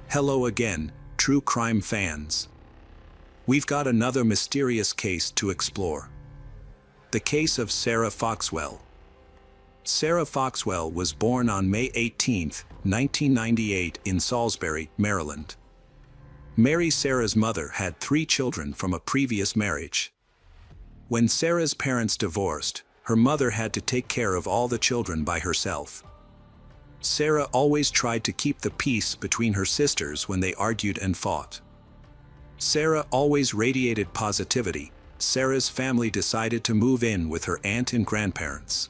Hello again, true crime fans. We've got another mysterious case to explore. The case of Sarah Foxwell. Sarah Foxwell was born on May 18, 1998 in Salisbury, Maryland. Mary Sarah's mother had 3 children from a previous marriage. When Sarah's parents divorced, her mother had to take care of all the children by herself. Sarah always tried to keep the peace between her sisters when they argued and fought. Sarah always radiated positivity. Sarah's family decided to move in with her aunt and grandparents.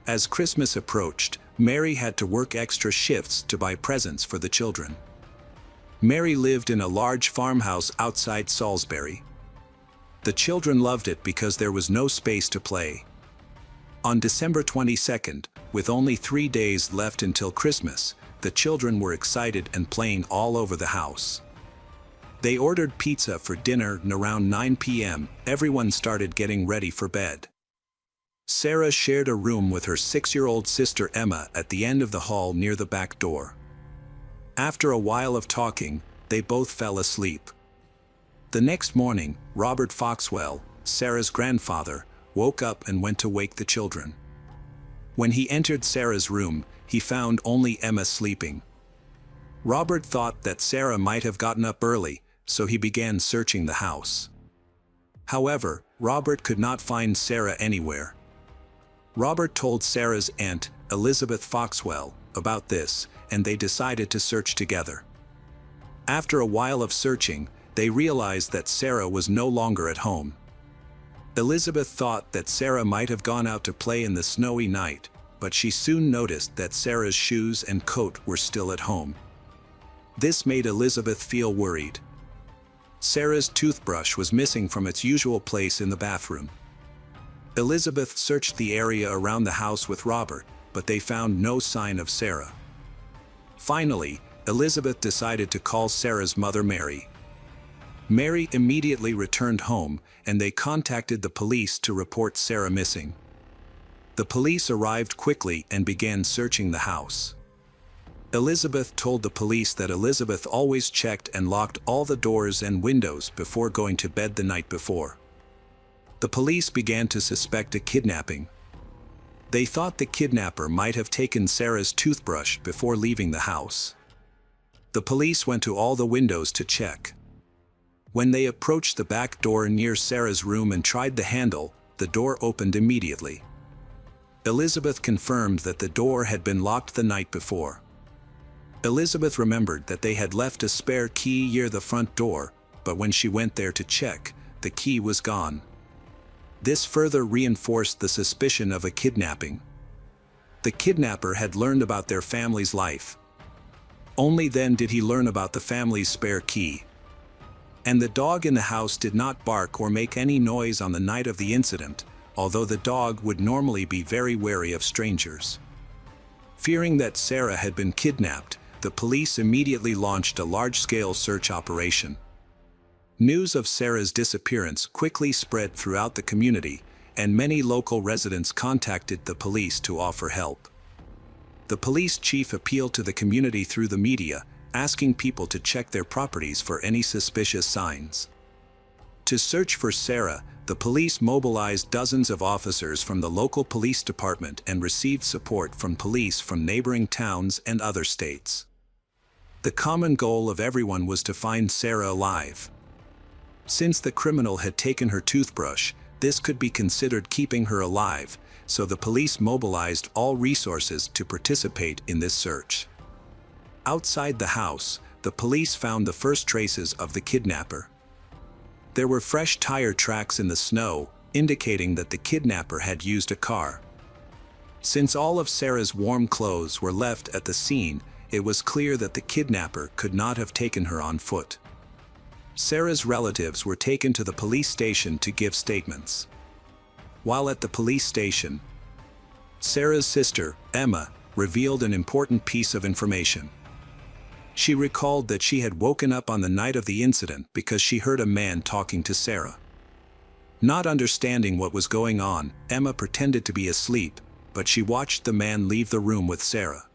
As Christmas approached, Mary had to work extra shifts to buy presents for the children. Mary lived in a large farmhouse outside Salisbury. The children loved it because there was no space to play. On December 22nd, with only 3 days left until Christmas, the children were excited and playing all over the house. They ordered pizza for dinner, and around 9 p.m., everyone started getting ready for bed. Sarah shared a room with her 6-year-old sister Emma at the end of the hall near the back door. After a while of talking, they both fell asleep. The next morning, Robert Foxwell, Sarah's grandfather, woke up and went to wake the children. When he entered Sarah's room, he found only Emma sleeping. Robert thought that Sarah might have gotten up early, so he began searching the house. However, Robert could not find Sarah anywhere. Robert told Sarah's aunt, Elizabeth Foxwell, about this, and they decided to search together. After a while of searching, they realized that Sarah was no longer at home. Elizabeth thought that Sarah might have gone out to play in the snowy night, but she soon noticed that Sarah's shoes and coat were still at home. This made Elizabeth feel worried. Sarah's toothbrush was missing from its usual place in the bathroom. Elizabeth searched the area around the house with Robert, but they found no sign of Sarah. Finally, Elizabeth decided to call Sarah's mother Mary. Mary immediately returned home, and they contacted the police to report Sarah missing. The police arrived quickly and began searching the house. Elizabeth told the police that Elizabeth always checked and locked all the doors and windows before going to bed the night before. The police began to suspect a kidnapping. They thought the kidnapper might have taken Sarah's toothbrush before leaving the house. The police went to all the windows to check. When they approached the back door near Sarah's room and tried the handle, the door opened immediately. Elizabeth confirmed that the door had been locked the night before. Elizabeth remembered that they had left a spare key near the front door, but when she went there to check, the key was gone. This further reinforced the suspicion of a kidnapping. The kidnapper had learned about their family's life. Only then did he learn about the family's spare key. And the dog in the house did not bark or make any noise on the night of the incident, although the dog would normally be very wary of strangers. Fearing that Sarah had been kidnapped, the police immediately launched a large-scale search operation. News of Sarah's disappearance quickly spread throughout the community, and many local residents contacted the police to offer help. The police chief appealed to the community through the media, asking people to check their properties for any suspicious signs. To search for Sarah, the police mobilized dozens of officers from the local police department and received support from police from neighboring towns and other states. The common goal of everyone was to find Sarah alive. Since the criminal had taken her toothbrush, this could be considered keeping her alive, so the police mobilized all resources to participate in this search. Outside the house, the police found the first traces of the kidnapper. There were fresh tire tracks in the snow, indicating that the kidnapper had used a car. Since all of Sarah's warm clothes were left at the scene, it was clear that the kidnapper could not have taken her on foot. Sarah's relatives were taken to the police station to give statements. While at the police station, Sarah's sister, Emma, revealed an important piece of information. She recalled that she had woken up on the night of the incident because she heard a man talking to Sarah. Not understanding what was going on, Emma pretended to be asleep, but she watched the man leave the room with Sarah.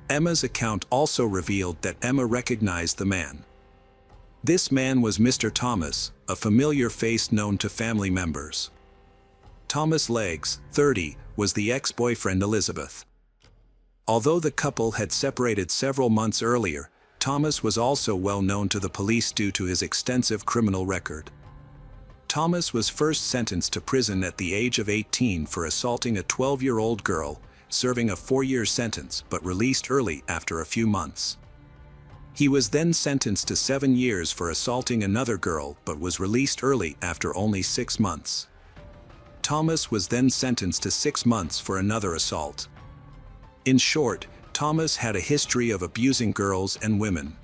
Emma's account also revealed that Emma recognized the man. This man was Mr. Thomas, a familiar face known to family members. Thomas Leggs, 30, was the ex-boyfriend Elizabeth. Although the couple had separated several months earlier, Thomas was also well known to the police due to his extensive criminal record. Thomas was first sentenced to prison at the age of 18 for assaulting a 12-year-old girl, serving a 4-year sentence but released early after a few months. He was then sentenced to 7 years for assaulting another girl but was released early after only 6 months. Thomas was then sentenced to 6 months for another assault. In short, Thomas had a history of abusing girls and women.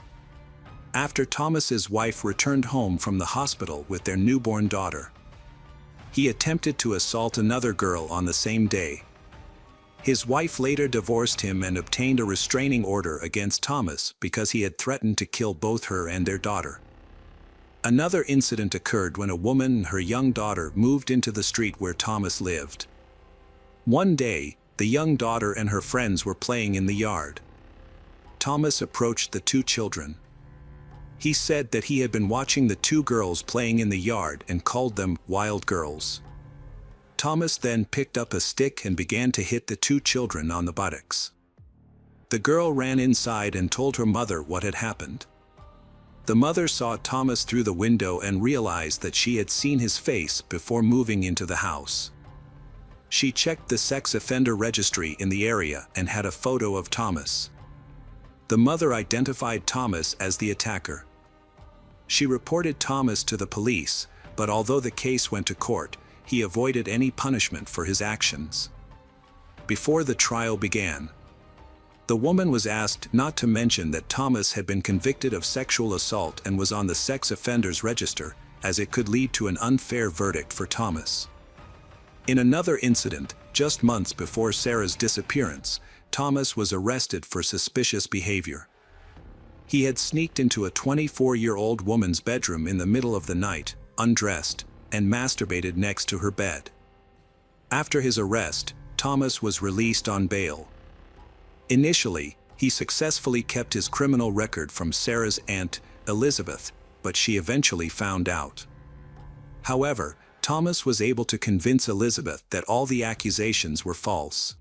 After Thomas's wife returned home from the hospital with their newborn daughter, he attempted to assault another girl on the same day. His wife later divorced him and obtained a restraining order against Thomas because he had threatened to kill both her and their daughter. Another incident occurred when a woman and her young daughter moved into the street where Thomas lived. One day, the young daughter and her friends were playing in the yard. Thomas approached the two children. He said that he had been watching the two girls playing in the yard and called them wild girls. Thomas then picked up a stick and began to hit the two children on the buttocks. The girl ran inside and told her mother what had happened. The mother saw Thomas through the window and realized that she had seen his face before moving into the house. She checked the sex offender registry in the area and had a photo of Thomas. The mother identified Thomas as the attacker. She reported Thomas to the police, but although the case went to court, he avoided any punishment for his actions. Before the trial began, the woman was asked not to mention that Thomas had been convicted of sexual assault and was on the sex offenders register, as it could lead to an unfair verdict for Thomas. In another incident, just months before Sarah's disappearance, Thomas was arrested for suspicious behavior. He had sneaked into a 24-year-old woman's bedroom in the middle of the night, undressed, and masturbated next to her bed. After his arrest, Thomas was released on bail. Initially, he successfully kept his criminal record from Sarah's aunt, Elizabeth, but she eventually found out. However, Thomas was able to convince Elizabeth that all the accusations were false.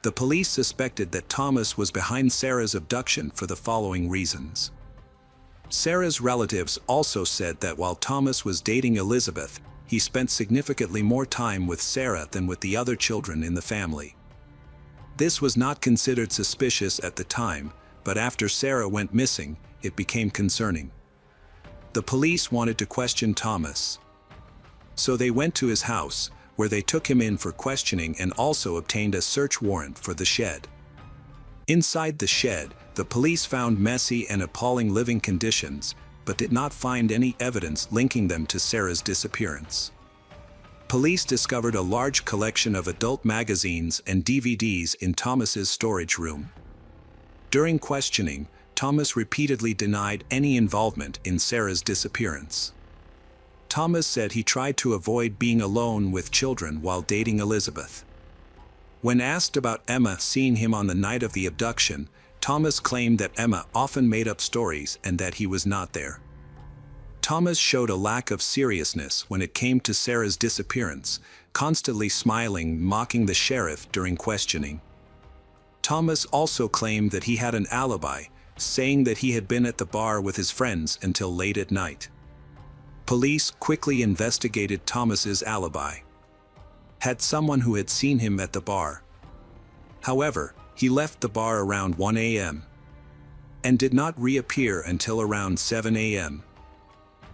The police suspected that Thomas was behind Sarah's abduction for the following reasons. Sarah's relatives also said that while Thomas was dating Elizabeth, he spent significantly more time with Sarah than with the other children in the family. This was not considered suspicious at the time, but after Sarah went missing, it became concerning. The police wanted to question Thomas. So they went to his house, where they took him in for questioning and also obtained a search warrant for the shed. Inside the shed, the police found messy and appalling living conditions, but did not find any evidence linking them to Sarah's disappearance. Police discovered a large collection of adult magazines and DVDs in Thomas's storage room. During questioning, Thomas repeatedly denied any involvement in Sarah's disappearance. Thomas said he tried to avoid being alone with children while dating Elizabeth. When asked about Emma seeing him on the night of the abduction, Thomas claimed that Emma often made up stories and that he was not there. Thomas showed a lack of seriousness when it came to Sarah's disappearance, constantly smiling, mocking the sheriff during questioning. Thomas also claimed that he had an alibi, saying that he had been at the bar with his friends until late at night. Police quickly investigated Thomas's alibi. Had someone who had seen him at the bar. However, he left the bar around 1 a.m. and did not reappear until around 7 a.m.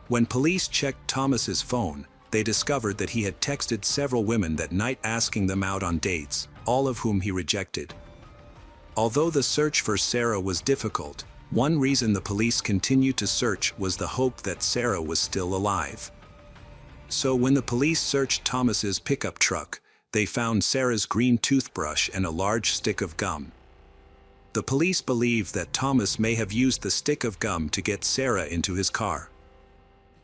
When police checked Thomas's phone, they discovered that he had texted several women that night asking them out on dates, all of whom he rejected. Although the search for Sarah was difficult, one reason the police continued to search was the hope that Sarah was still alive. So when the police searched Thomas's pickup truck, they found Sarah's green toothbrush and a large stick of gum. The police believed that Thomas may have used the stick of gum to get Sarah into his car.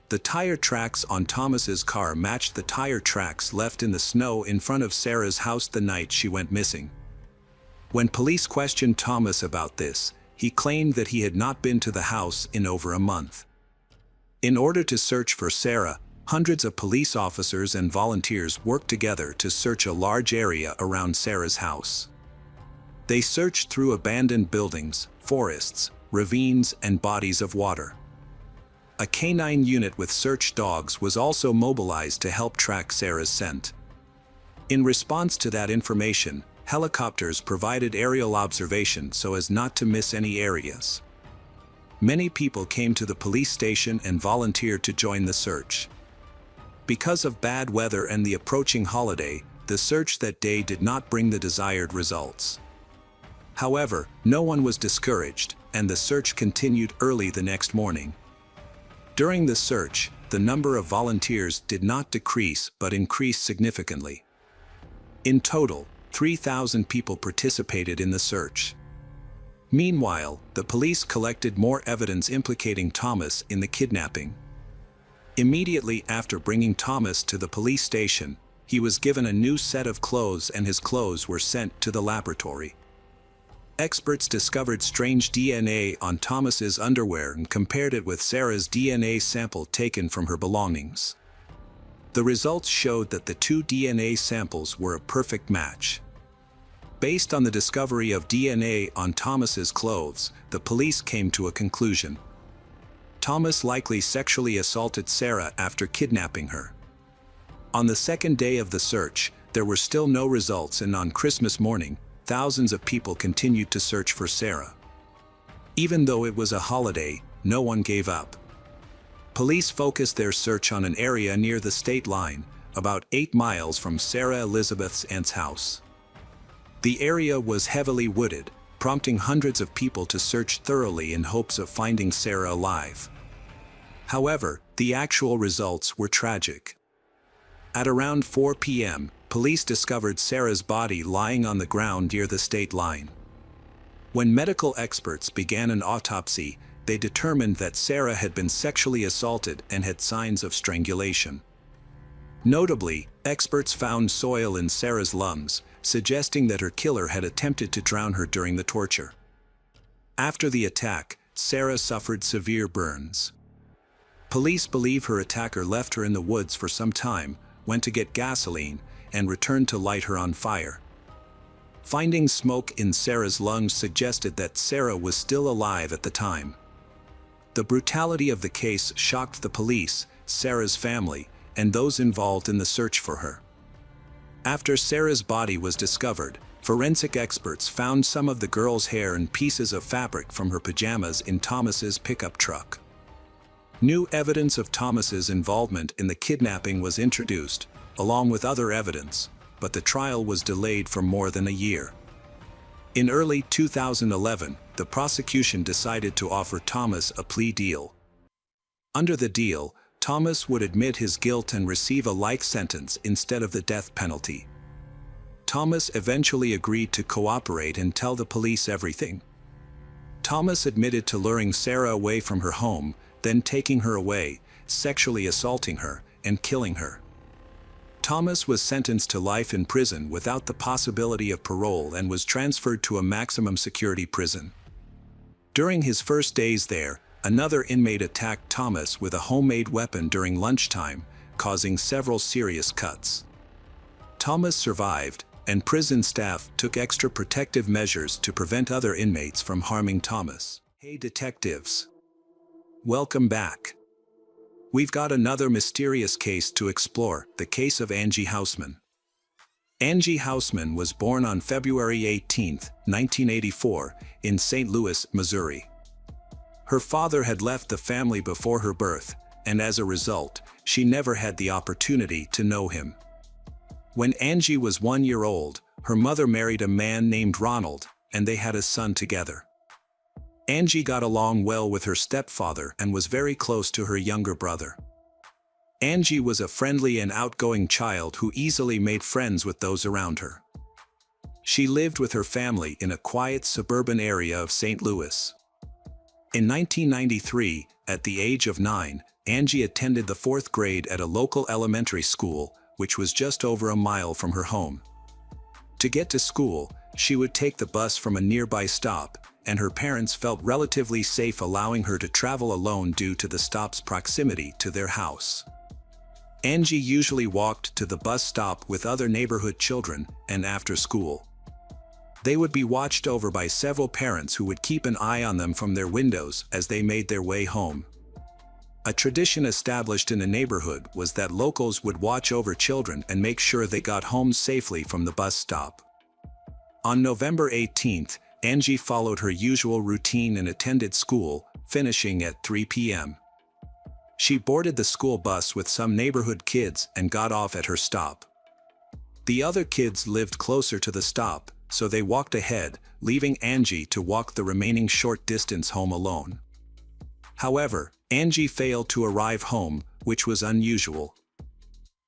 The tire tracks on Thomas's car matched the tire tracks left in the snow in front of Sarah's house the night she went missing. When police questioned Thomas about this, he claimed that he had not been to the house in over a month. In order to search for Sarah, hundreds of police officers and volunteers worked together to search a large area around Sarah's house. They searched through abandoned buildings, forests, ravines, and bodies of water. A canine unit with search dogs was also mobilized to help track Sarah's scent. In response to that information, helicopters provided aerial observation so as not to miss any areas. Many people came to the police station and volunteered to join the search. Because of bad weather and the approaching holiday, the search that day did not bring the desired results. However, no one was discouraged, and the search continued early the next morning. During the search, the number of volunteers did not decrease but increased significantly. In total, 3,000 people participated in the search. Meanwhile, the police collected more evidence implicating Thomas in the kidnapping. Immediately after bringing Thomas to the police station, he was given a new set of clothes and his clothes were sent to the laboratory. Experts discovered strange DNA on Thomas's underwear and compared it with Sarah's DNA sample taken from her belongings. The results showed that the two DNA samples were a perfect match. Based on the discovery of DNA on Thomas's clothes, the police came to a conclusion. Thomas likely sexually assaulted Sarah after kidnapping her. On the second day of the search, there were still no results, and on Christmas morning, thousands of people continued to search for Sarah. Even though it was a holiday, no one gave up. Police focused their search on an area near the state line, about 8 miles from Sarah Elizabeth's aunt's house. The area was heavily wooded, prompting hundreds of people to search thoroughly in hopes of finding Sarah alive. However, the actual results were tragic. At around 4 p.m., police discovered Sarah's body lying on the ground near the state line. When medical experts began an autopsy, they determined that Sarah had been sexually assaulted and had signs of strangulation. Notably, experts found soil in Sarah's lungs, suggesting that her killer had attempted to drown her during the torture. After the attack, Sarah suffered severe burns. Police believe her attacker left her in the woods for some time, went to get gasoline, and returned to light her on fire. Finding smoke in Sarah's lungs suggested that Sarah was still alive at the time. The brutality of the case shocked the police, Sarah's family, and those involved in the search for her. After Sarah's body was discovered, forensic experts found some of the girl's hair and pieces of fabric from her pajamas in Thomas's pickup truck. New evidence of Thomas's involvement in the kidnapping was introduced, along with other evidence, but the trial was delayed for more than a year. In early 2011, the prosecution decided to offer Thomas a plea deal. Under the deal, Thomas would admit his guilt and receive a life sentence instead of the death penalty. Thomas eventually agreed to cooperate and tell the police everything. Thomas admitted to luring Sarah away from her home, then taking her away, sexually assaulting her, and killing her. Thomas was sentenced to life in prison without the possibility of parole and was transferred to a maximum security prison. During his first days there, another inmate attacked Thomas with a homemade weapon during lunchtime, causing several serious cuts. Thomas survived, and prison staff took extra protective measures to prevent other inmates from harming Thomas. Hey detectives! Welcome back. We've got another mysterious case to explore, the case of Angie Hausman. Angie Hausman was born on February 18, 1984, in St. Louis, Missouri. Her father had left the family before her birth, and as a result, she never had the opportunity to know him. When Angie was 1 year old, her mother married a man named Ronald, and they had a son together. Angie got along well with her stepfather and was very close to her younger brother. Angie was a friendly and outgoing child who easily made friends with those around her. She lived with her family in a quiet suburban area of St. Louis. In 1993, at the age of 9, Angie attended the 4th grade at a local elementary school, which was just over a mile from her home. To get to school, she would take the bus from a nearby stop, and her parents felt relatively safe allowing her to travel alone due to the stop's proximity to their house. Angie usually walked to the bus stop with other neighborhood children and after school. They would be watched over by several parents who would keep an eye on them from their windows as they made their way home. A tradition established in the neighborhood was that locals would watch over children and make sure they got home safely from the bus stop. On November 18th, Angie followed her usual routine and attended school, finishing at 3 p.m. She boarded the school bus with some neighborhood kids and got off at her stop. The other kids lived closer to the stop, so they walked ahead, leaving Angie to walk the remaining short distance home alone. However, Angie failed to arrive home, which was unusual.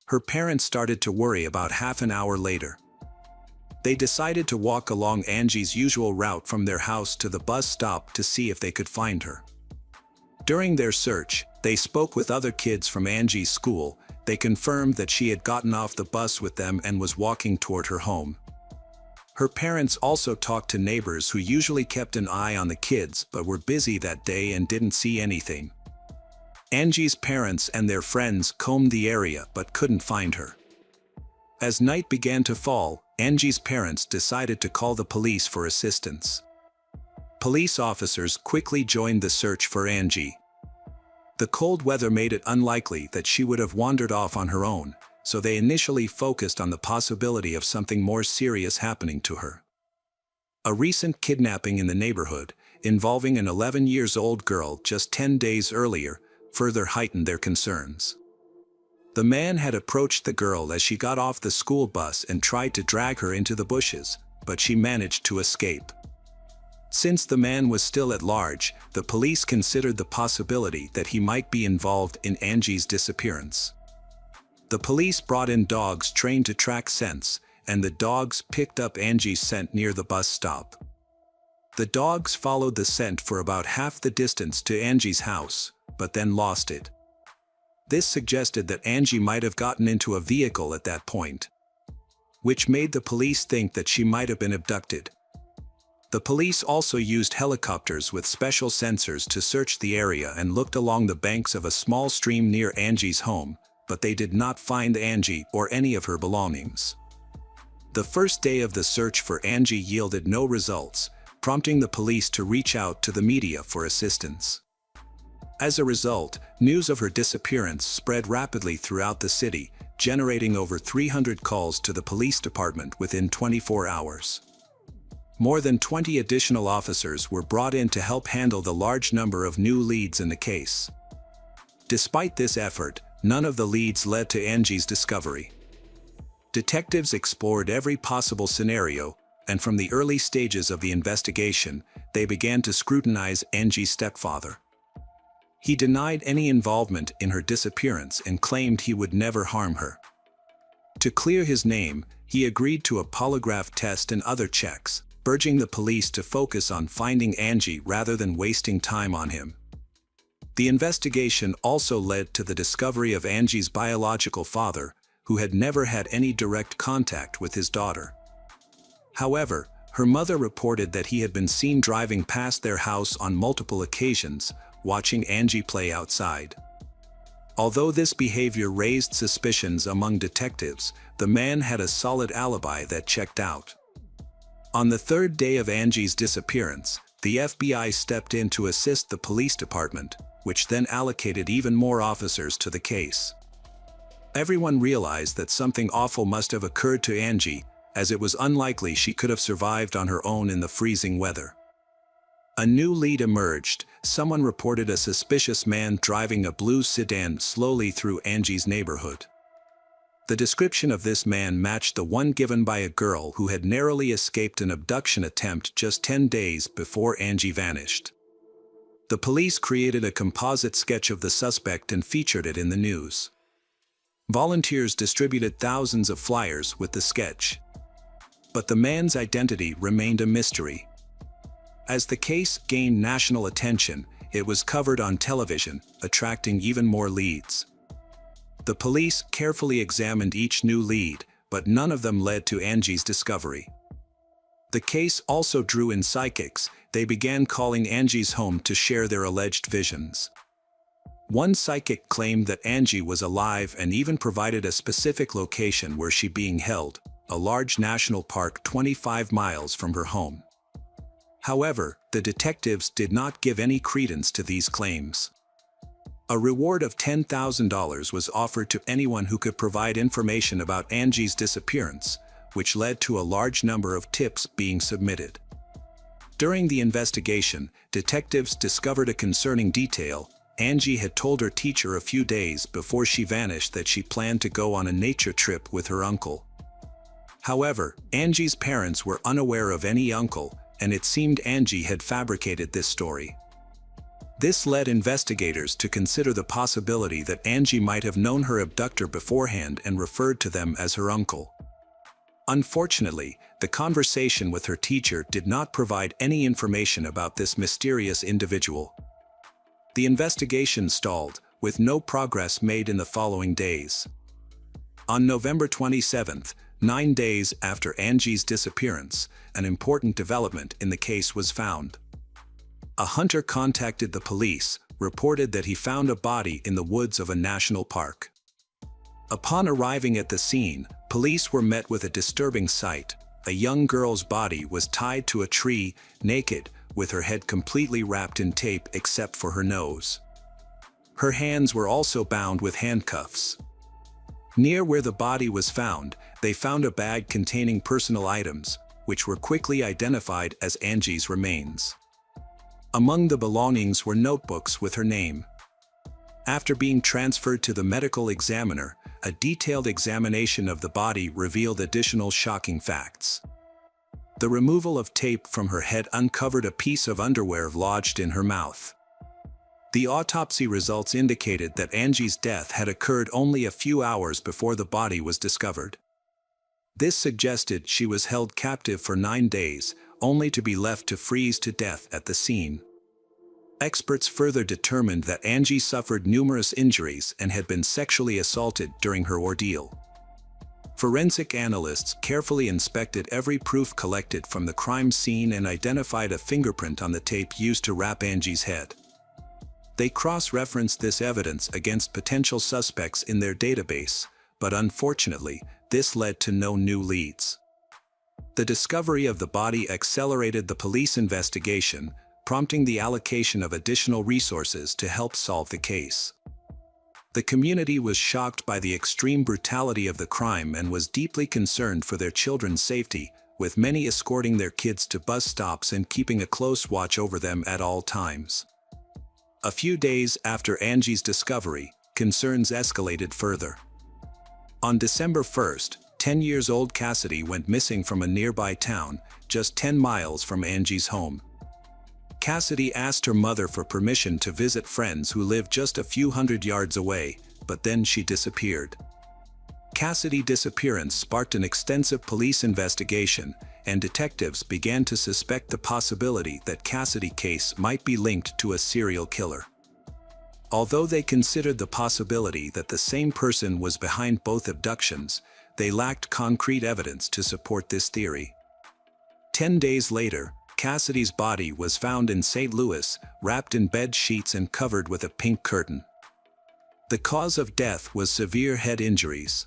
Her parents started to worry about half an hour later. They decided to walk along Angie's usual route from their house to the bus stop to see if they could find her. During their search, they spoke with other kids from Angie's school. They confirmed that she had gotten off the bus with them and was walking toward her home. Her parents also talked to neighbors who usually kept an eye on the kids but were busy that day and didn't see anything. Angie's parents and their friends combed the area but couldn't find her. As night began to fall, Angie's parents decided to call the police for assistance. Police officers quickly joined the search for Angie. The cold weather made it unlikely that she would have wandered off on her own, so they initially focused on the possibility of something more serious happening to her. A recent kidnapping in the neighborhood, involving an 11-year-old girl just 10 days earlier, further heightened their concerns. The man had approached the girl as she got off the school bus and tried to drag her into the bushes, but she managed to escape. Since the man was still at large, the police considered the possibility that he might be involved in Angie's disappearance. The police brought in dogs trained to track scents, and the dogs picked up Angie's scent near the bus stop. The dogs followed the scent for about half the distance to Angie's house, but then lost it. This suggested that Angie might have gotten into a vehicle at that point, which made the police think that she might have been abducted. The police also used helicopters with special sensors to search the area and looked along the banks of a small stream near Angie's home, but they did not find Angie or any of her belongings. The first day of the search for Angie yielded no results, prompting the police to reach out to the media for assistance. As a result, news of her disappearance spread rapidly throughout the city, generating over 300 calls to the police department within 24 hours. More than 20 additional officers were brought in to help handle the large number of new leads in the case. Despite this effort, none of the leads led to Angie's discovery. Detectives explored every possible scenario, and from the early stages of the investigation, they began to scrutinize Angie's stepfather. He denied any involvement in her disappearance and claimed he would never harm her. To clear his name, he agreed to a polygraph test and other checks, urging the police to focus on finding Angie rather than wasting time on him. The investigation also led to the discovery of Angie's biological father, who had never had any direct contact with his daughter. However, her mother reported that he had been seen driving past their house on multiple occasions, watching Angie play outside. Although this behavior raised suspicions among detectives, the man had a solid alibi that checked out. On the third day of Angie's disappearance, the FBI stepped in to assist the police department, which then allocated even more officers to the case. Everyone realized that something awful must have occurred to Angie, as it was unlikely she could have survived on her own in the freezing weather. A new lead emerged. Someone reported a suspicious man driving a blue sedan slowly through Angie's neighborhood. The description of this man matched the one given by a girl who had narrowly escaped an abduction attempt just 10 days before Angie vanished. The police created a composite sketch of the suspect and featured it in the news. Volunteers distributed thousands of flyers with the sketch. But the man's identity remained a mystery. As the case gained national attention, it was covered on television, attracting even more leads. The police carefully examined each new lead, but none of them led to Angie's discovery. The case also drew in psychics. They began calling Angie's home to share their alleged visions. One psychic claimed that Angie was alive and even provided a specific location where she being held, a large national park 25 miles from her home. However, the detectives did not give any credence to these claims. A reward of $10,000 was offered to anyone who could provide information about Angie's disappearance, which led to a large number of tips being submitted. During the investigation, detectives discovered a concerning detail. Angie had told her teacher a few days before she vanished that she planned to go on a nature trip with her uncle. However, Angie's parents were unaware of any uncle, and it seemed Angie had fabricated this story. This led investigators to consider the possibility that Angie might have known her abductor beforehand and referred to them as her uncle. Unfortunately, the conversation with her teacher did not provide any information about this mysterious individual. The investigation stalled, with no progress made in the following days. On November 27th, 9 days after Angie's disappearance, an important development in the case was found. A hunter contacted the police, reported that he found a body in the woods of a national park. Upon arriving at the scene, police were met with a disturbing sight. A young girl's body was tied to a tree, naked, with her head completely wrapped in tape except for her nose. Her hands were also bound with handcuffs. Near where the body was found, they found a bag containing personal items, which were quickly identified as Angie's remains. Among the belongings were notebooks with her name. After being transferred to the medical examiner, a detailed examination of the body revealed additional shocking facts. The removal of tape from her head uncovered a piece of underwear lodged in her mouth. The autopsy results indicated that Angie's death had occurred only a few hours before the body was discovered. This suggested she was held captive for 9 days, only to be left to freeze to death at the scene. Experts further determined that Angie suffered numerous injuries and had been sexually assaulted during her ordeal. Forensic analysts carefully inspected every proof collected from the crime scene and identified a fingerprint on the tape used to wrap Angie's head. They cross-referenced this evidence against potential suspects in their database, but unfortunately, this led to no new leads. The discovery of the body accelerated the police investigation, prompting the allocation of additional resources to help solve the case. The community was shocked by the extreme brutality of the crime and was deeply concerned for their children's safety, with many escorting their kids to bus stops and keeping a close watch over them at all times. A few days after Angie's discovery, concerns escalated further. On December 1st, 10-year-old Cassidy went missing from a nearby town, just 10 miles from Angie's home. Cassidy asked her mother for permission to visit friends who lived just a few hundred yards away, but then she disappeared. Cassidy's disappearance sparked an extensive police investigation, and detectives began to suspect the possibility that Cassidy's case might be linked to a serial killer. Although they considered the possibility that the same person was behind both abductions, they lacked concrete evidence to support this theory. 10 days later, Cassidy's body was found in St. Louis, wrapped in bed sheets and covered with a pink curtain. The cause of death was severe head injuries.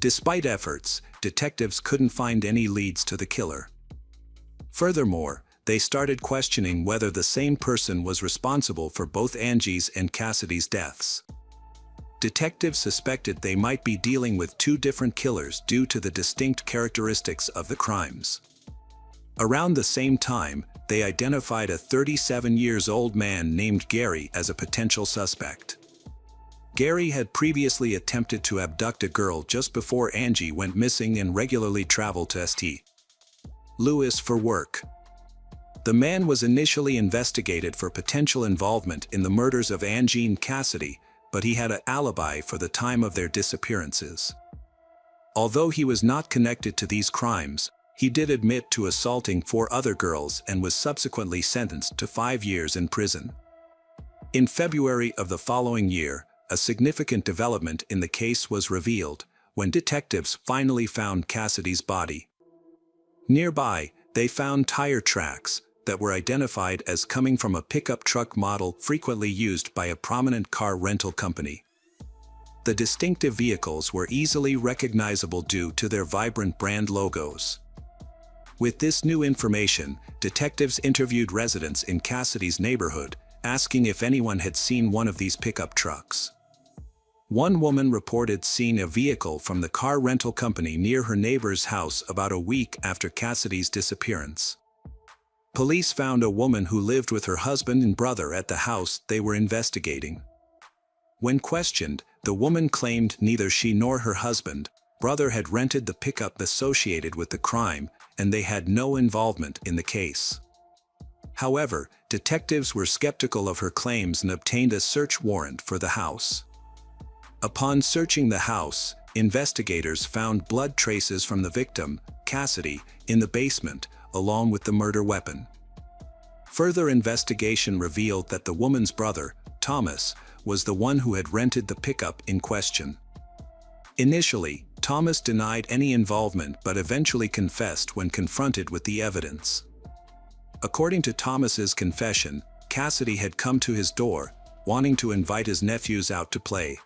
Despite efforts, detectives couldn't find any leads to the killer. Furthermore, they started questioning whether the same person was responsible for both Angie's and Cassidy's deaths. Detectives suspected they might be dealing with two different killers due to the distinct characteristics of the crimes. Around the same time, they identified a 37-year-old man named Gary as a potential suspect. Gary had previously attempted to abduct a girl just before Angie went missing and regularly traveled to St. Louis for work. The man was initially investigated for potential involvement in the murders of Angie and Cassidy, but he had an alibi for the time of their disappearances. Although he was not connected to these crimes, he did admit to assaulting 4 other girls and was subsequently sentenced to 5 years in prison. In February of the following year, a significant development in the case was revealed when detectives finally found Cassidy's body. Nearby, They found tire tracks that were identified as coming from a pickup truck model frequently used by a prominent car rental company. The distinctive vehicles were easily recognizable due to their vibrant brand logos. With this new information, detectives interviewed residents in Cassidy's neighborhood, asking if anyone had seen one of these pickup trucks. One woman reported seeing a vehicle from the car rental company near her neighbor's house about a week after Cassidy's disappearance. Police found a woman who lived with her husband and brother at the house they were investigating. When questioned, the woman claimed neither she nor her husband, brother had rented the pickup associated with the crime, and they had no involvement in the case. However, detectives were skeptical of her claims and obtained a search warrant for the house. Upon searching the house, investigators found blood traces from the victim, Cassidy, in the basement, along with the murder weapon. Further investigation revealed that the woman's brother, Thomas, was the one who had rented the pickup in question. Initially, Thomas denied any involvement but eventually confessed when confronted with the evidence. According to Thomas's confession, Cassidy had come to his door, wanting to invite his nephews out to play.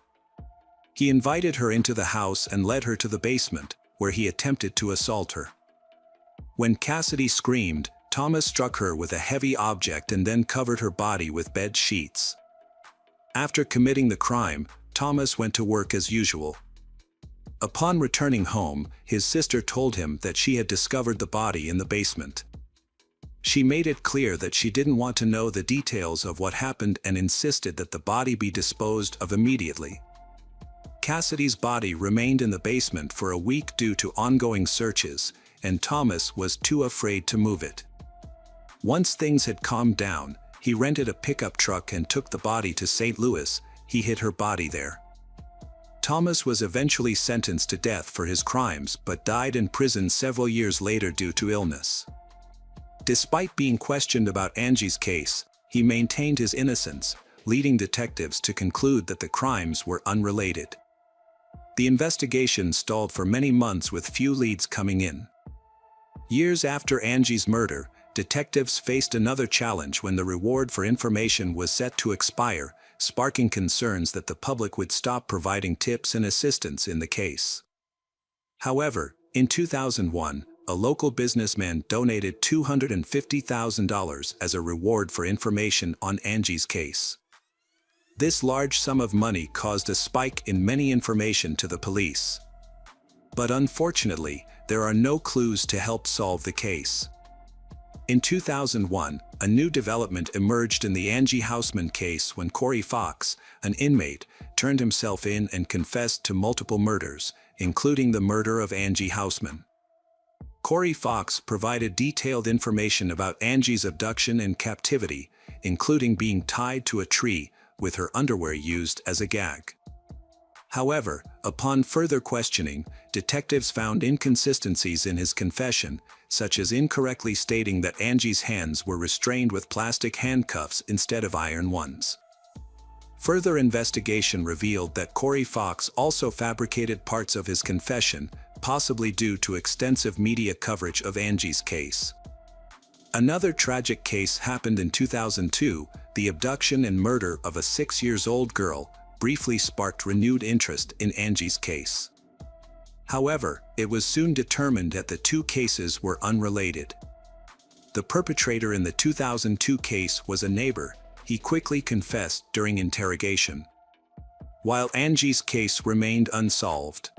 He invited her into the house and led her to the basement, where he attempted to assault her. When Cassidy screamed, Thomas struck her with a heavy object and then covered her body with bed sheets. After committing the crime, Thomas went to work as usual. Upon returning home, his sister told him that she had discovered the body in the basement. She made it clear that she didn't want to know the details of what happened and insisted that the body be disposed of immediately. Cassidy's body remained in the basement for a week due to ongoing searches, and Thomas was too afraid to move it. Once things had calmed down, he rented a pickup truck and took the body to St. Louis. He hid her body there. Thomas was eventually sentenced to death for his crimes but died in prison several years later due to illness. Despite being questioned about Angie's case, he maintained his innocence, leading detectives to conclude that the crimes were unrelated. The investigation stalled for many months with few leads coming in. Years after Angie's murder, detectives faced another challenge when the reward for information was set to expire, sparking concerns that the public would stop providing tips and assistance in the case. However, in 2001, a local businessman donated $250,000 as a reward for information on Angie's case. This large sum of money caused a spike in many information to the police. But unfortunately, there are no clues to help solve the case. In 2001, a new development emerged in the Angie Hausman case when Corey Fox, an inmate, turned himself in and confessed to multiple murders, including the murder of Angie Hausman. Corey Fox provided detailed information about Angie's abduction and captivity, including being tied to a tree, with her underwear used as a gag. However, upon further questioning, detectives found inconsistencies in his confession, such as incorrectly stating that Angie's hands were restrained with plastic handcuffs instead of iron ones. Further investigation revealed that Corey Fox also fabricated parts of his confession, possibly due to extensive media coverage of Angie's case. Another tragic case happened in 2002. The abduction and murder of a 6-year-old girl briefly sparked renewed interest in Angie's case. However, it was soon determined that the two cases were unrelated. The perpetrator in the 2002 case was a neighbor. He quickly confessed during interrogation, while Angie's case remained unsolved.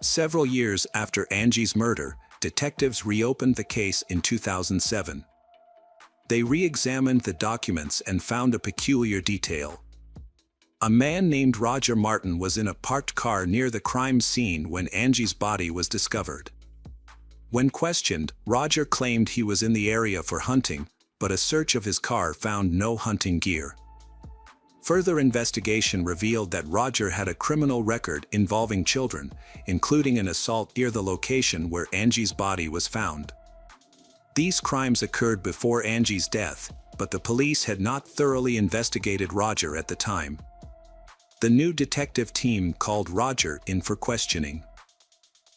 Several years after Angie's murder, detectives reopened the case in 2007. They re-examined the documents and found a peculiar detail. A man named Roger Martin was in a parked car near the crime scene when Angie's body was discovered. When questioned, Roger claimed he was in the area for hunting, but a search of his car found no hunting gear. Further investigation revealed that Roger had a criminal record involving children, including an assault near the location where Angie's body was found. These crimes occurred before Angie's death, but the police had not thoroughly investigated Roger at the time. The new detective team called Roger in for questioning.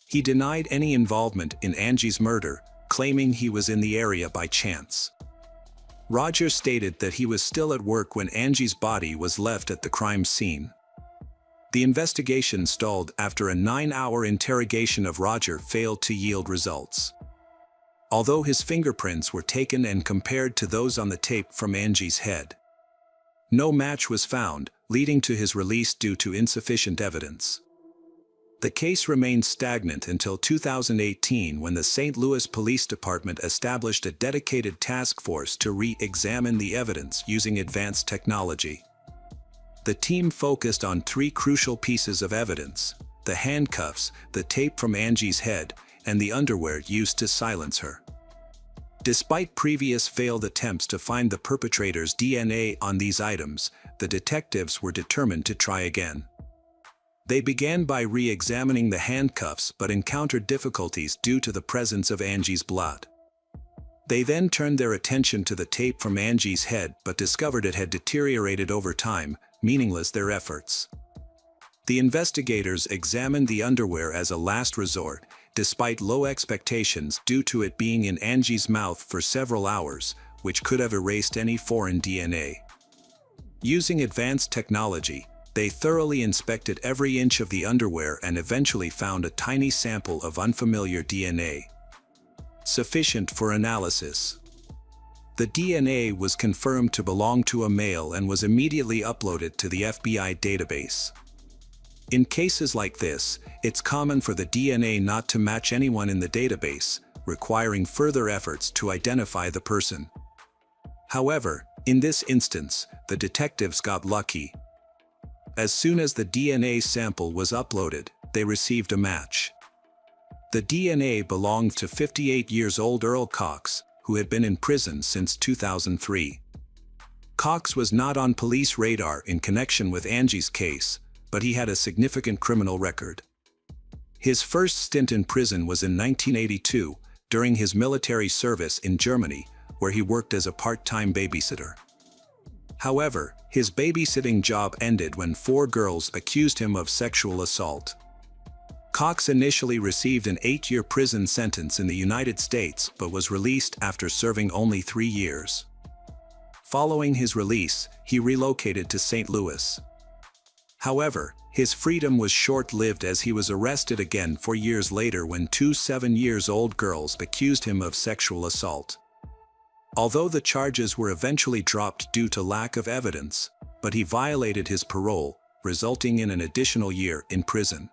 He denied any involvement in Angie's murder, claiming he was in the area by chance. Roger stated that he was still at work when Angie's body was left at the crime scene. The investigation stalled after a 9-hour interrogation of Roger failed to yield results. Although his fingerprints were taken and compared to those on the tape from Angie's head, no match was found, leading to his release due to insufficient evidence. The case remained stagnant until 2018 when the St. Louis Police Department established a dedicated task force to re-examine the evidence using advanced technology. The team focused on 3 crucial pieces of evidence: the handcuffs, the tape from Angie's head, and the underwear used to silence her. Despite previous failed attempts to find the perpetrator's DNA on these items, the detectives were determined to try again. They began by re-examining the handcuffs but encountered difficulties due to the presence of Angie's blood. They then turned their attention to the tape from Angie's head but discovered it had deteriorated over time, meaningless their efforts. The investigators examined the underwear as a last resort, despite low expectations due to it being in Angie's mouth for several hours, which could have erased any foreign DNA. Using advanced technology, they thoroughly inspected every inch of the underwear and eventually found a tiny sample of unfamiliar DNA, sufficient for analysis. The DNA was confirmed to belong to a male and was immediately uploaded to the FBI database. In cases like this, it's common for the DNA not to match anyone in the database, requiring further efforts to identify the person. However, in this instance, the detectives got lucky. As soon as the DNA sample was uploaded, they received a match. The DNA belonged to 58-year-old Earl Cox, who had been in prison since 2003. Cox was not on police radar in connection with Angie's case, but he had a significant criminal record. His first stint in prison was in 1982, during his military service in Germany, where he worked as a part-time babysitter. However, his babysitting job ended when 4 girls accused him of sexual assault. Cox initially received an 8-year prison sentence in the United States but was released after serving only 3 years. Following his release, he relocated to St. Louis. However, his freedom was short-lived as he was arrested again 4 years later when 2 7-year-old girls accused him of sexual assault. Although the charges were eventually dropped due to lack of evidence, but he violated his parole, resulting in an additional year in prison.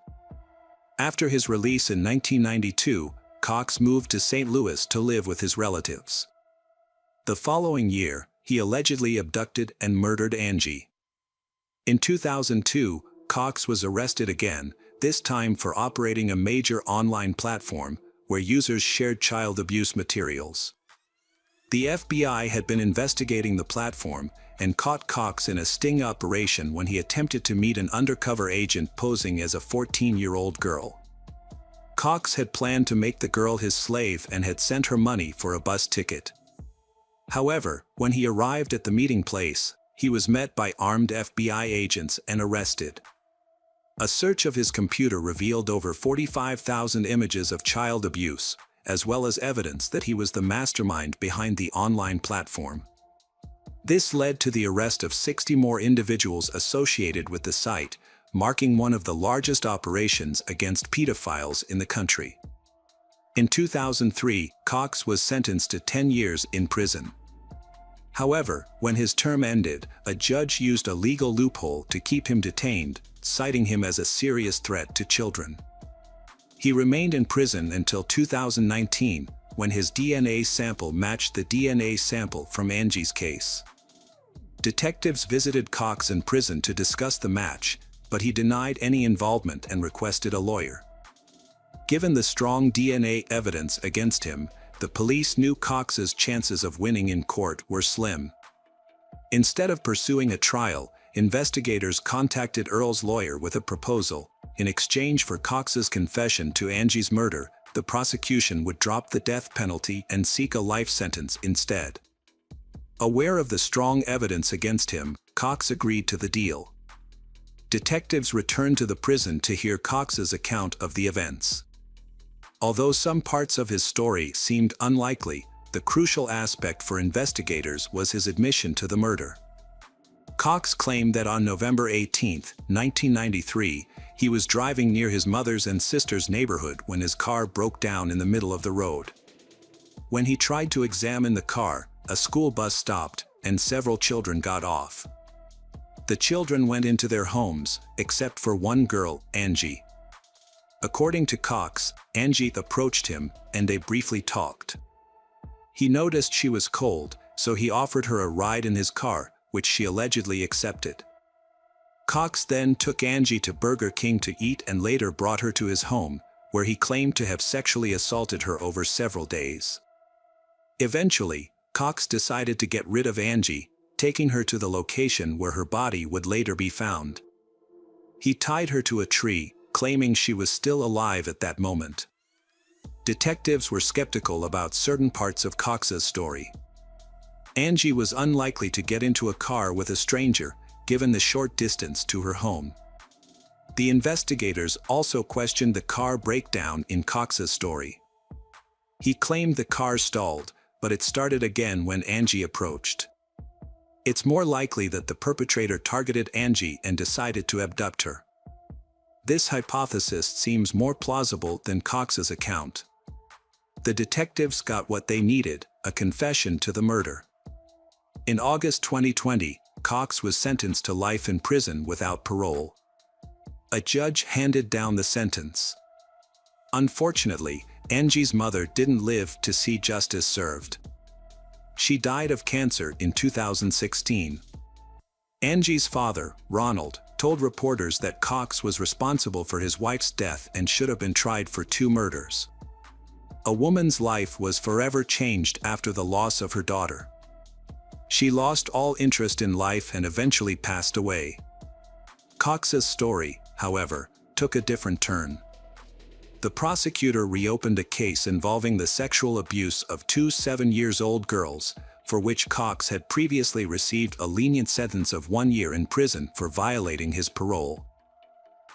After his release in 1992, Cox moved to St. Louis to live with his relatives. The following year, he allegedly abducted and murdered Angie. In 2002, Cox was arrested again, this time for operating a major online platform where users shared child abuse materials. The FBI had been investigating the platform and caught Cox in a sting operation when he attempted to meet an undercover agent posing as a 14-year-old girl. Cox had planned to make the girl his slave and had sent her money for a bus ticket. However, when he arrived at the meeting place, he was met by armed FBI agents and arrested. A search of his computer revealed over 45,000 images of child abuse, as well as evidence that he was the mastermind behind the online platform. This led to the arrest of 60 more individuals associated with the site, marking one of the largest operations against pedophiles in the country. In 2003, Cox was sentenced to 10 years in prison. However, when his term ended, a judge used a legal loophole to keep him detained, citing him as a serious threat to children. He remained in prison until 2019, when his DNA sample matched the DNA sample from Angie's case. Detectives visited Cox in prison to discuss the match, but he denied any involvement and requested a lawyer. Given the strong DNA evidence against him, the police knew Cox's chances of winning in court were slim. Instead of pursuing a trial, investigators contacted Earl's lawyer with a proposal. In exchange for Cox's confession to Angie's murder, the prosecution would drop the death penalty and seek a life sentence instead. Aware of the strong evidence against him, Cox agreed to the deal. Detectives returned to the prison to hear Cox's account of the events. Although some parts of his story seemed unlikely, the crucial aspect for investigators was his admission to the murder. Cox claimed that on November 18, 1993, he was driving near his mother's and sister's neighborhood when his car broke down in the middle of the road. When he tried to examine the car, a school bus stopped, and several children got off. The children went into their homes, except for one girl, Angie. According to Cox, Angie approached him, and they briefly talked. He noticed she was cold, so he offered her a ride in his car, which she allegedly accepted. Cox then took Angie to Burger King to eat and later brought her to his home, where he claimed to have sexually assaulted her over several days. Eventually, Cox decided to get rid of Angie, taking her to the location where her body would later be found. He tied her to a tree, claiming she was still alive at that moment. Detectives were skeptical about certain parts of Cox's story. Angie was unlikely to get into a car with a stranger, given the short distance to her home. The investigators also questioned the car breakdown in Cox's story. He claimed the car stalled, but it started again when Angie approached. It's more likely that the perpetrator targeted Angie and decided to abduct her. This hypothesis seems more plausible than Cox's account. The detectives got what they needed, a confession to the murder. In August 2020, Cox was sentenced to life in prison without parole. A judge handed down the sentence. Unfortunately, Angie's mother didn't live to see justice served. She died of cancer in 2016. Angie's father, Ronald, told reporters that Cox was responsible for his wife's death and should have been tried for 2 murders. A woman's life was forever changed after the loss of her daughter. She lost all interest in life and eventually passed away. Cox's story, however, took a different turn. The prosecutor reopened a case involving the sexual abuse of 2 7-year-old girls, for which Cox had previously received a lenient sentence of 1 year in prison for violating his parole.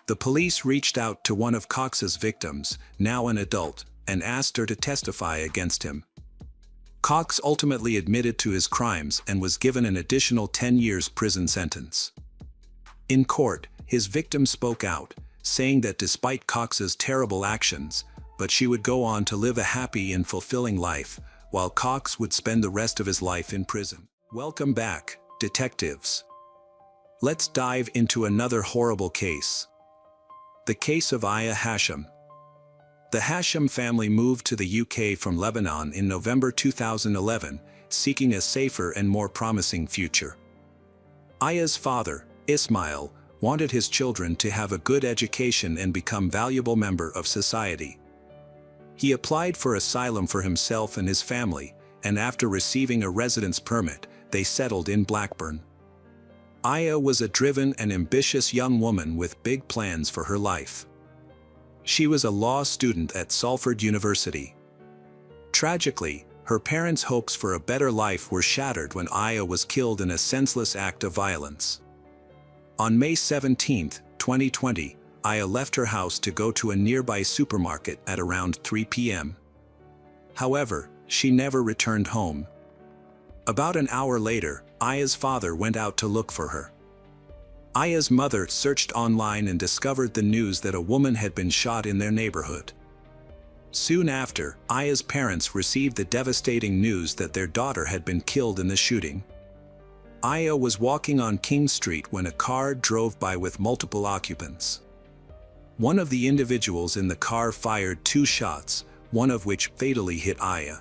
The police reached out to one of Cox's victims, now an adult, and asked her to testify against him. Cox ultimately admitted to his crimes and was given an additional 10 years prison sentence. In court, his victim spoke out, saying that despite Cox's terrible actions, but she would go on to live a happy and fulfilling life, while Cox would spend the rest of his life in prison. Welcome back, detectives. Let's dive into another horrible case. The case of Aya Hashim. The Hashim family moved to the UK from Lebanon in November 2011, seeking a safer and more promising future. Aya's father, Ismail, wanted his children to have a good education and become valuable member of society. He applied for asylum for himself and his family, and after receiving a residence permit, they settled in Blackburn. Aya was a driven and ambitious young woman with big plans for her life. She was a law student at Salford University. Tragically, her parents' hopes for a better life were shattered when Aya was killed in a senseless act of violence. On May 17, 2020, Aya left her house to go to a nearby supermarket at around 3 p.m. However, she never returned home. About an hour later, Aya's father went out to look for her. Aya's mother searched online and discovered the news that a woman had been shot in their neighborhood. Soon after, Aya's parents received the devastating news that their daughter had been killed in the shooting. Aya was walking on King Street when a car drove by with multiple occupants. One of the individuals in the car fired 2 shots, one of which fatally hit Aya.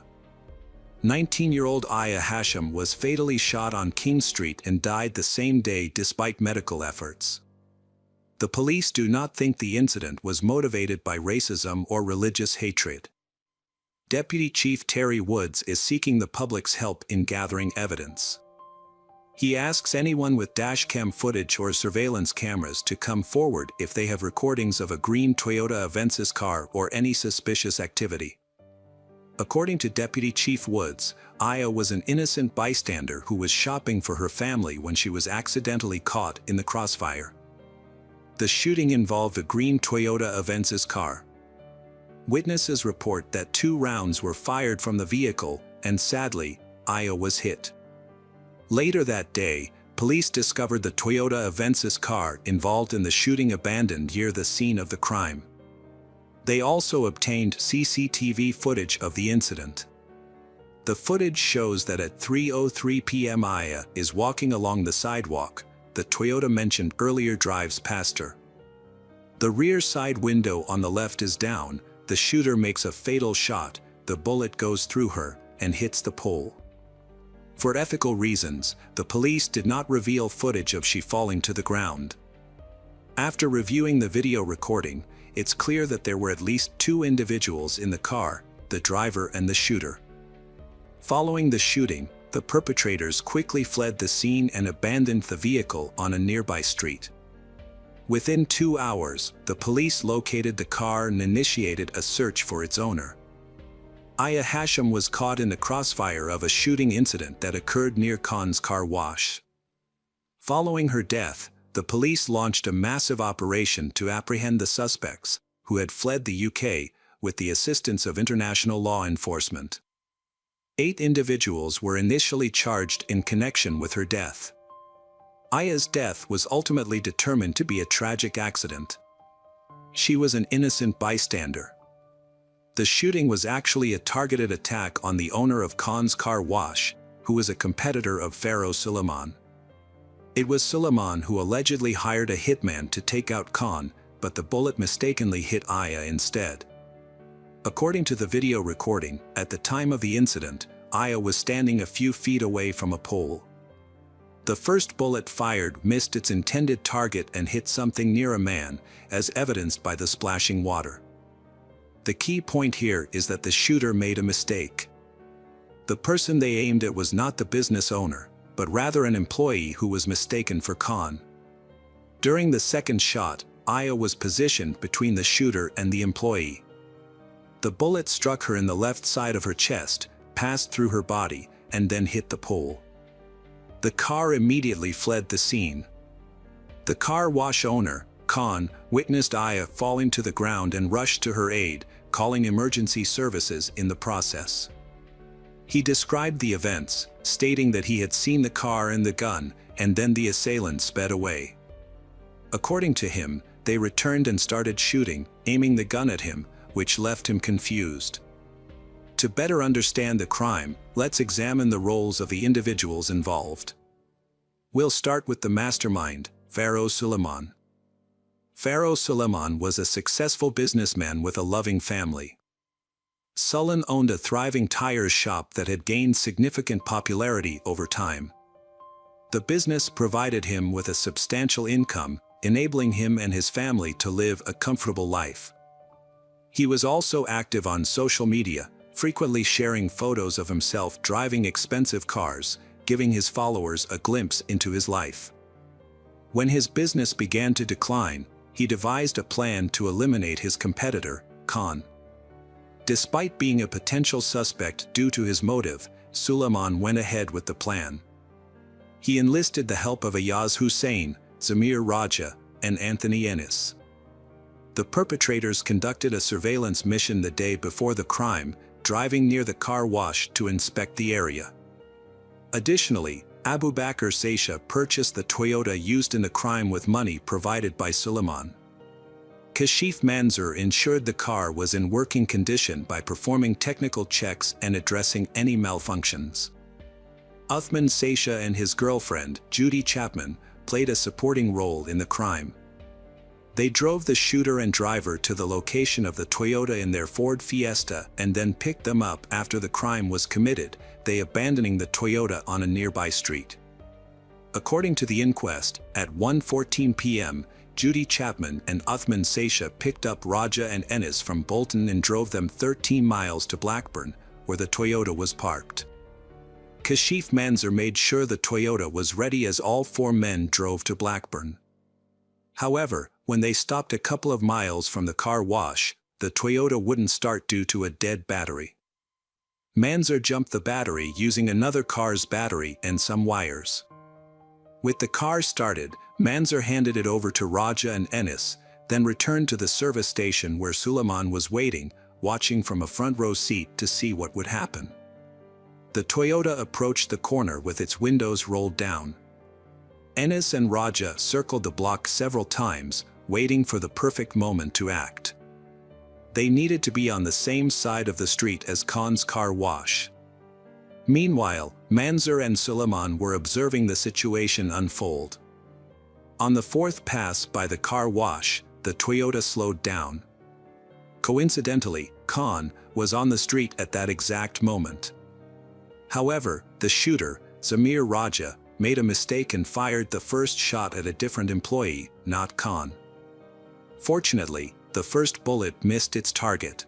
19-year-old Aya Hashim was fatally shot on King Street and died the same day despite medical efforts. The police do not think the incident was motivated by racism or religious hatred. Deputy Chief Terry Woods is seeking the public's help in gathering evidence. He asks anyone with dashcam footage or surveillance cameras to come forward if they have recordings of a green Toyota Avensis car or any suspicious activity. According to Deputy Chief Woods, Aya was an innocent bystander who was shopping for her family when she was accidentally caught in the crossfire. The shooting involved a green Toyota Avensis car. Witnesses report that 2 rounds were fired from the vehicle, and sadly, Aya was hit. Later that day, police discovered the Toyota Avensis car involved in the shooting abandoned near the scene of the crime. They also obtained CCTV footage of the incident. The footage shows that at 3:03 p.m. Aya is walking along the sidewalk. The Toyota mentioned earlier drives past her. The rear side window on the left is down. The shooter makes a fatal shot. The bullet goes through her and hits the pole. For ethical reasons, the police did not reveal footage of she falling to the ground. After reviewing the video recording, it's clear that there were at least 2 individuals in the car, the driver and the shooter. Following the shooting, the perpetrators quickly fled the scene and abandoned the vehicle on a nearby street. Within 2 hours, the police located the car and initiated a search for its owner. Aya Hashim was caught in the crossfire of a shooting incident that occurred near Khan's car wash. Following her death, the police launched a massive operation to apprehend the suspects, who had fled the UK, with the assistance of international law enforcement. 8 individuals were initially charged in connection with her death. Aya's death was ultimately determined to be a tragic accident. She was an innocent bystander. The shooting was actually a targeted attack on the owner of Khan's car wash, who was a competitor of Pharaoh Suleiman. It was Suleiman who allegedly hired a hitman to take out Khan, but the bullet mistakenly hit Aya instead. According to the video recording, at the time of the incident, Aya was standing a few feet away from a pole. The first bullet fired missed its intended target and hit something near a man, as evidenced by the splashing water. The key point here is that the shooter made a mistake. The person they aimed at was not the business owner, but rather an employee who was mistaken for Khan. During the second shot, Aya was positioned between the shooter and the employee. The bullet struck her in the left side of her chest, passed through her body, and then hit the pole. The car immediately fled the scene. The car wash owner, Khan, witnessed Aya falling to the ground and rushed to her aid, calling emergency services in the process. He described the events, stating that he had seen the car and the gun, and then the assailant sped away. According to him, they returned and started shooting, aiming the gun at him, which left him confused. To better understand the crime, let's examine the roles of the individuals involved. We'll start with the mastermind, Pharaoh Suleiman. Pharaoh Suleiman was a successful businessman with a loving family. Suleiman owned a thriving tire shop that had gained significant popularity over time. The business provided him with a substantial income, enabling him and his family to live a comfortable life. He was also active on social media, frequently sharing photos of himself driving expensive cars, giving his followers a glimpse into his life. When his business began to decline, he devised a plan to eliminate his competitor, Khan. Despite being a potential suspect due to his motive, Suleiman went ahead with the plan. He enlisted the help of Ayaz Hussein, Zamir Raja, and Anthony Ennis. The perpetrators conducted a surveillance mission the day before the crime, driving near the car wash to inspect the area. Additionally, Abu Bakr Saisha purchased the Toyota used in the crime with money provided by Suleiman. Kashif Manzoor ensured the car was in working condition by performing technical checks and addressing any malfunctions. Uthman Saisha and his girlfriend, Judy Chapman, played a supporting role in the crime. They drove the shooter and driver to the location of the Toyota in their Ford Fiesta and then picked them up after the crime was committed, they abandoning the Toyota on a nearby street. According to the inquest, at 1:14 p.m., Judy Chapman and Uthman Saisha picked up Raja and Ennis from Bolton and drove them 13 miles to Blackburn, where the Toyota was parked. Kashif Manzoor made sure the Toyota was ready as all 4 men drove to Blackburn. However, when they stopped a couple of miles from the car wash, the Toyota wouldn't start due to a dead battery. Manzoor jumped the battery using another car's battery and some wires. With the car started, Manzoor handed it over to Raja and Ennis, then returned to the service station where Suleiman was waiting, watching from a front row seat to see what would happen. The Toyota approached the corner with its windows rolled down. Ennis and Raja circled the block several times, waiting for the perfect moment to act. They needed to be on the same side of the street as Khan's car wash. Meanwhile, Manzoor and Suleiman were observing the situation unfold. On the fourth pass by the car wash, the Toyota slowed down. Coincidentally, Khan was on the street at that exact moment. However, the shooter, Zamir Raja, made a mistake and fired the first shot at a different employee, not Khan. Fortunately, the first bullet missed its target.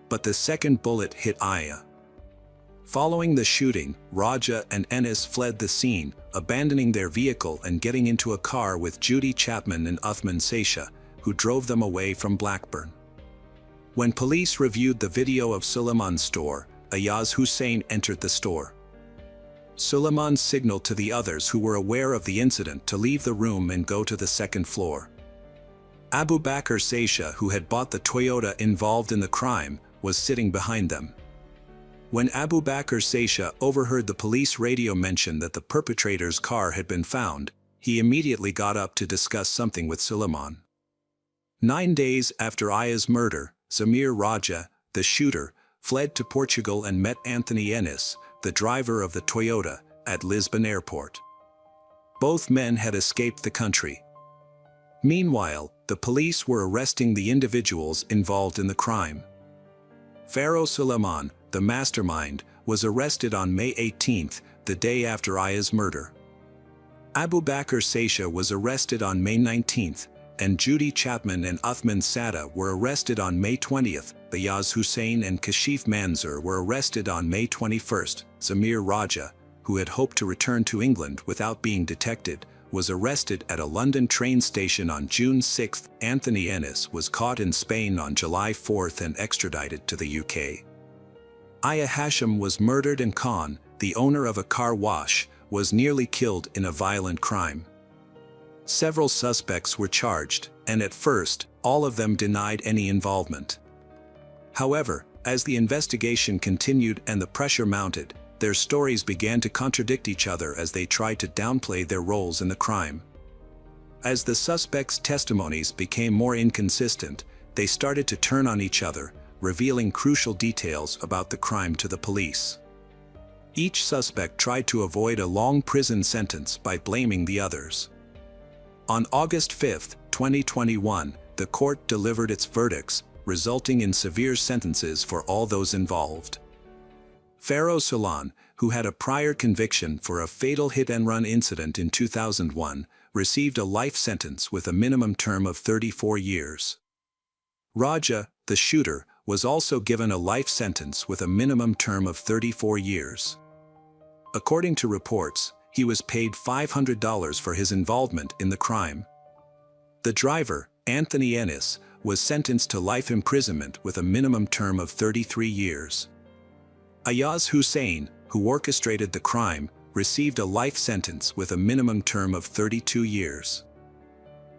But the second bullet hit Aya. Following the shooting, Raja and Ennis fled the scene, abandoning their vehicle and getting into a car with Judy Chapman and Uthman Sesha, who drove them away from Blackburn. When police reviewed the video of Suleiman's store, Ayaz Hussain entered the store. Suleiman signaled to the others who were aware of the incident to leave the room and go to the second floor. Abu Bakr Sesha, who had bought the Toyota involved in the crime, was sitting behind them. When Abu Bakr Sesha overheard the police radio mention that the perpetrator's car had been found, he immediately got up to discuss something with Suleiman. 9 days after Aya's murder, Zamir Raja, the shooter, fled to Portugal and met Anthony Ennis, the driver of the Toyota, at Lisbon airport. Both men had escaped the country. Meanwhile, the police were arresting the individuals involved in the crime. Pharaoh Suleiman, the mastermind, was arrested on May 18, the day after Aya's murder. Abu Bakr Sesha was arrested on May 19, and Judy Chapman and Uthman Sada were arrested on May 20. Ayaz Hussain and Kashif Manzoor were arrested on May 21. Zamir Raja, who had hoped to return to England without being detected, was arrested at a London train station on June 6. Anthony Ennis was caught in Spain on July 4 and extradited to the UK. Aya Hashim was murdered and Khan, the owner of a car wash, was nearly killed in a violent crime. Several suspects were charged, and at first, all of them denied any involvement. However, as the investigation continued and the pressure mounted, their stories began to contradict each other as they tried to downplay their roles in the crime. As the suspects' testimonies became more inconsistent, they started to turn on each other, revealing crucial details about the crime to the police. Each suspect tried to avoid a long prison sentence by blaming the others. On August 5, 2021, the court delivered its verdicts, resulting in severe sentences for all those involved. Pharaoh Suleiman, who had a prior conviction for a fatal hit-and-run incident in 2001, received a life sentence with a minimum term of 34 years. Raja, the shooter, was also given a life sentence with a minimum term of 34 years. According to reports, he was paid $500 for his involvement in the crime. The driver, Anthony Ennis, was sentenced to life imprisonment with a minimum term of 33 years. Ayaz Hussain, who orchestrated the crime, received a life sentence with a minimum term of 32 years.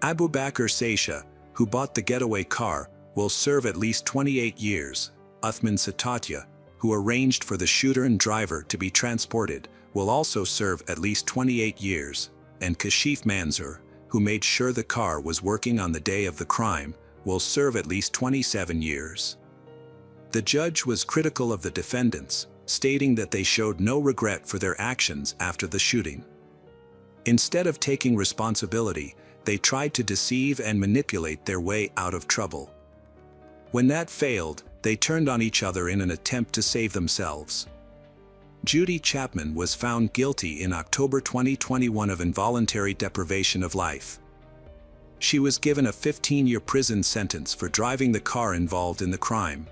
Abu Bakr Sesha, who bought the getaway car, will serve at least 28 years. Uthman Satatya, who arranged for the shooter and driver to be transported, will also serve at least 28 years, and Kashif Manzoor, who made sure the car was working on the day of the crime, will serve at least 27 years. The judge was critical of the defendants, stating that they showed no regret for their actions after the shooting. Instead of taking responsibility, they tried to deceive and manipulate their way out of trouble. When that failed, they turned on each other in an attempt to save themselves. Judy Chapman was found guilty in October 2021 of involuntary deprivation of life. She was given a 15-year prison sentence for driving the car involved in the crime.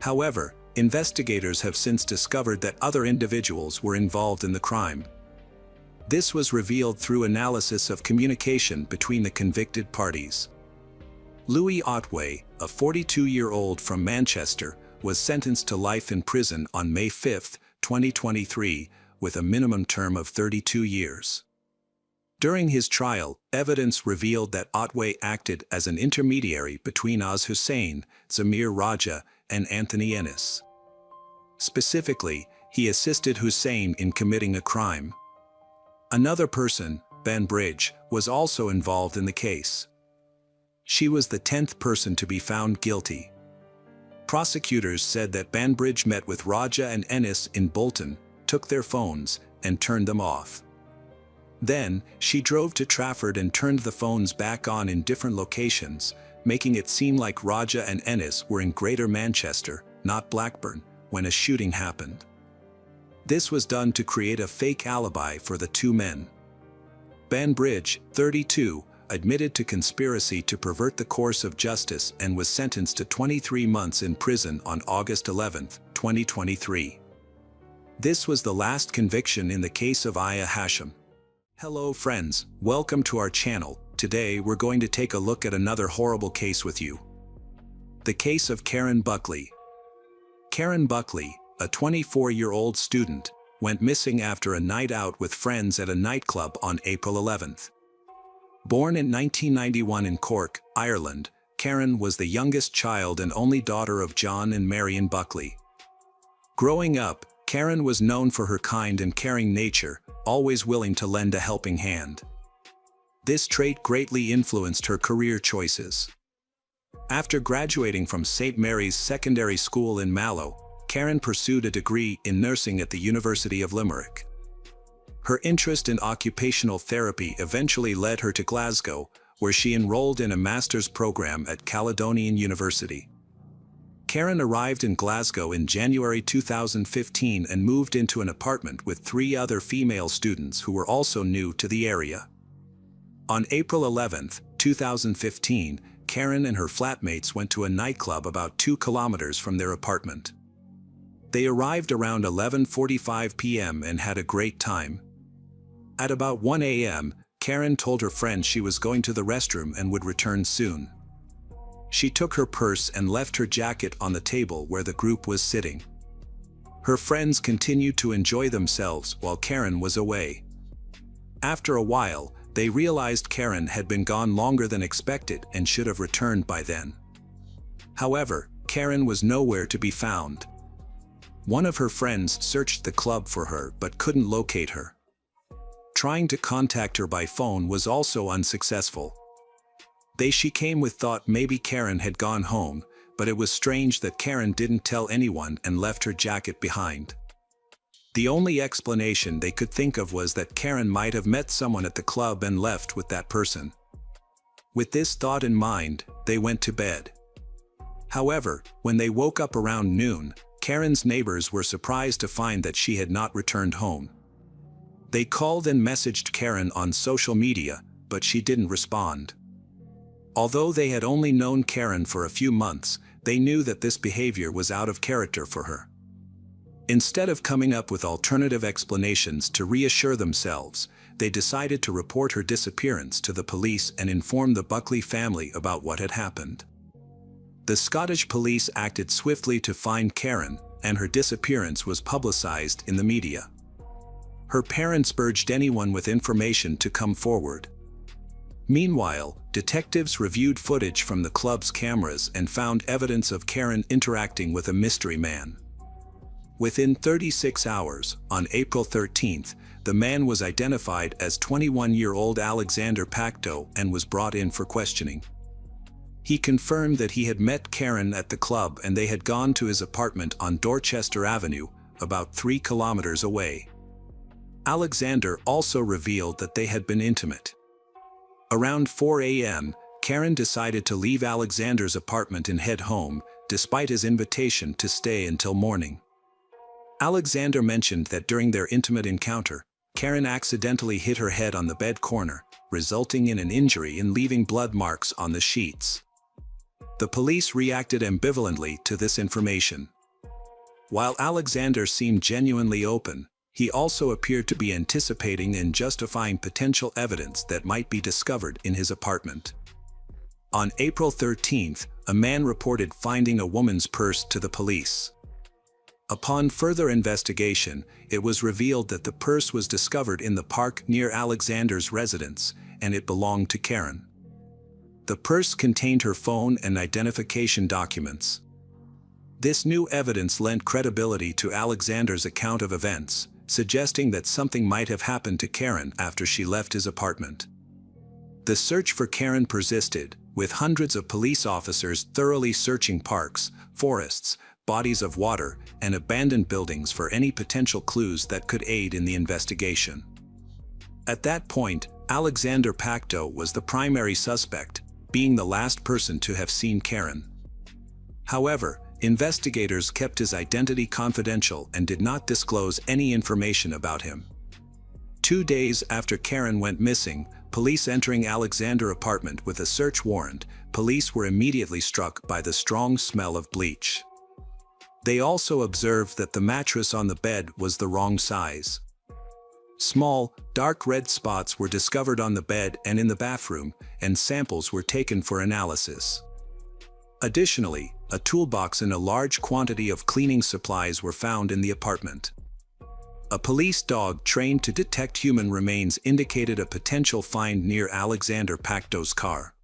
However, investigators have since discovered that other individuals were involved in the crime. This was revealed through analysis of communication between the convicted parties. Louis Otway, a 42-year-old from Manchester, was sentenced to life in prison on May 5, 2023, with a minimum term of 32 years. During his trial, evidence revealed that Otway acted as an intermediary between Oz Hussein, Zamir Raja, and Anthony Ennis. Specifically, he assisted Hussein in committing a crime. Another person, Banbridge, was also involved in the case. She was the 10th person to be found guilty. Prosecutors said that Banbridge met with Raja and Ennis in Bolton, took their phones, and turned them off. Then, she drove to Trafford and turned the phones back on in different locations, making it seem like Raja and Ennis were in Greater Manchester, not Blackburn, when a shooting happened. This was done to create a fake alibi for the two men. Banbridge, 32, admitted to conspiracy to pervert the course of justice and was sentenced to 23 months in prison on August 11, 2023. This was the last conviction in the case of Aya Hashim. Hello friends, welcome to our channel. Today we're going to take a look at another horrible case with you. The case of Karen Buckley. Karen Buckley, a 24-year-old student, went missing after a night out with friends at a nightclub on April 11th. Born in 1991 in Cork, Ireland, Karen was the youngest child and only daughter of John and Marion Buckley. Growing up, Karen was known for her kind and caring nature, always willing to lend a helping hand. This trait greatly influenced her career choices. After graduating from St. Mary's Secondary School in Mallow, Karen pursued a degree in nursing at the University of Limerick. Her interest in occupational therapy eventually led her to Glasgow, where she enrolled in a master's program at Caledonian University. Karen arrived in Glasgow in January 2015 and moved into an apartment with 3 other female students who were also new to the area. On April 11, 2015, Karen and her flatmates went to a nightclub about 2 kilometers from their apartment. They arrived around 11:45 p.m. and had a great time. At about 1 a.m., Karen told her friend she was going to the restroom and would return soon. She took her purse and left her jacket on the table where the group was sitting. Her friends continued to enjoy themselves while Karen was away. After a while, they realized Karen had been gone longer than expected and should have returned by then. However, Karen was nowhere to be found. One of her friends searched the club for her but couldn't locate her. Trying to contact her by phone was also unsuccessful. She came with thought maybe Karen had gone home, but it was strange that Karen didn't tell anyone and left her jacket behind. The only explanation they could think of was that Karen might have met someone at the club and left with that person. With this thought in mind, they went to bed. However, when they woke up around noon, Karen's neighbors were surprised to find that she had not returned home. They called and messaged Karen on social media, but she didn't respond. Although they had only known Karen for a few months, they knew that this behavior was out of character for her. Instead of coming up with alternative explanations to reassure themselves, they decided to report her disappearance to the police and inform the Buckley family about what had happened. The Scottish police acted swiftly to find Karen, and her disappearance was publicized in the media. Her parents urged anyone with information to come forward. Meanwhile, detectives reviewed footage from the club's cameras and found evidence of Karen interacting with a mystery man. Within 36 hours, on April 13th, the man was identified as 21-year-old Alexander Pacto and was brought in for questioning. He confirmed that he had met Karen at the club and they had gone to his apartment on Dorchester Avenue, about 3 kilometers away. Alexander also revealed that they had been intimate. Around 4 a.m., Karen decided to leave Alexander's apartment and head home, despite his invitation to stay until morning. Alexander mentioned that during their intimate encounter, Karen accidentally hit her head on the bed corner, resulting in an injury and leaving blood marks on the sheets. The police reacted ambivalently to this information. While Alexander seemed genuinely open, he also appeared to be anticipating and justifying potential evidence that might be discovered in his apartment. On April 13th, a man reported finding a woman's purse to the police. Upon further investigation, it was revealed that the purse was discovered in the park near Alexander's residence, and it belonged to Karen. The purse contained her phone and identification documents. This new evidence lent credibility to Alexander's account of events, suggesting that something might have happened to Karen after she left his apartment. The search for Karen persisted, with hundreds of police officers thoroughly searching parks, forests, bodies of water, and abandoned buildings for any potential clues that could aid in the investigation. At that point, Alexander Pacto was the primary suspect, being the last person to have seen Karen. However, investigators kept his identity confidential and did not disclose any information about him. 2 days after Karen went missing, police entering Alexander's apartment with a search warrant, police were immediately struck by the strong smell of bleach. They also observed that the mattress on the bed was the wrong size. Small, dark red spots were discovered on the bed and in the bathroom, and samples were taken for analysis. Additionally, a toolbox and a large quantity of cleaning supplies were found in the apartment. A police dog trained to detect human remains indicated a potential find near Alexander Pacto's car.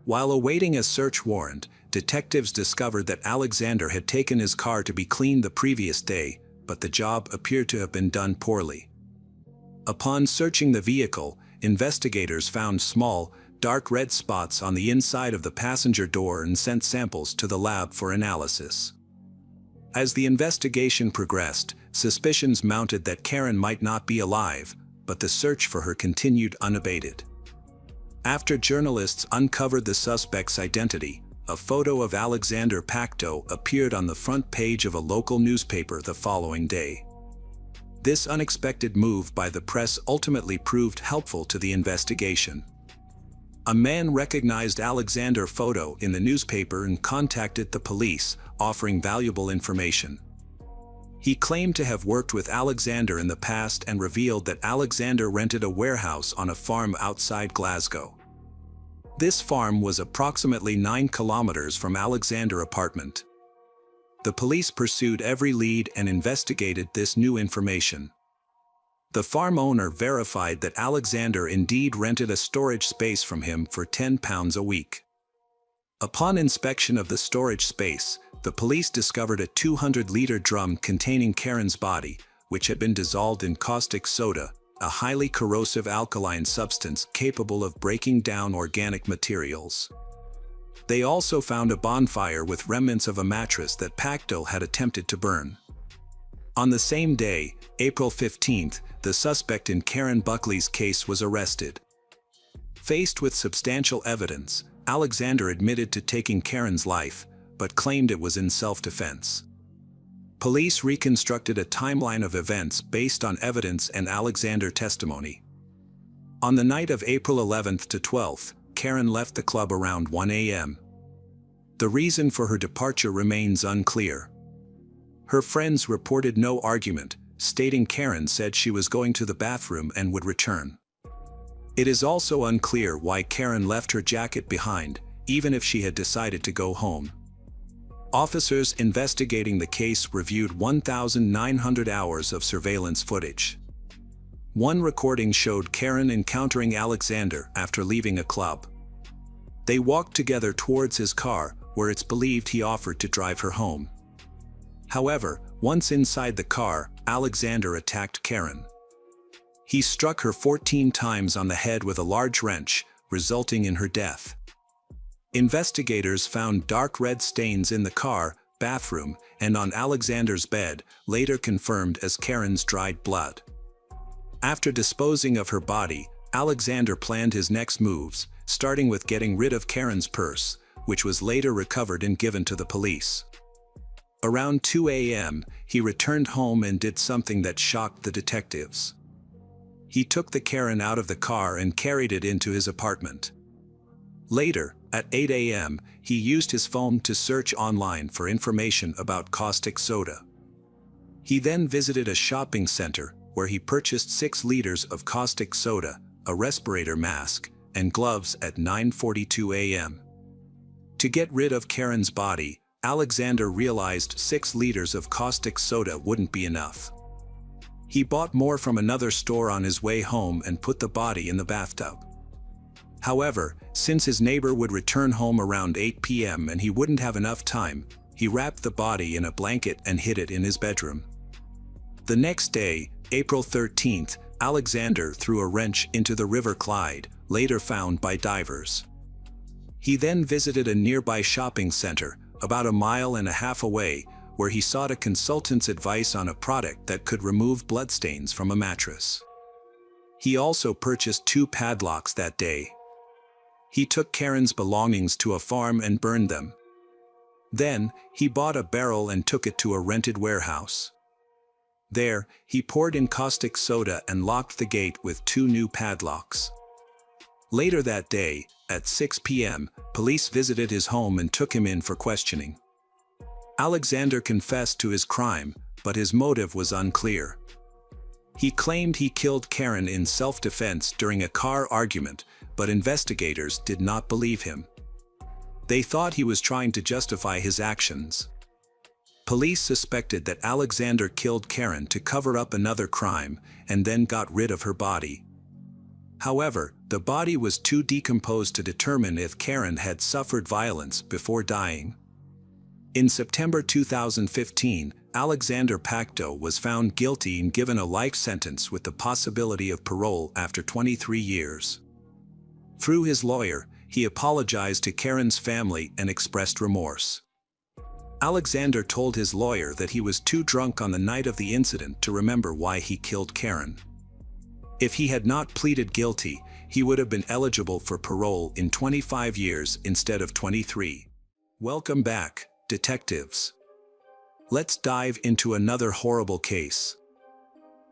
While awaiting a search warrant, detectives discovered that Alexander had taken his car to be cleaned the previous day, but the job appeared to have been done poorly. Upon searching the vehicle, investigators found small, dark red spots on the inside of the passenger door and sent samples to the lab for analysis. As the investigation progressed, suspicions mounted that Karen might not be alive, but the search for her continued unabated. After journalists uncovered the suspect's identity, a photo of Alexander Pacto appeared on the front page of a local newspaper the following day. This unexpected move by the press ultimately proved helpful to the investigation. A man recognized Alexander's photo in the newspaper and contacted the police, offering valuable information. He claimed to have worked with Alexander in the past and revealed that Alexander rented a warehouse on a farm outside Glasgow. This farm was approximately 9 kilometers from Alexander's apartment. The police pursued every lead and investigated this new information. The farm owner verified that Alexander indeed rented a storage space from him for £10 a week. Upon inspection of the storage space, the police discovered a 200-liter drum containing Karen's body, which had been dissolved in caustic soda, a highly corrosive alkaline substance capable of breaking down organic materials. They also found a bonfire with remnants of a mattress that Pacto had attempted to burn. On the same day, April 15th, the suspect in Karen Buckley's case was arrested. Faced with substantial evidence, Alexander admitted to taking Karen's life, but claimed it was in self-defense. Police reconstructed a timeline of events based on evidence and Alexander's testimony. On the night of April 11th to 12th, Karen left the club around 1 a.m. The reason for her departure remains unclear. Her friends reported no argument, stating Karen said she was going to the bathroom and would return. It is also unclear why Karen left her jacket behind, even if she had decided to go home. Officers investigating the case reviewed 1,900 hours of surveillance footage. One recording showed Karen encountering Alexander after leaving a club. They walked together towards his car, where it's believed he offered to drive her home. However, once inside the car, Alexander attacked Karen. He struck her 14 times on the head with a large wrench, resulting in her death. Investigators found dark red stains in the car, bathroom, and on Alexander's bed, later confirmed as Karen's dried blood. After disposing of her body, Alexander planned his next moves, starting with getting rid of Karen's purse, which was later recovered and given to the police. Around 2 a.m., he returned home and did something that shocked the detectives. He took the Karen out of the car and carried it into his apartment. Later, at 8 a.m., he used his phone to search online for information about caustic soda. He then visited a shopping center where he purchased 6 liters of caustic soda, a respirator mask, and gloves at 9:42 a.m. To get rid of Karen's body, Alexander realized 6 liters of caustic soda wouldn't be enough. He bought more from another store on his way home and put the body in the bathtub. However, since his neighbor would return home around 8 p.m. and he wouldn't have enough time, he wrapped the body in a blanket and hid it in his bedroom. The next day, April 13th, Alexander threw a wrench into the River Clyde, later found by divers. He then visited a nearby shopping center, about 1.5 miles away, where he sought a consultant's advice on a product that could remove bloodstains from a mattress. He also purchased 2 padlocks that day. He took Karen's belongings to a farm and burned them. Then, he bought a barrel and took it to a rented warehouse. There, he poured in caustic soda and locked the gate with 2 new padlocks. Later that day, at 6 p.m., police visited his home and took him in for questioning. Alexander confessed to his crime, but his motive was unclear. He claimed he killed Karen in self-defense during a car argument, but investigators did not believe him. They thought he was trying to justify his actions. Police suspected that Alexander killed Karen to cover up another crime and then got rid of her body. However, the body was too decomposed to determine if Karen had suffered violence before dying. In September 2015, Alexander Pacto was found guilty and given a life sentence with the possibility of parole after 23 years. Through his lawyer, he apologized to Karen's family and expressed remorse. Alexander told his lawyer that he was too drunk on the night of the incident to remember why he killed Karen. If he had not pleaded guilty, he would have been eligible for parole in 25 years instead of 23. Welcome back, detectives. Let's dive into another horrible case.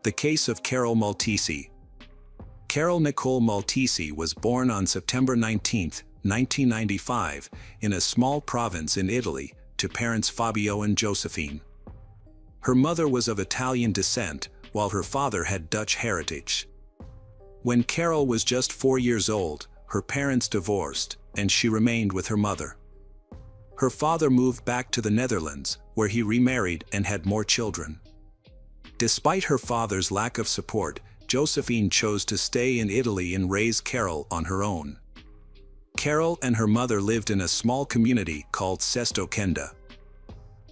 The case of Carol Maltesi. Carol Nicole Maltesi was born on September 19, 1995, in a small province in Italy, to parents Fabio and Josephine. Her mother was of Italian descent, while her father had Dutch heritage. When Carol was just 4 years old, her parents divorced, and she remained with her mother. Her father moved back to the Netherlands, where he remarried and had more children. Despite her father's lack of support, Josephine chose to stay in Italy and raise Carol on her own. Carol and her mother lived in a small community called Sesto Kenda.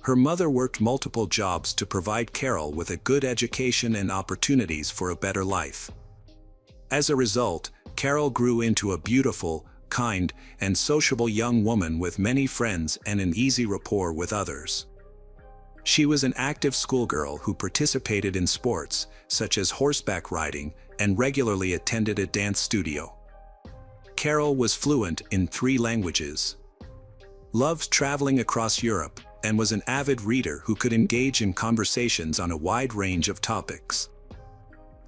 Her mother worked multiple jobs to provide Carol with a good education and opportunities for a better life. As a result, Carol grew into a beautiful, kind, and sociable young woman with many friends and an easy rapport with others. She was an active schoolgirl who participated in sports, such as horseback riding, and regularly attended a dance studio. Carol was fluent in 3 languages, loved traveling across Europe, and was an avid reader who could engage in conversations on a wide range of topics.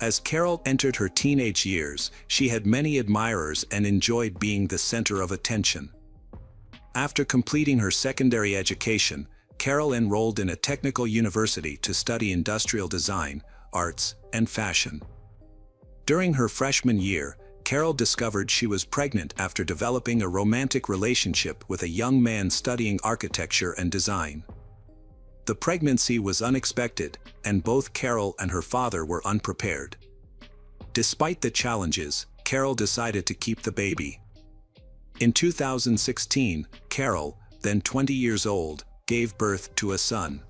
As Carol entered her teenage years, she had many admirers and enjoyed being the center of attention. After completing her secondary education, Carol enrolled in a technical university to study industrial design, arts, and fashion. During her freshman year, Carol discovered she was pregnant after developing a romantic relationship with a young man studying architecture and design. The pregnancy was unexpected, and both Carol and her father were unprepared. Despite the challenges, Carol decided to keep the baby. In 2016, Carol, then 20 years old, gave birth to a son.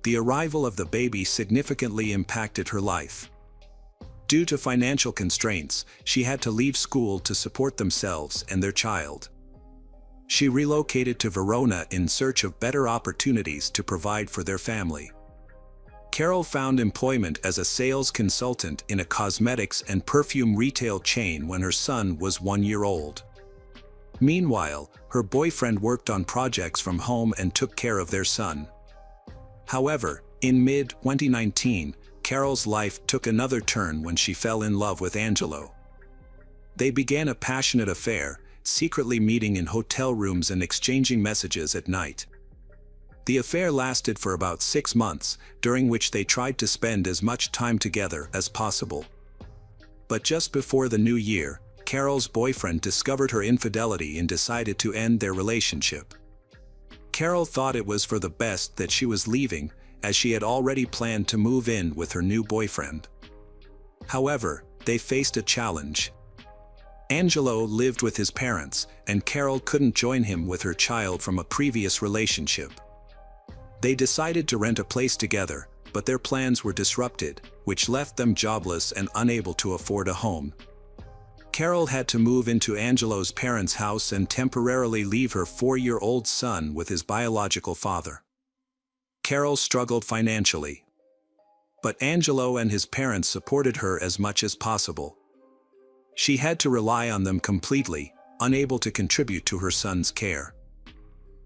The arrival of the baby significantly impacted her life. Due to financial constraints, she had to leave school to support themselves and their child. She relocated to Verona in search of better opportunities to provide for their family. Carol found employment as a sales consultant in a cosmetics and perfume retail chain when her son was 1 year old. Meanwhile, her boyfriend worked on projects from home and took care of their son. However, in mid-2019, Carol's life took another turn when she fell in love with Angelo. They began a passionate affair, secretly meeting in hotel rooms and exchanging messages at night. The affair lasted for about 6 months, during which they tried to spend as much time together as possible. But just before the new year, Carol's boyfriend discovered her infidelity and decided to end their relationship. Carol thought it was for the best that she was leaving, as she had already planned to move in with her new boyfriend. However, they faced a challenge. Angelo lived with his parents, and Carol couldn't join him with her child from a previous relationship. They decided to rent a place together, but their plans were disrupted, which left them jobless and unable to afford a home. Carol had to move into Angelo's parents' house and temporarily leave her 4-year-old son with his biological father. Carol struggled financially, but Angelo and his parents supported her as much as possible. She had to rely on them completely, unable to contribute to her son's care.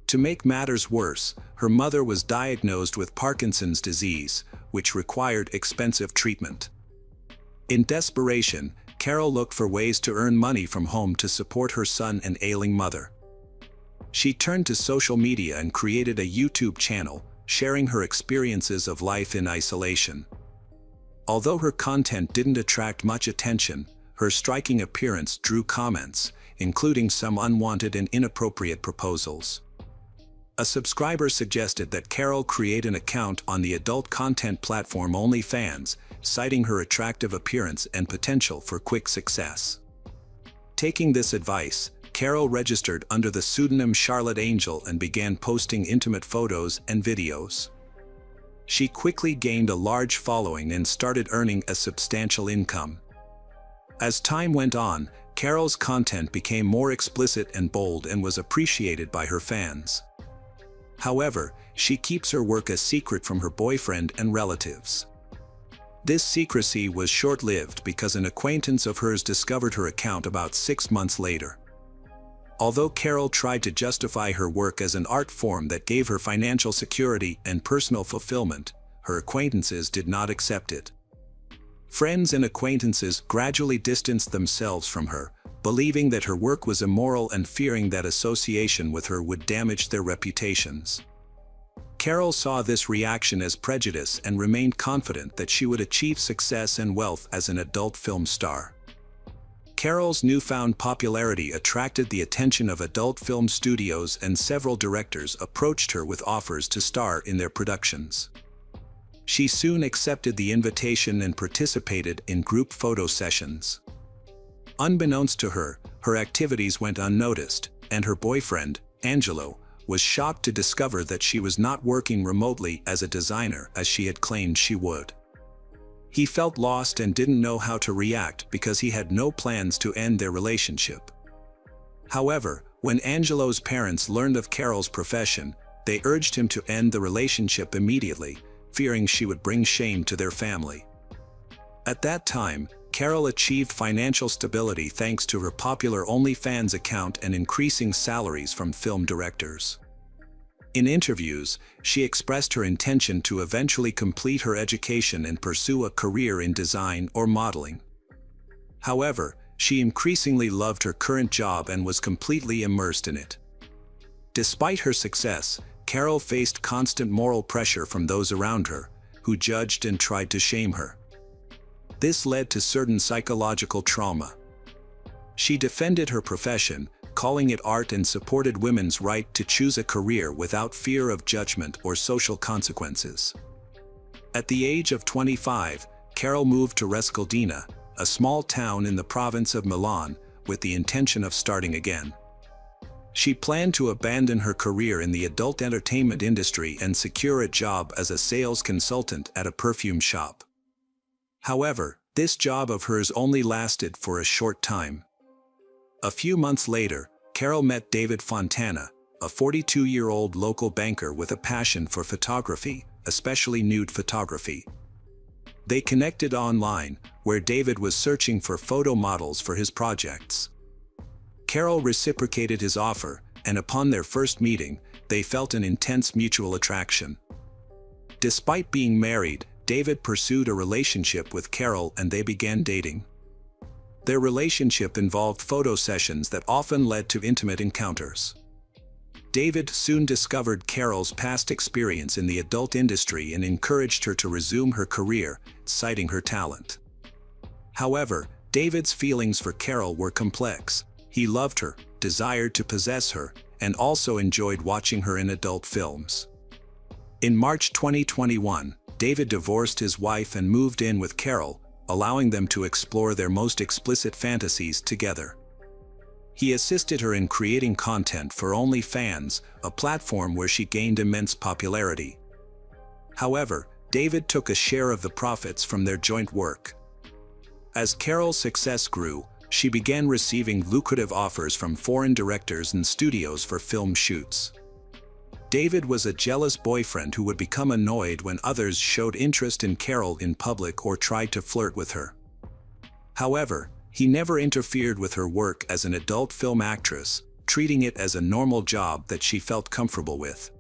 To make matters worse, her mother was diagnosed with Parkinson's disease, which required expensive treatment. In desperation, Carol looked for ways to earn money from home to support her son and ailing mother. She turned to social media and created a YouTube channel, sharing her experiences of life in isolation. Although her content didn't attract much attention, her striking appearance drew comments, including some unwanted and inappropriate proposals. A subscriber suggested that Carol create an account on the adult content platform OnlyFans, citing her attractive appearance and potential for quick success. Taking this advice, Carol registered under the pseudonym Charlotte Angel and began posting intimate photos and videos. She quickly gained a large following and started earning a substantial income. As time went on, Carol's content became more explicit and bold and was appreciated by her fans. However, she keeps her work a secret from her boyfriend and relatives. This secrecy was short-lived because an acquaintance of hers discovered her account about 6 months later. Although Carol tried to justify her work as an art form that gave her financial security and personal fulfillment, her acquaintances did not accept it. Friends and acquaintances gradually distanced themselves from her, believing that her work was immoral and fearing that association with her would damage their reputations. Carol saw this reaction as prejudice and remained confident that she would achieve success and wealth as an adult film star. Carol's newfound popularity attracted the attention of adult film studios, and several directors approached her with offers to star in their productions. She soon accepted the invitation and participated in group photo sessions. Unbeknownst to her, her activities went unnoticed, and her boyfriend, Angelo, was shocked to discover that she was not working remotely as a designer as she had claimed she would. He felt lost and didn't know how to react because he had no plans to end their relationship. However, when Angelo's parents learned of Carol's profession, they urged him to end the relationship immediately, fearing she would bring shame to their family. At that time, Carol achieved financial stability thanks to her popular OnlyFans account and increasing salaries from film directors. In interviews, she expressed her intention to eventually complete her education and pursue a career in design or modeling. However, she increasingly loved her current job and was completely immersed in it. Despite her success, Carol faced constant moral pressure from those around her, who judged and tried to shame her. This led to certain psychological trauma. She defended her profession, calling it art, and supported women's right to choose a career without fear of judgment or social consequences. At the age of 25, Carol moved to Rescaldina, a small town in the province of Milan, with the intention of starting again. She planned to abandon her career in the adult entertainment industry and secure a job as a sales consultant at a perfume shop. However, this job of hers only lasted for a short time. A few months later, Carol met David Fontana, a 42-year-old local banker with a passion for photography, especially nude photography. They connected online, where David was searching for photo models for his projects. Carol reciprocated his offer, and upon their first meeting, they felt an intense mutual attraction. Despite being married, David pursued a relationship with Carol and they began dating. Their relationship involved photo sessions that often led to intimate encounters. David soon discovered Carol's past experience in the adult industry and encouraged her to resume her career, citing her talent. However, David's feelings for Carol were complex. He loved her, desired to possess her, and also enjoyed watching her in adult films. In March 2021, David divorced his wife and moved in with Carol, allowing them to explore their most explicit fantasies together. He assisted her in creating content for OnlyFans, a platform where she gained immense popularity. However, David took a share of the profits from their joint work. As Carol's success grew, she began receiving lucrative offers from foreign directors and studios for film shoots. David was a jealous boyfriend who would become annoyed when others showed interest in Carol in public or tried to flirt with her. However, he never interfered with her work as an adult film actress, treating it as a normal job that she felt comfortable with.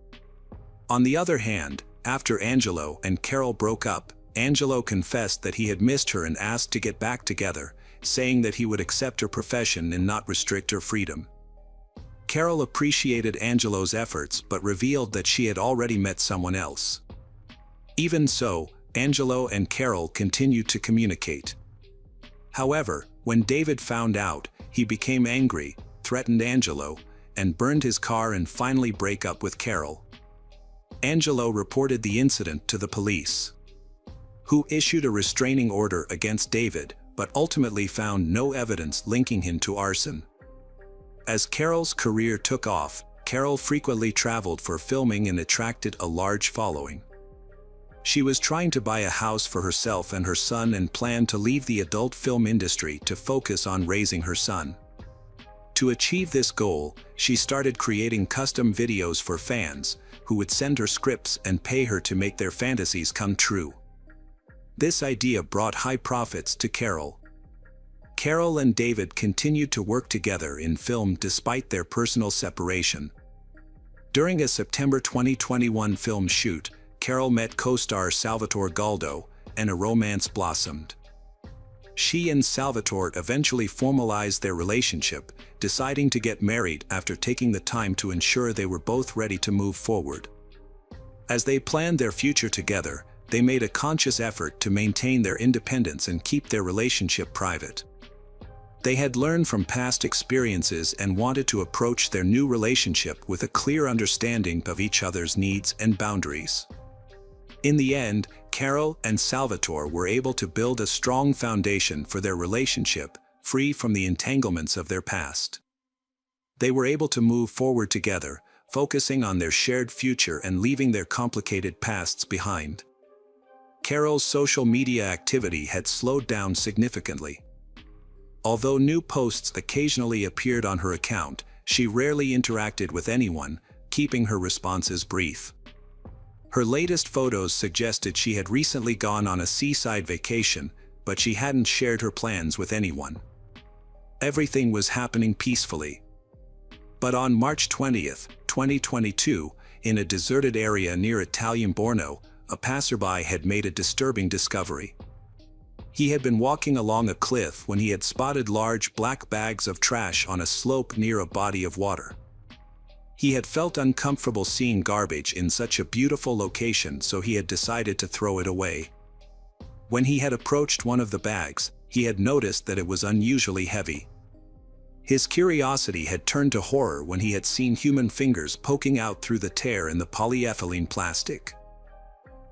On the other hand, after Angelo and Carol broke up, Angelo confessed that he had missed her and asked to get back together, saying that he would accept her profession and not restrict her freedom. Carol appreciated Angelo's efforts but revealed that she had already met someone else. Even so, Angelo and Carol continued to communicate. However, when David found out, he became angry, threatened Angelo, and burned his car and finally break up with Carol. Angelo reported the incident to the police, who issued a restraining order against David, but ultimately found no evidence linking him to arson. As Carol's career took off, Carol frequently traveled for filming and attracted a large following. She was trying to buy a house for herself and her son and planned to leave the adult film industry to focus on raising her son. To achieve this goal, she started creating custom videos for fans, who would send her scripts and pay her to make their fantasies come true. This idea brought high profits to Carol. Carol and David continued to work together in film despite their personal separation. During a September 2021 film shoot, Carol met co-star Salvatore Galdo, and a romance blossomed. She and Salvatore eventually formalized their relationship, deciding to get married after taking the time to ensure they were both ready to move forward. As they planned their future together, they made a conscious effort to maintain their independence and keep their relationship private. They had learned from past experiences and wanted to approach their new relationship with a clear understanding of each other's needs and boundaries. In the end, Carol and Salvatore were able to build a strong foundation for their relationship, free from the entanglements of their past. They were able to move forward together, focusing on their shared future and leaving their complicated pasts behind. Carol's social media activity had slowed down significantly. Although new posts occasionally appeared on her account, she rarely interacted with anyone, keeping her responses brief. Her latest photos suggested she had recently gone on a seaside vacation, but she hadn't shared her plans with anyone. Everything was happening peacefully. But on March 20, 2022, in a deserted area near Italian Borno, a passerby had made a disturbing discovery. He had been walking along a cliff when he had spotted large black bags of trash on a slope near a body of water. He had felt uncomfortable seeing garbage in such a beautiful location, so he had decided to throw it away. When he had approached one of the bags, he had noticed that it was unusually heavy. His curiosity had turned to horror when he had seen human fingers poking out through the tear in the polyethylene plastic.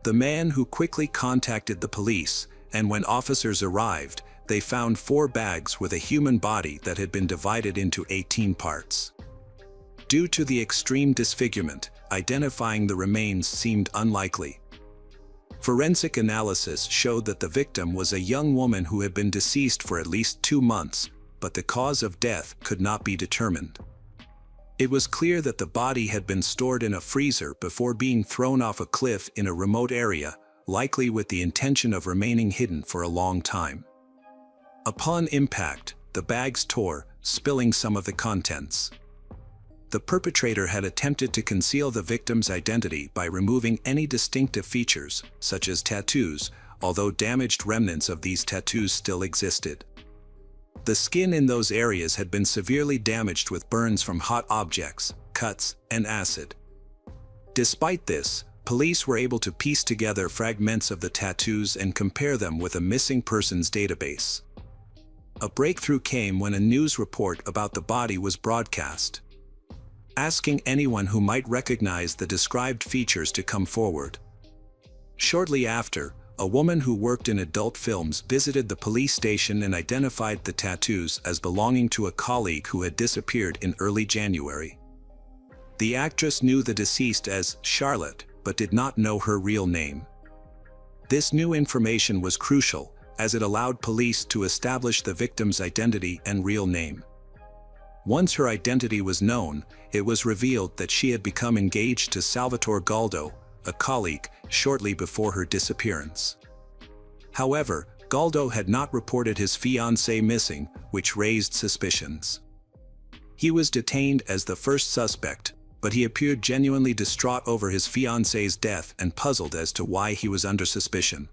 The man who quickly contacted the police, and when officers arrived, they found 4 bags with a human body that had been divided into 18 parts. Due to the extreme disfigurement, identifying the remains seemed unlikely. Forensic analysis showed that the victim was a young woman who had been deceased for at least 2 months, but the cause of death could not be determined. It was clear that the body had been stored in a freezer before being thrown off a cliff in a remote area, likely with the intention of remaining hidden for a long time. Upon impact, the bags tore, spilling some of the contents. The perpetrator had attempted to conceal the victim's identity by removing any distinctive features, such as tattoos, although damaged remnants of these tattoos still existed. The skin in those areas had been severely damaged with burns from hot objects, cuts, and acid. Despite this, police were able to piece together fragments of the tattoos and compare them with a missing persons database. A breakthrough came when a news report about the body was broadcast. asking anyone who might recognize the described features to come forward. Shortly after, a woman who worked in adult films visited the police station and identified the tattoos as belonging to a colleague who had disappeared in early January. The actress knew the deceased as Charlotte, but did not know her real name. This new information was crucial, as it allowed police to establish the victim's identity and real name. Once her identity was known, it was revealed that she had become engaged to Salvatore Galdo, a colleague, shortly before her disappearance. However, Galdo had not reported his fiancée missing, which raised suspicions. He was detained as the first suspect, but he appeared genuinely distraught over his fiancée's death and puzzled as to why he was under suspicion.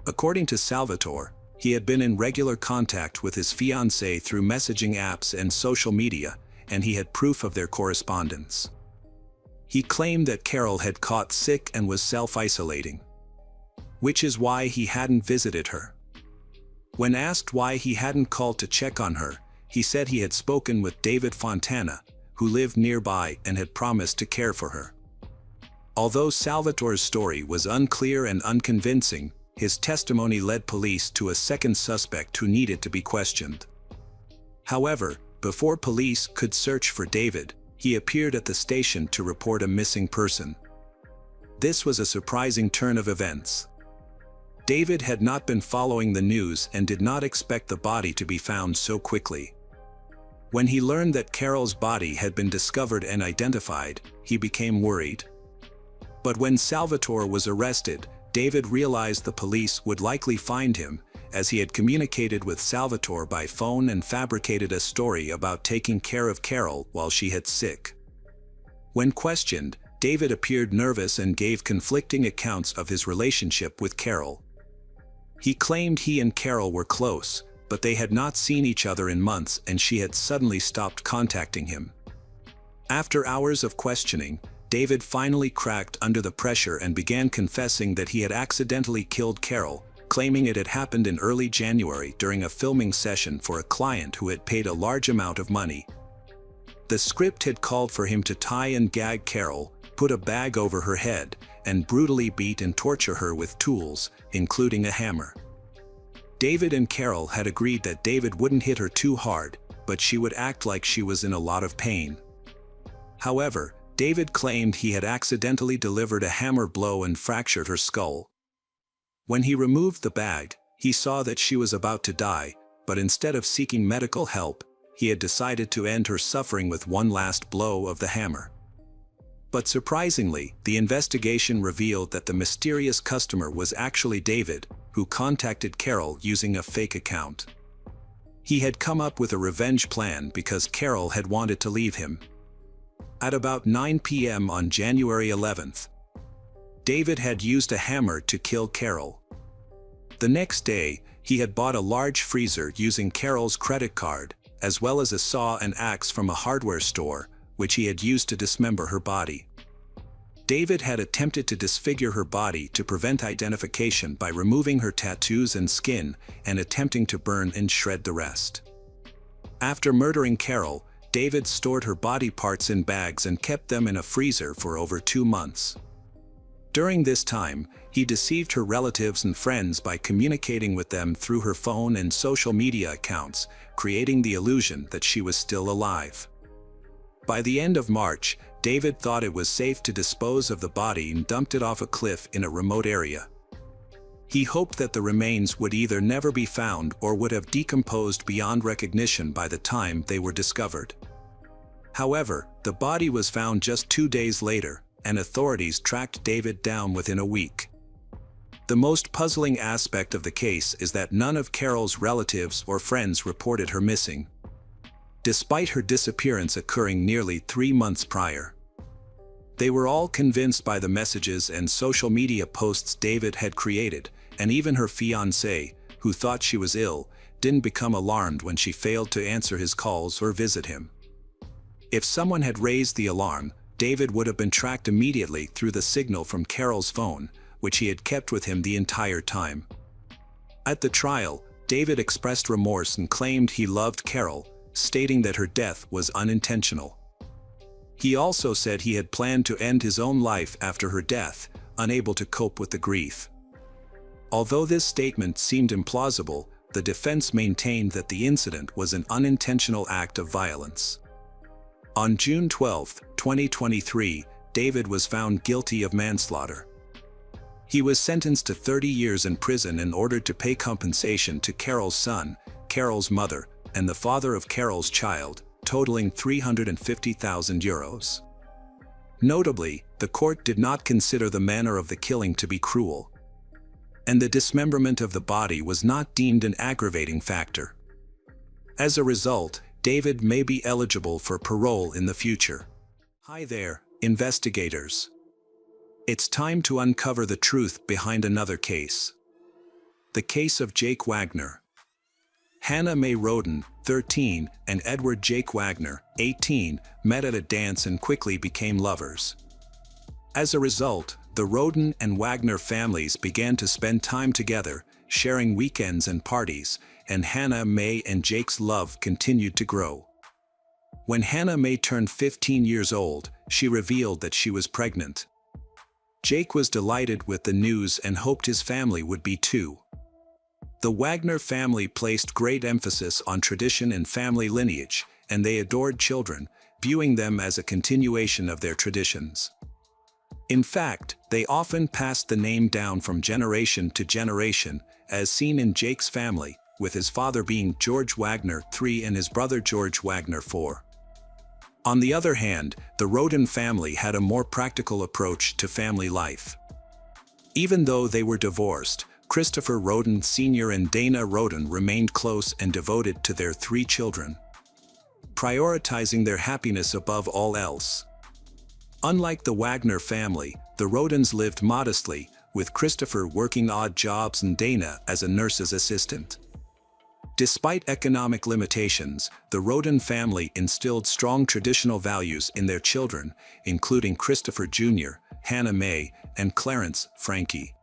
According to Salvatore, he had been in regular contact with his fiancée through messaging apps and social media, and he had proof of their correspondence. He claimed that Carol had caught sick and was self-isolating, which is why he hadn't visited her. When asked why he hadn't called to check on her, he said he had spoken with David Fontana, who lived nearby and had promised to care for her. Although Salvatore's story was unclear and unconvincing, his testimony led police to a second suspect who needed to be questioned. However, before police could search for David, he appeared at the station to report a missing person. This was a surprising turn of events. David had not been following the news and did not expect the body to be found so quickly. When he learned that Carol's body had been discovered and identified, he became worried. But when Salvatore was arrested, David realized the police would likely find him, as he had communicated with Salvatore by phone and fabricated a story about taking care of Carol while she had sick. When questioned, David appeared nervous and gave conflicting accounts of his relationship with Carol. He claimed he and Carol were close, but they had not seen each other in months and she had suddenly stopped contacting him. After hours of questioning, David finally cracked under the pressure and began confessing that he had accidentally killed Carol, claiming it had happened in early January during a filming session for a client who had paid a large amount of money. The script had called for him to tie and gag Carol, put a bag over her head, and brutally beat and torture her with tools, including a hammer. David and Carol had agreed that David wouldn't hit her too hard, but she would act like she was in a lot of pain. However, David claimed he had accidentally delivered a hammer blow and fractured her skull. When he removed the bag, he saw that she was about to die, but instead of seeking medical help, he had decided to end her suffering with one last blow of the hammer. But surprisingly, the investigation revealed that the mysterious customer was actually David, who contacted Carol using a fake account. He had come up with a revenge plan because Carol had wanted to leave him. At about 9 p.m. on January 11th, David had used a hammer to kill Carol. The next day, he had bought a large freezer using Carol's credit card, as well as a saw and axe from a hardware store, which he had used to dismember her body. David had attempted to disfigure her body to prevent identification by removing her tattoos and skin and attempting to burn and shred the rest. After murdering Carol, David stored her body parts in bags and kept them in a freezer for over 2 months. During this time, he deceived her relatives and friends by communicating with them through her phone and social media accounts, creating the illusion that she was still alive. By the end of March, David thought it was safe to dispose of the body and dumped it off a cliff in a remote area. He hoped that the remains would either never be found or would have decomposed beyond recognition by the time they were discovered. However, the body was found just 2 days later, and authorities tracked David down within a week. The most puzzling aspect of the case is that none of Carol's relatives or friends reported her missing, despite her disappearance occurring nearly 3 months prior. They were all convinced by the messages and social media posts David had created, and even her fiancé, who thought she was ill, didn't become alarmed when she failed to answer his calls or visit him. If someone had raised the alarm, David would have been tracked immediately through the signal from Carol's phone, which he had kept with him the entire time. At the trial, David expressed remorse and claimed he loved Carol, stating that her death was unintentional. He also said he had planned to end his own life after her death, unable to cope with the grief. Although this statement seemed implausible, the defense maintained that the incident was an unintentional act of violence. On June 12, 2023, David was found guilty of manslaughter. He was sentenced to 30 years in prison and ordered to pay compensation to Carol's son, Carol's mother, and the father of Carol's child, totaling €350,000. Notably, the court did not consider the manner of the killing to be cruel, and the dismemberment of the body was not deemed an aggravating factor. As a result, David may be eligible for parole in the future. Hi there, investigators. It's time to uncover the truth behind another case. The case of Jake Wagner. Hannah Mae Roden, 13, and Edward Jake Wagner, 18, met at a dance and quickly became lovers. As a result, the Roden and Wagner families began to spend time together, sharing weekends and parties, and Hannah Mae and Jake's love continued to grow. When Hannah Mae turned 15 years old, she revealed that she was pregnant. Jake was delighted with the news and hoped his family would be too. The Wagner family placed great emphasis on tradition and family lineage, and they adored children, viewing them as a continuation of their traditions. In fact, they often passed the name down from generation to generation, as seen in Jake's family, with his father being George Wagner III and his brother George Wagner IV. On the other hand, the Roden family had a more practical approach to family life. Even though they were divorced, Christopher Roden Sr. and Dana Roden remained close and devoted to their 3 children, prioritizing their happiness above all else. Unlike the Wagner family, the Rodens lived modestly, with Christopher working odd jobs and Dana as a nurse's assistant. Despite economic limitations, the Roden family instilled strong traditional values in their children, including Christopher Jr., Hannah Mae, and Clarence, Frankie.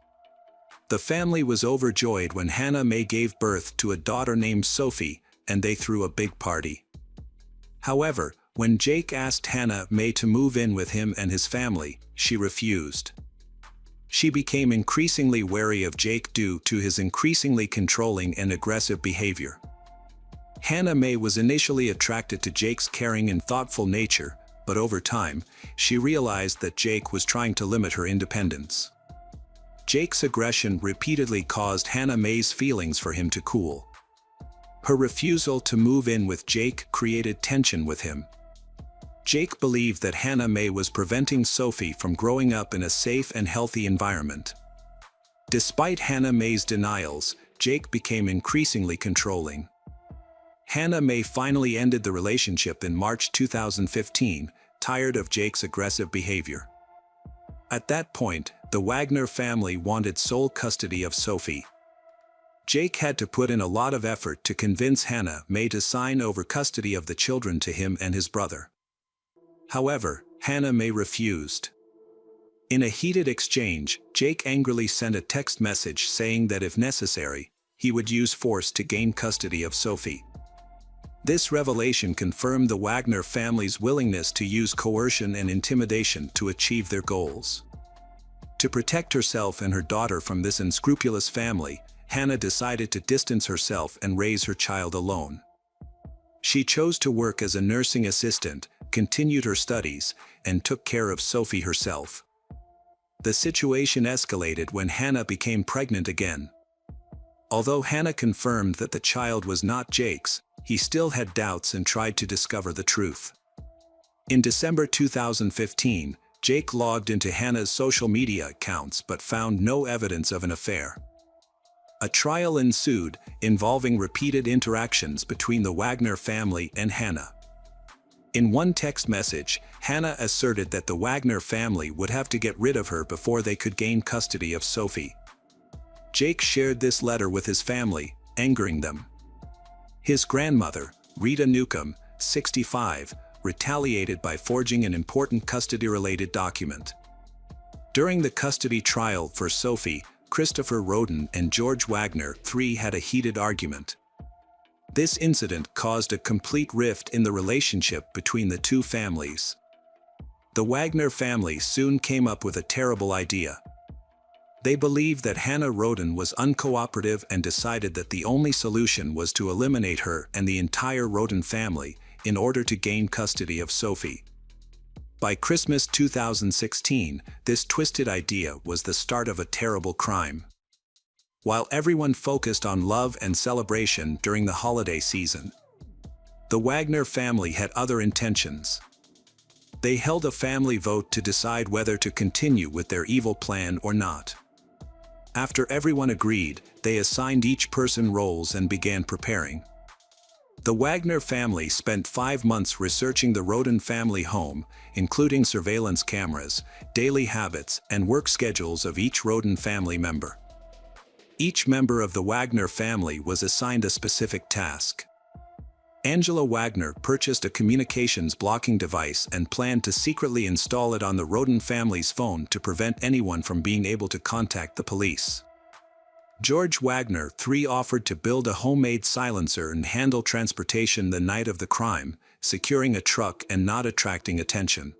The family was overjoyed when Hannah Mae gave birth to a daughter named Sophie, and they threw a big party. However, when Jake asked Hannah Mae to move in with him and his family, she refused. She became increasingly wary of Jake due to his increasingly controlling and aggressive behavior. Hannah Mae was initially attracted to Jake's caring and thoughtful nature, but over time, she realized that Jake was trying to limit her independence. Jake's aggression repeatedly caused Hannah Mae's feelings for him to cool. Her refusal to move in with Jake created tension with him. Jake believed that Hannah Mae was preventing Sophie from growing up in a safe and healthy environment. Despite Hannah Mae's denials, Jake became increasingly controlling. Hannah Mae finally ended the relationship in March 2015, tired of Jake's aggressive behavior. At that point, the Wagner family wanted sole custody of Sophie. Jake had to put in a lot of effort to convince Hannah Mae to sign over custody of the children to him and his brother. However, Hannah Mae refused. In a heated exchange, Jake angrily sent a text message saying that if necessary, he would use force to gain custody of Sophie. This revelation confirmed the Wagner family's willingness to use coercion and intimidation to achieve their goals. To protect herself and her daughter from this unscrupulous family, Hannah decided to distance herself and raise her child alone. She chose to work as a nursing assistant, continued her studies, and took care of Sophie herself. The situation escalated when Hannah became pregnant again. Although Hannah confirmed that the child was not Jake's, he still had doubts and tried to discover the truth. In December 2015, Jake logged into Hannah's social media accounts but found no evidence of an affair. A trial ensued, involving repeated interactions between the Wagner family and Hannah. In one text message, Hannah asserted that the Wagner family would have to get rid of her before they could gain custody of Sophie. Jake shared this letter with his family, angering them. His grandmother, Rita Newcomb, 65, retaliated by forging an important custody-related document. During the custody trial for Sophie, Christopher Roden and George Wagner III had a heated argument. This incident caused a complete rift in the relationship between the two families. The Wagner family soon came up with a terrible idea. They believed that Hannah Roden was uncooperative and decided that the only solution was to eliminate her and the entire Roden family in order to gain custody of Sophie. By Christmas 2016, this twisted idea was the start of a terrible crime. While everyone focused on love and celebration during the holiday season, the Wagner family had other intentions. They held a family vote to decide whether to continue with their evil plan or not. After everyone agreed, they assigned each person roles and began preparing. The Wagner family spent 5 months researching the Roden family home, including surveillance cameras, daily habits, and work schedules of each Roden family member. Each member of the Wagner family was assigned a specific task. Angela Wagner purchased a communications blocking device and planned to secretly install it on the Roden family's phone to prevent anyone from being able to contact the police. George Wagner III offered to build a homemade silencer and handle transportation the night of the crime, securing a truck and not attracting attention.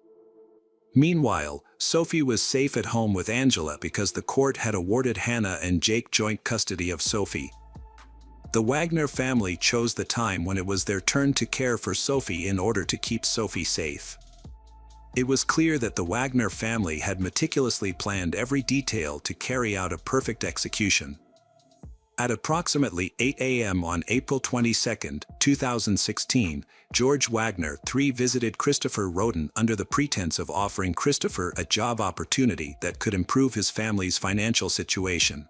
Meanwhile, Sophie was safe at home with Angela because the court had awarded Hannah and Jake joint custody of Sophie. The Wagner family chose the time when it was their turn to care for Sophie in order to keep Sophie safe. It was clear that the Wagner family had meticulously planned every detail to carry out a perfect execution. At approximately 8 a.m. on April 22, 2016, George Wagner III visited Christopher Roden under the pretense of offering Christopher a job opportunity that could improve his family's financial situation.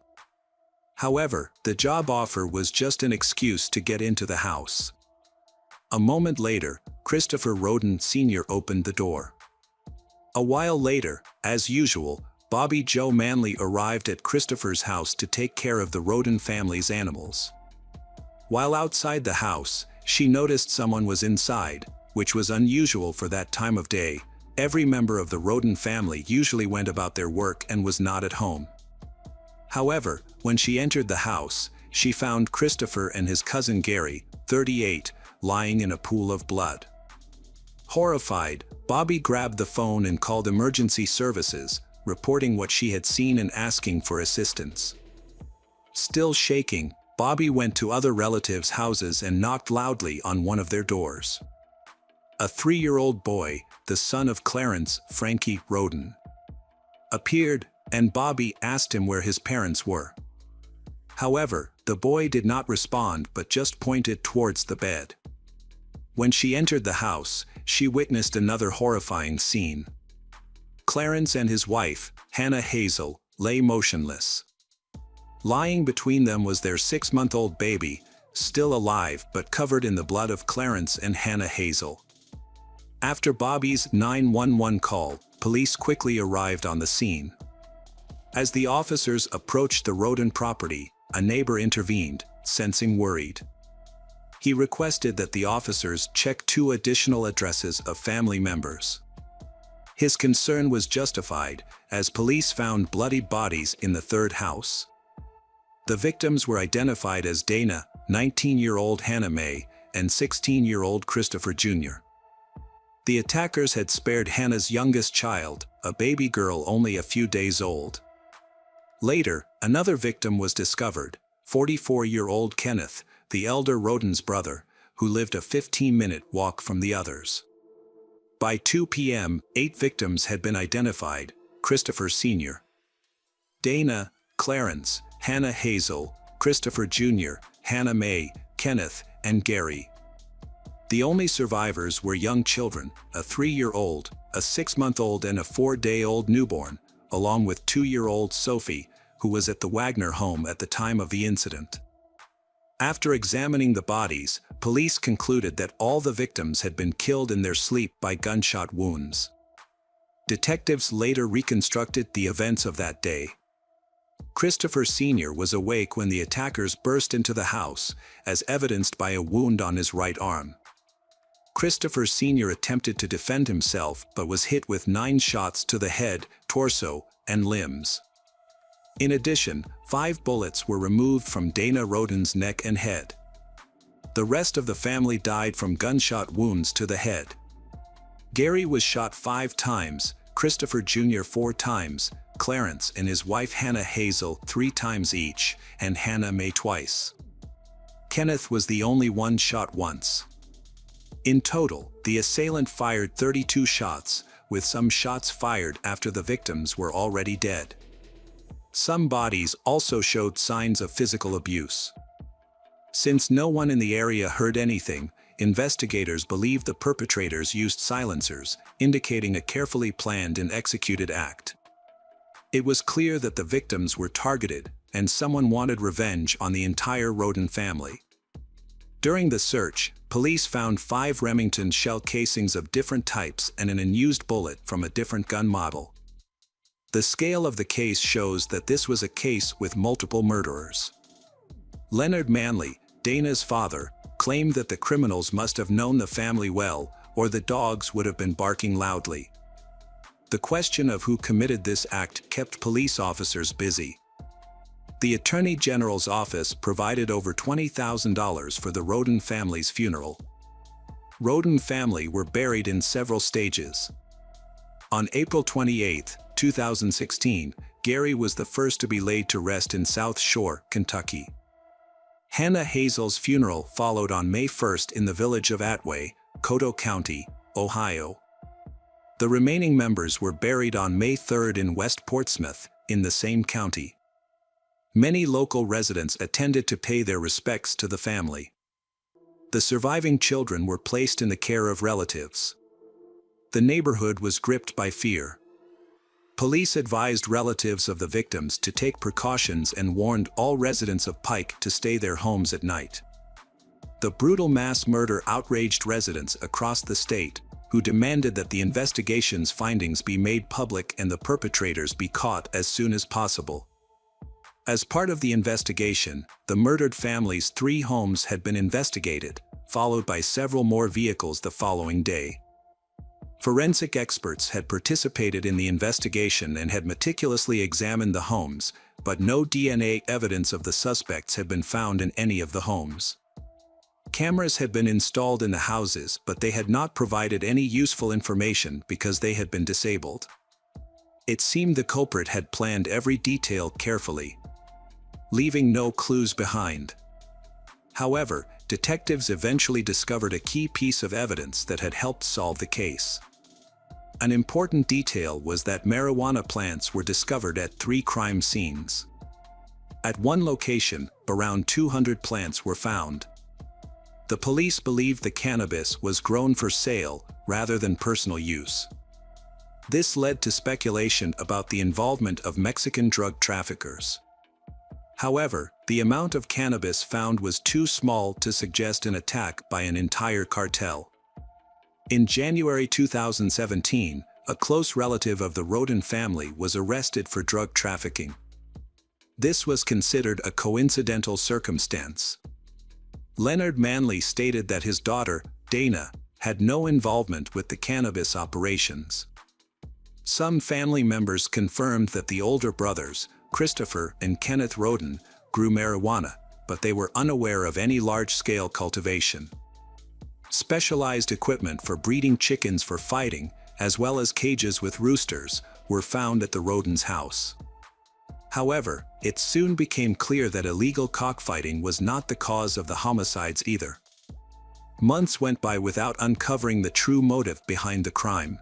However, the job offer was just an excuse to get into the house. A moment later, Christopher Roden Sr. opened the door. A while later, as usual, Bobby Jo Manley arrived at Christopher's house to take care of the Roden family's animals. While outside the house, she noticed someone was inside, which was unusual for that time of day. Every member of the Roden family usually went about their work and was not at home. However, when she entered the house, she found Christopher and his cousin Gary, 38, lying in a pool of blood. Horrified, Bobby grabbed the phone and called emergency services, reporting what she had seen and asking for assistance. Still shaking, Bobby went to other relatives' houses and knocked loudly on one of their doors. A 3-year-old boy, the son of Clarence Frankie Roden, appeared, and Bobby asked him where his parents were. However, the boy did not respond but just pointed towards the bed. When she entered the house, she witnessed another horrifying scene. Clarence and his wife, Hannah Hazel, lay motionless. Lying between them was their 6-month-old baby, still alive but covered in the blood of Clarence and Hannah Hazel. After Bobby's 911 call, police quickly arrived on the scene. As the officers approached the Roden property, a neighbor intervened, sensing worried. He requested that the officers check 2 additional addresses of family members. His concern was justified, as police found bloody bodies in the 3rd house. The victims were identified as Dana, 19-year-old Hannah Mae, and 16-year-old Christopher Jr. The attackers had spared Hannah's youngest child, a baby girl only a few days old. Later, another victim was discovered, 44-year-old Kenneth, the elder Roden's brother, who lived a 15-minute walk from the others. By 2 p.m., 8 victims had been identified: Christopher Sr., Dana, Clarence, Hannah Hazel, Christopher Jr., Hannah Mae, Kenneth, and Gary. The only survivors were young children, a 3-year-old, a 6-month-old and a 4-day-old newborn, along with 2-year-old Sophie, who was at the Wagner home at the time of the incident. After examining the bodies, police concluded that all the victims had been killed in their sleep by gunshot wounds. Detectives later reconstructed the events of that day. Christopher Sr. was awake when the attackers burst into the house, as evidenced by a wound on his right arm. Christopher Sr. attempted to defend himself but was hit with 9 shots to the head, torso, and limbs. In addition, 5 bullets were removed from Dana Roden's neck and head. The rest of the family died from gunshot wounds to the head. Gary was shot 5 times, Christopher Jr. 4 times, Clarence and his wife Hannah Hazel 3 times each, and Hannah Mae twice. Kenneth was the only one shot once. In total, the assailant fired 32 shots, with some shots fired after the victims were already dead. Some bodies also showed signs of physical abuse. Since no one in the area heard anything, investigators believe the perpetrators used silencers, indicating a carefully planned and executed act. It was clear that the victims were targeted, and someone wanted revenge on the entire Rhoden family. During the search, police found 5 Remington shell casings of different types and an unused bullet from a different gun model. The scale of the case shows that this was a case with multiple murderers. Leonard Manley, Dana's father, claimed that the criminals must have known the family well, or the dogs would have been barking loudly. The question of who committed this act kept police officers busy. The Attorney General's office provided over $20,000 for the Rhoden family's funeral. Rhoden family were buried in several stages. On April 28, 2016, Gary was the first to be laid to rest in South Shore, Kentucky. Hannah Hazel's funeral followed on May 1 in the village of Atway, Coteau County, Ohio. The remaining members were buried on May 3 in West Portsmouth, in the same county. Many local residents attended to pay their respects to the family. The surviving children were placed in the care of relatives. The neighborhood was gripped by fear. Police advised relatives of the victims to take precautions and warned all residents of Pike to stay their homes at night. The brutal mass murder outraged residents across the state, who demanded that the investigation's findings be made public and the perpetrators be caught as soon as possible. As part of the investigation, the murdered family's 3 homes had been investigated, followed by several more vehicles the following day. Forensic experts had participated in the investigation and had meticulously examined the homes, but no DNA evidence of the suspects had been found in any of the homes. Cameras had been installed in the houses, but they had not provided any useful information because they had been disabled. It seemed the culprit had planned every detail carefully, leaving no clues behind. However, detectives eventually discovered a key piece of evidence that had helped solve the case. An important detail was that marijuana plants were discovered at 3 crime scenes. At one location, around 200 plants were found. The police believed the cannabis was grown for sale rather than personal use. This led to speculation about the involvement of Mexican drug traffickers. However, the amount of cannabis found was too small to suggest an attack by an entire cartel. In January 2017, a close relative of the Rhoden family was arrested for drug trafficking. This was considered a coincidental circumstance. Leonard Manley stated that his daughter, Dana, had no involvement with the cannabis operations. Some family members confirmed that the older brothers, Christopher and Kenneth Rhoden, grew marijuana, but they were unaware of any large-scale cultivation. Specialized equipment for breeding chickens for fighting, as well as cages with roosters, were found at the Rhodens' house. However, it soon became clear that illegal cockfighting was not the cause of the homicides either. Months went by without uncovering the true motive behind the crime.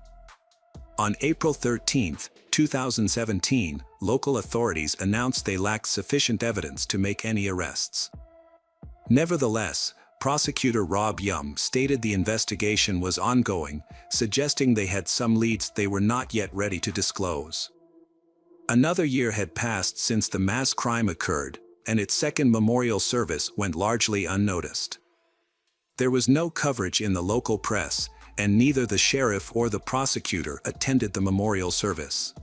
On April 13, 2017, local authorities announced they lacked sufficient evidence to make any arrests. Nevertheless, Prosecutor Rob Yum stated the investigation was ongoing, suggesting they had some leads they were not yet ready to disclose. Another year had passed since the mass crime occurred, and its second memorial service went largely unnoticed. There was no coverage in the local press, and neither the sheriff or the prosecutor attended the memorial service.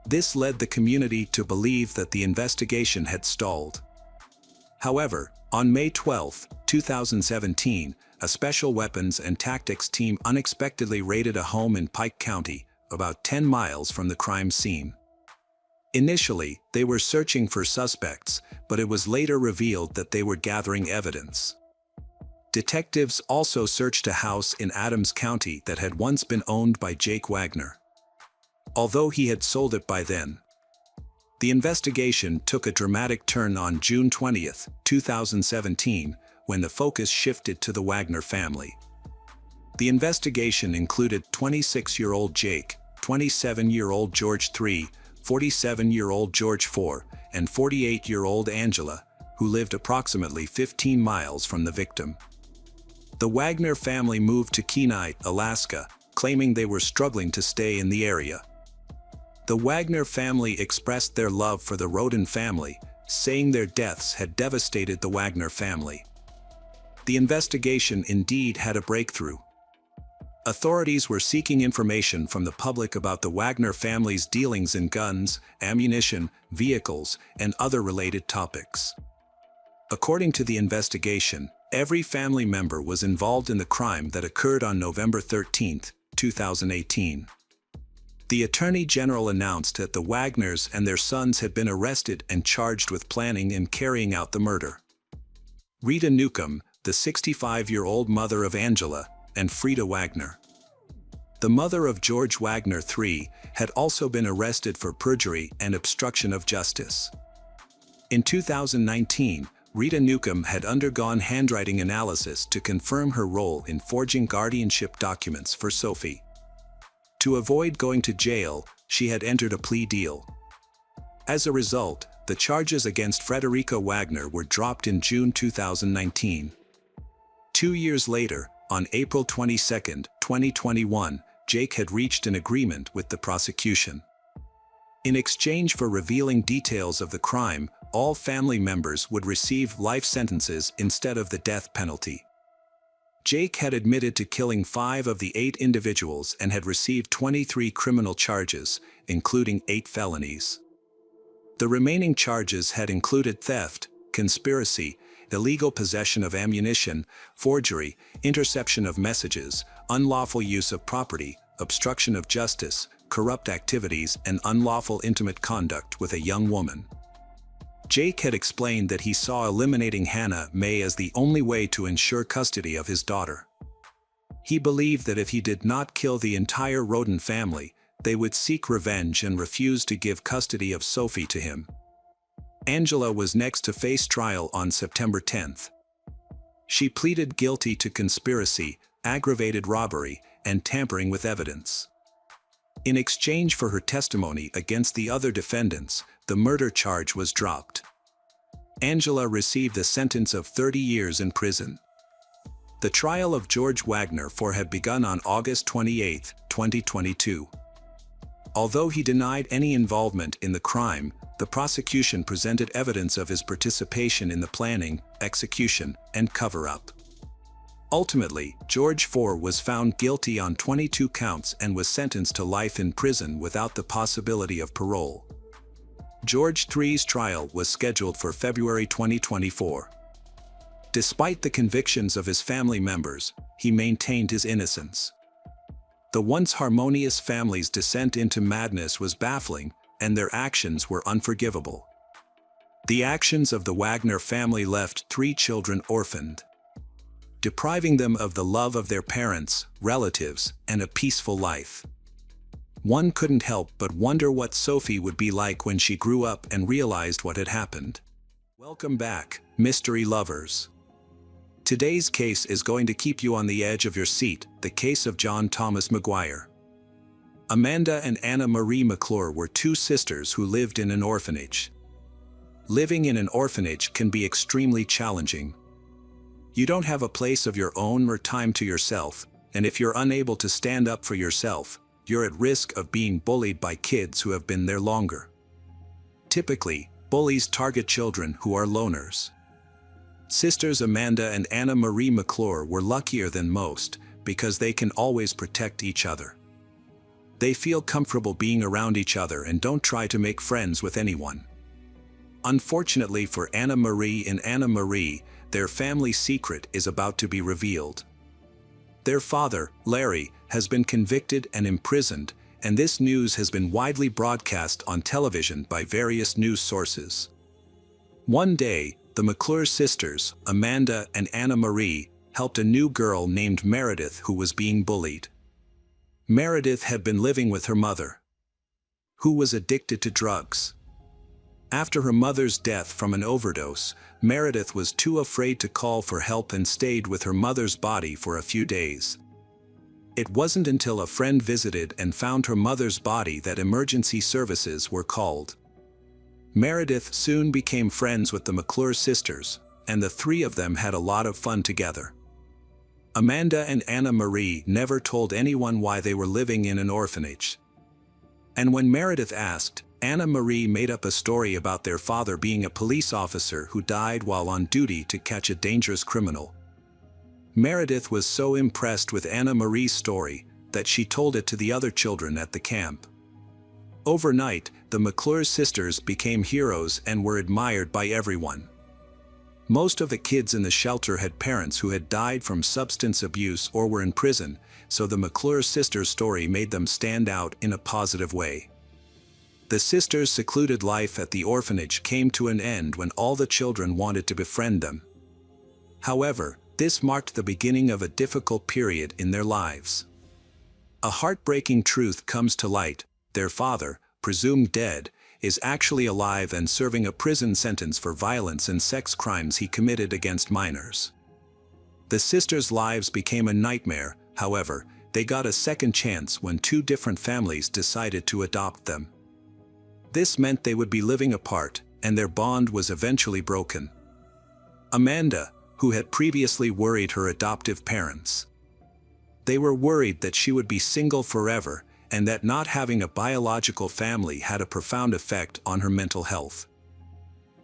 This led the community to believe that the investigation had stalled. However, on May 12, 2017, a special weapons and tactics team unexpectedly raided a home in Pike County, about 10 miles from the crime scene. Initially, they were searching for suspects, but it was later revealed that they were gathering evidence. Detectives also searched a house in Adams County that had once been owned by Jake Wagner, although he had sold it by then. The investigation took a dramatic turn on June 20, 2017, when the focus shifted to the Wagner family. The investigation included 26-year-old Jake, 27-year-old George III, 47-year-old George IV, and 48-year-old Angela, who lived approximately 15 miles from the victim. The Wagner family moved to Kenai, Alaska, claiming they were struggling to stay in the area. The Wagner family expressed their love for the Roden family, saying their deaths had devastated the Wagner family. The investigation indeed had a breakthrough. Authorities were seeking information from the public about the Wagner family's dealings in guns, ammunition, vehicles, and other related topics. According to the investigation, every family member was involved in the crime that occurred on November 13, 2018. The Attorney General announced that the Wagners and their sons had been arrested and charged with planning and carrying out the murder. Rita Newcomb, the 65-year-old mother of Angela, and Frida Wagner, the mother of George Wagner III, had also been arrested for perjury and obstruction of justice. In 2019, Rita Newcomb had undergone handwriting analysis to confirm her role in forging guardianship documents for Sophie. To avoid going to jail, she had entered a plea deal. As a result, the charges against Frederica Wagner were dropped in June 2019. 2 years later, on April 22, 2021, Jake had reached an agreement with the prosecution. In exchange for revealing details of the crime, all family members would receive life sentences instead of the death penalty. Jake had admitted to killing 5 of the 8 individuals and had received 23 criminal charges, including 8 felonies. The remaining charges had included theft, conspiracy, illegal possession of ammunition, forgery, interception of messages, unlawful use of property, obstruction of justice, corrupt activities, and unlawful intimate conduct with a young woman. Jake had explained that he saw eliminating Hannah Mae as the only way to ensure custody of his daughter. He believed that if he did not kill the entire Roden family, they would seek revenge and refuse to give custody of Sophie to him. Angela was next to face trial on September 10th. She pleaded guilty to conspiracy, aggravated robbery, and tampering with evidence. In exchange for her testimony against the other defendants, the murder charge was dropped. Angela received a sentence of 30 years in prison. The trial of George Wagner IV had begun on August 28, 2022. Although he denied any involvement in the crime, the prosecution presented evidence of his participation in the planning, execution, and cover-up. Ultimately, George IV was found guilty on 22 counts and was sentenced to life in prison without the possibility of parole. George III's trial was scheduled for February 2024. Despite the convictions of his family members, he maintained his innocence. The once harmonious family's descent into madness was baffling, and their actions were unforgivable. The actions of the Wagner family left 3 children orphaned, depriving them of the love of their parents, relatives, and a peaceful life. One couldn't help but wonder what Sophie would be like when she grew up and realized what had happened. Welcome back, mystery lovers. Today's case is going to keep you on the edge of your seat, the case of John Thomas McGuire. Amanda and Anna Marie McClure were 2 sisters who lived in an orphanage. Living in an orphanage can be extremely challenging. You don't have a place of your own or time to yourself, and if you're unable to stand up for yourself, you're at risk of being bullied by kids who have been there longer. Typically, bullies target children who are loners. Sisters Amanda and Anna Marie McClure were luckier than most because they can always protect each other. They feel comfortable being around each other and don't try to make friends with anyone. Unfortunately for Anna Marie and Anna Marie, their family secret is about to be revealed. Their father, Larry, has been convicted and imprisoned, and this news has been widely broadcast on television by various news sources. One day, the McClure sisters, Amanda and Anna Marie, helped a new girl named Meredith who was being bullied. Meredith had been living with her mother, who was addicted to drugs. After her mother's death from an overdose, Meredith was too afraid to call for help and stayed with her mother's body for a few days. It wasn't until a friend visited and found her mother's body that emergency services were called. Meredith soon became friends with the McClure sisters, and the three of them had a lot of fun together. Amanda and Anna Marie never told anyone why they were living in an orphanage. And when Meredith asked, Anna Marie made up a story about their father being a police officer who died while on duty to catch a dangerous criminal. Meredith was so impressed with Anna Marie's story that she told it to the other children at the camp. Overnight, the McClure sisters became heroes and were admired by everyone. Most of the kids in the shelter had parents who had died from substance abuse or were in prison, so the McClure sisters' story made them stand out in a positive way. The sisters' secluded life at the orphanage came to an end when all the children wanted to befriend them. However, this marked the beginning of a difficult period in their lives. A heartbreaking truth comes to light: their father, presumed dead, is actually alive and serving a prison sentence for violence and sex crimes he committed against minors. The sisters' lives became a nightmare. However, they got a second chance when two different families decided to adopt them. This meant they would be living apart, and their bond was eventually broken. Amanda, who had previously worried her adoptive parents. They were worried that she would be single forever, and that not having a biological family had a profound effect on her mental health.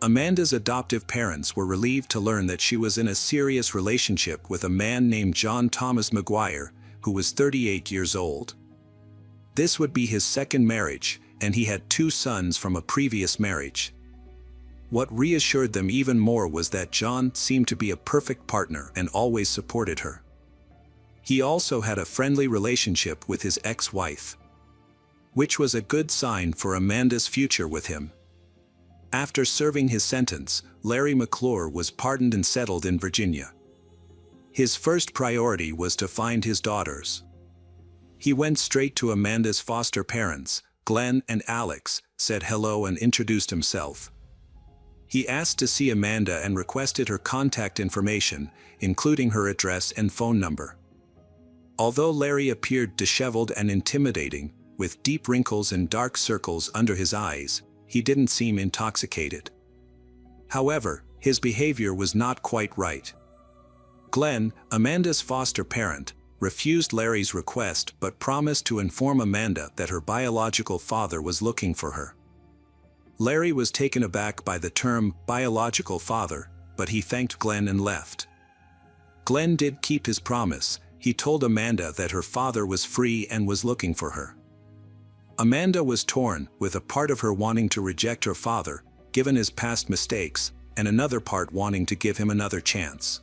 Amanda's adoptive parents were relieved to learn that she was in a serious relationship with a man named John Thomas McGuire, who was 38 years old. This would be his second marriage, and he had 2 sons from a previous marriage. What reassured them even more was that John seemed to be a perfect partner and always supported her. He also had a friendly relationship with his ex-wife, which was a good sign for Amanda's future with him. After serving his sentence, Larry McClure was pardoned and settled in Virginia. His first priority was to find his daughters. He went straight to Amanda's foster parents, Glenn and Alex, said hello and introduced himself. He asked to see Amanda and requested her contact information, including her address and phone number. Although Larry appeared disheveled and intimidating, with deep wrinkles and dark circles under his eyes, he didn't seem intoxicated. However, his behavior was not quite right. Glenn, Amanda's foster parent, refused Larry's request but promised to inform Amanda that her biological father was looking for her. Larry was taken aback by the term biological father, but he thanked Glenn and left. Glenn did keep his promise. He told Amanda that her father was free and was looking for her. Amanda was torn, with a part of her wanting to reject her father, given his past mistakes, and another part wanting to give him another chance.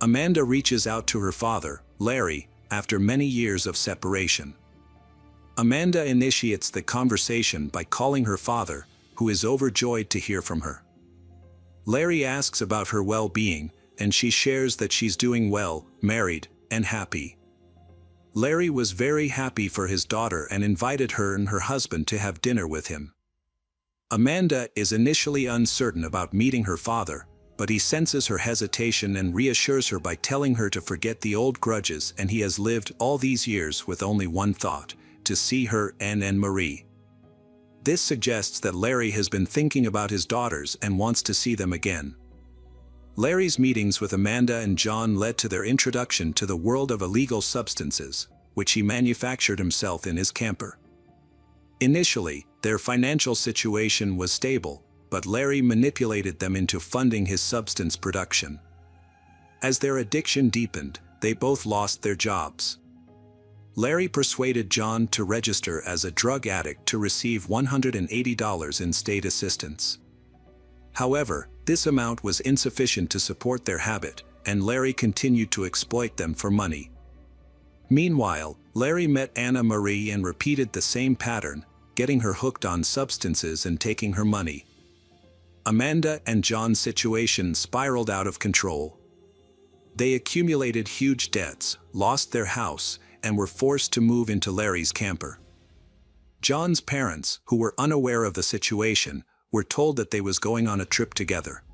Amanda reaches out to her father, Larry, after many years of separation. Amanda initiates the conversation by calling her father, who is overjoyed to hear from her. Larry asks about her well-being, and she shares that she's doing well, married, and happy. Larry was very happy for his daughter and invited her and her husband to have dinner with him. Amanda is initially uncertain about meeting her father, but he senses her hesitation and reassures her by telling her to forget the old grudges, and he has lived all these years with only one thought: to see her and Marie. This suggests that Larry has been thinking about his daughters and wants to see them again. Larry's meetings with Amanda and John led to their introduction to the world of illegal substances, which he manufactured himself in his camper. Initially, their financial situation was stable, but Larry manipulated them into funding his substance production. As their addiction deepened, they both lost their jobs. Larry persuaded John to register as a drug addict to receive $180 in state assistance. However, this amount was insufficient to support their habit, and Larry continued to exploit them for money. Meanwhile, Larry met Anna Marie and repeated the same pattern, getting her hooked on substances and taking her money. Amanda and John's situation spiraled out of control. They accumulated huge debts, lost their house, and were forced to move into Larry's camper. John's parents, who were unaware of the situation, were told that they was going on a trip together.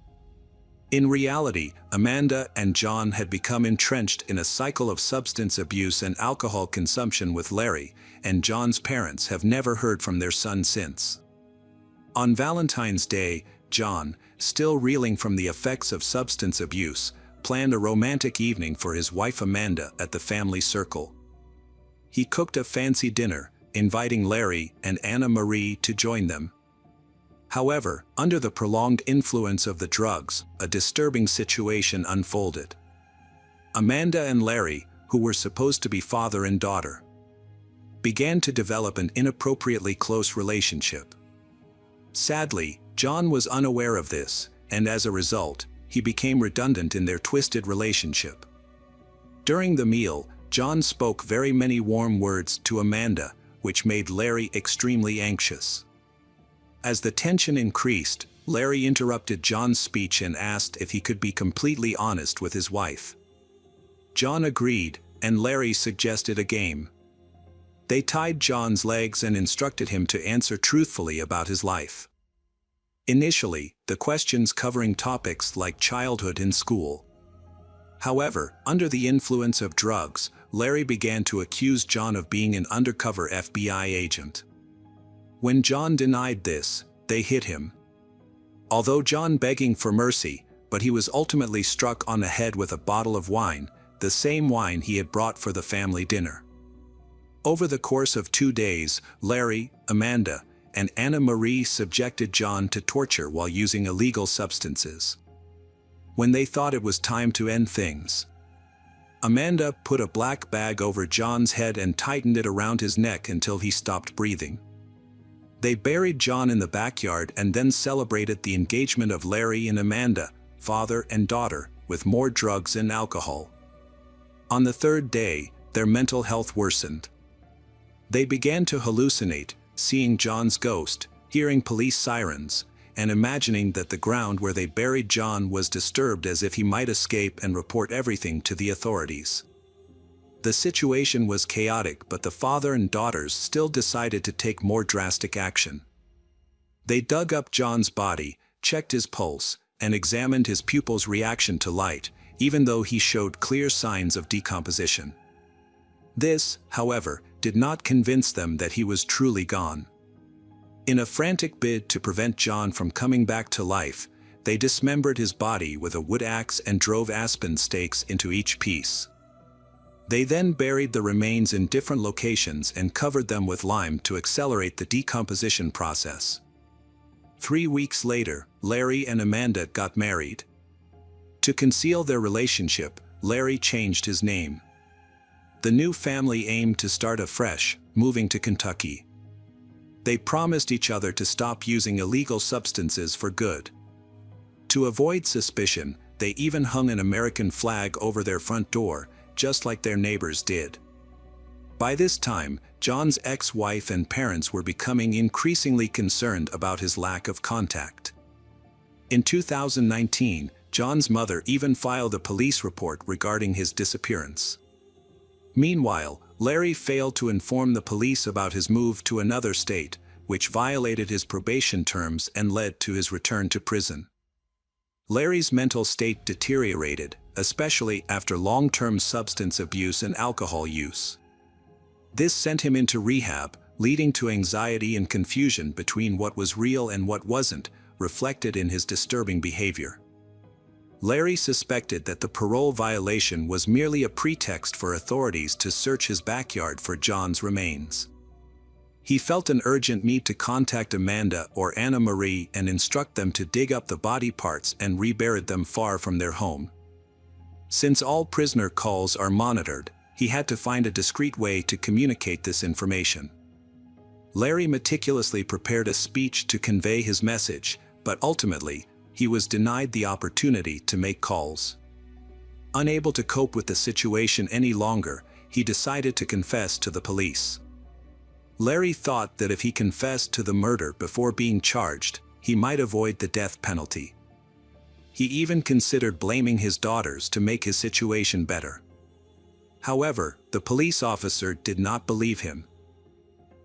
In reality, Amanda and John had become entrenched in a cycle of substance abuse and alcohol consumption with Larry, and John's parents have never heard from their son since. On Valentine's Day, John, still reeling from the effects of substance abuse, planned a romantic evening for his wife Amanda at the family circle. He cooked a fancy dinner, inviting Larry and Anna Marie to join them. However, under the prolonged influence of the drugs, a disturbing situation unfolded. Amanda and Larry, who were supposed to be father and daughter, began to develop an inappropriately close relationship. Sadly, John was unaware of this, and as a result, he became redundant in their twisted relationship. During the meal, John spoke very many warm words to Amanda, which made Larry extremely anxious. As the tension increased, Larry interrupted John's speech and asked if he could be completely honest with his wife. John agreed, and Larry suggested a game. They tied John's legs and instructed him to answer truthfully about his life. Initially, the questions covering topics like childhood and school. However, under the influence of drugs, Larry began to accuse John of being an undercover FBI agent. When John denied this, they hit him. Although John begging for mercy, but he was ultimately struck on the head with a bottle of wine, the same wine he had brought for the family dinner. Over the course of 2 days, Larry, Amanda, and Anna Marie subjected John to torture while using illegal substances. When they thought it was time to end things, Amanda put a black bag over John's head and tightened it around his neck until he stopped breathing. They buried John in the backyard and then celebrated the engagement of Larry and Amanda, father and daughter, with more drugs and alcohol. On the 3rd day, their mental health worsened. They began to hallucinate, seeing John's ghost, hearing police sirens, and imagining that the ground where they buried John was disturbed as if he might escape and report everything to the authorities. The situation was chaotic, but the father and daughters still decided to take more drastic action. They dug up John's body, checked his pulse, and examined his pupils' reaction to light, even though he showed clear signs of decomposition. This, however, did not convince them that he was truly gone. In a frantic bid to prevent John from coming back to life, they dismembered his body with a wood axe and drove aspen stakes into each piece. They then buried the remains in different locations and covered them with lime to accelerate the decomposition process. 3 weeks later, Larry and Amanda got married. To conceal their relationship, Larry changed his name. The new family aimed to start afresh, moving to Kentucky. They promised each other to stop using illegal substances for good. To avoid suspicion, they even hung an American flag over their front door, just like their neighbors did. By this time, John's ex-wife and parents were becoming increasingly concerned about his lack of contact. In 2019, John's mother even filed a police report regarding his disappearance. Meanwhile, Larry failed to inform the police about his move to another state, which violated his probation terms and led to his return to prison. Larry's mental state deteriorated, especially after long-term substance abuse and alcohol use. This sent him into rehab, leading to anxiety and confusion between what was real and what wasn't, reflected in his disturbing behavior. Larry suspected that the parole violation was merely a pretext for authorities to search his backyard for John's remains. He felt an urgent need to contact Amanda or Anna Marie and instruct them to dig up the body parts and rebury them far from their home. Since all prisoner calls are monitored, he had to find a discreet way to communicate this information. Larry meticulously prepared a speech to convey his message, but ultimately, he was denied the opportunity to make calls. Unable to cope with the situation any longer, he decided to confess to the police. Larry thought that if he confessed to the murder before being charged, he might avoid the death penalty. He even considered blaming his daughters to make his situation better. However, the police officer did not believe him.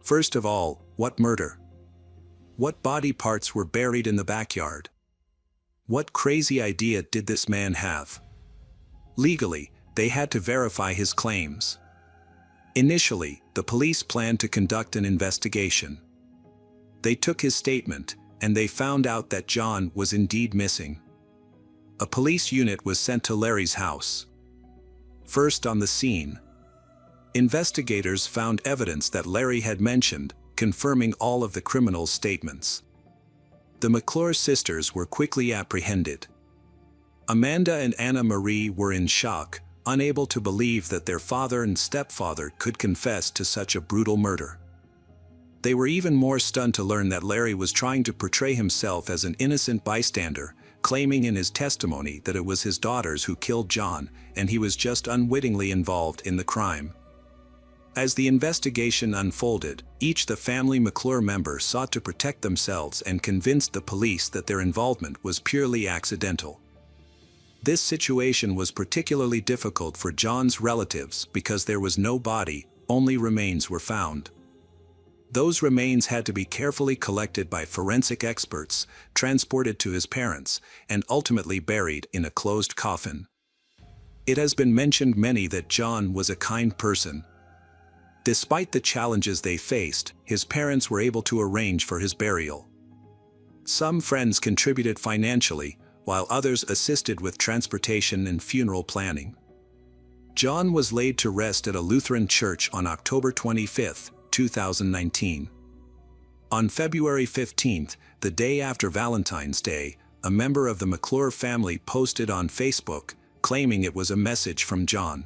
First of all, what murder? What body parts were buried in the backyard? What crazy idea did this man have? Legally, they had to verify his claims. Initially, the police planned to conduct an investigation. They took his statement, and they found out that John was indeed missing. A police unit was sent to Larry's house. First on the scene, investigators found evidence that Larry had mentioned, confirming all of the criminal's statements. The McClure sisters were quickly apprehended. Amanda and Anna Marie were in shock, unable to believe that their father and stepfather could confess to such a brutal murder. They were even more stunned to learn that Larry was trying to portray himself as an innocent bystander, claiming in his testimony that it was his daughters who killed John, and he was just unwittingly involved in the crime. As the investigation unfolded, each the family McClure member sought to protect themselves and convinced the police that their involvement was purely accidental. This situation was particularly difficult for John's relatives because there was no body, only remains were found. Those remains had to be carefully collected by forensic experts, transported to his parents, and ultimately buried in a closed coffin. It has been mentioned many that John was a kind person. Despite the challenges they faced, his parents were able to arrange for his burial. Some friends contributed financially, while others assisted with transportation and funeral planning. John was laid to rest at a Lutheran church on October 25, 2019. On February 15, the day after Valentine's Day, a member of the McClure family posted on Facebook, claiming it was a message from John.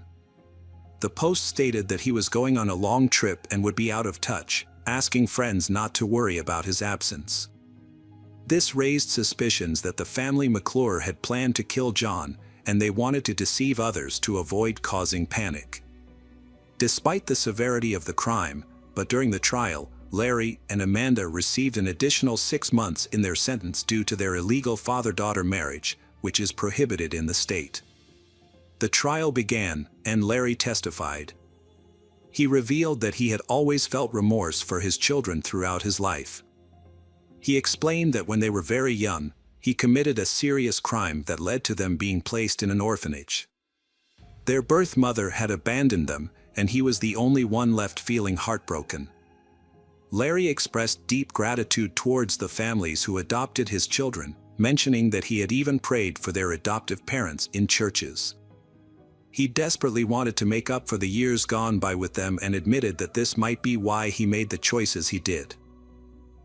The post stated that he was going on a long trip and would be out of touch, asking friends not to worry about his absence. This raised suspicions that the family McClure had planned to kill John, and they wanted to deceive others to avoid causing panic. Despite the severity of the crime, but during the trial, Larry and Amanda received an additional 6 months in their sentence due to their illegal father-daughter marriage, which is prohibited in the state. The trial began, and Larry testified. He revealed that he had always felt remorse for his children throughout his life. He explained that when they were very young, he committed a serious crime that led to them being placed in an orphanage. Their birth mother had abandoned them, and he was the only one left feeling heartbroken. Larry expressed deep gratitude towards the families who adopted his children, mentioning that he had even prayed for their adoptive parents in churches. He desperately wanted to make up for the years gone by with them and admitted that this might be why he made the choices he did.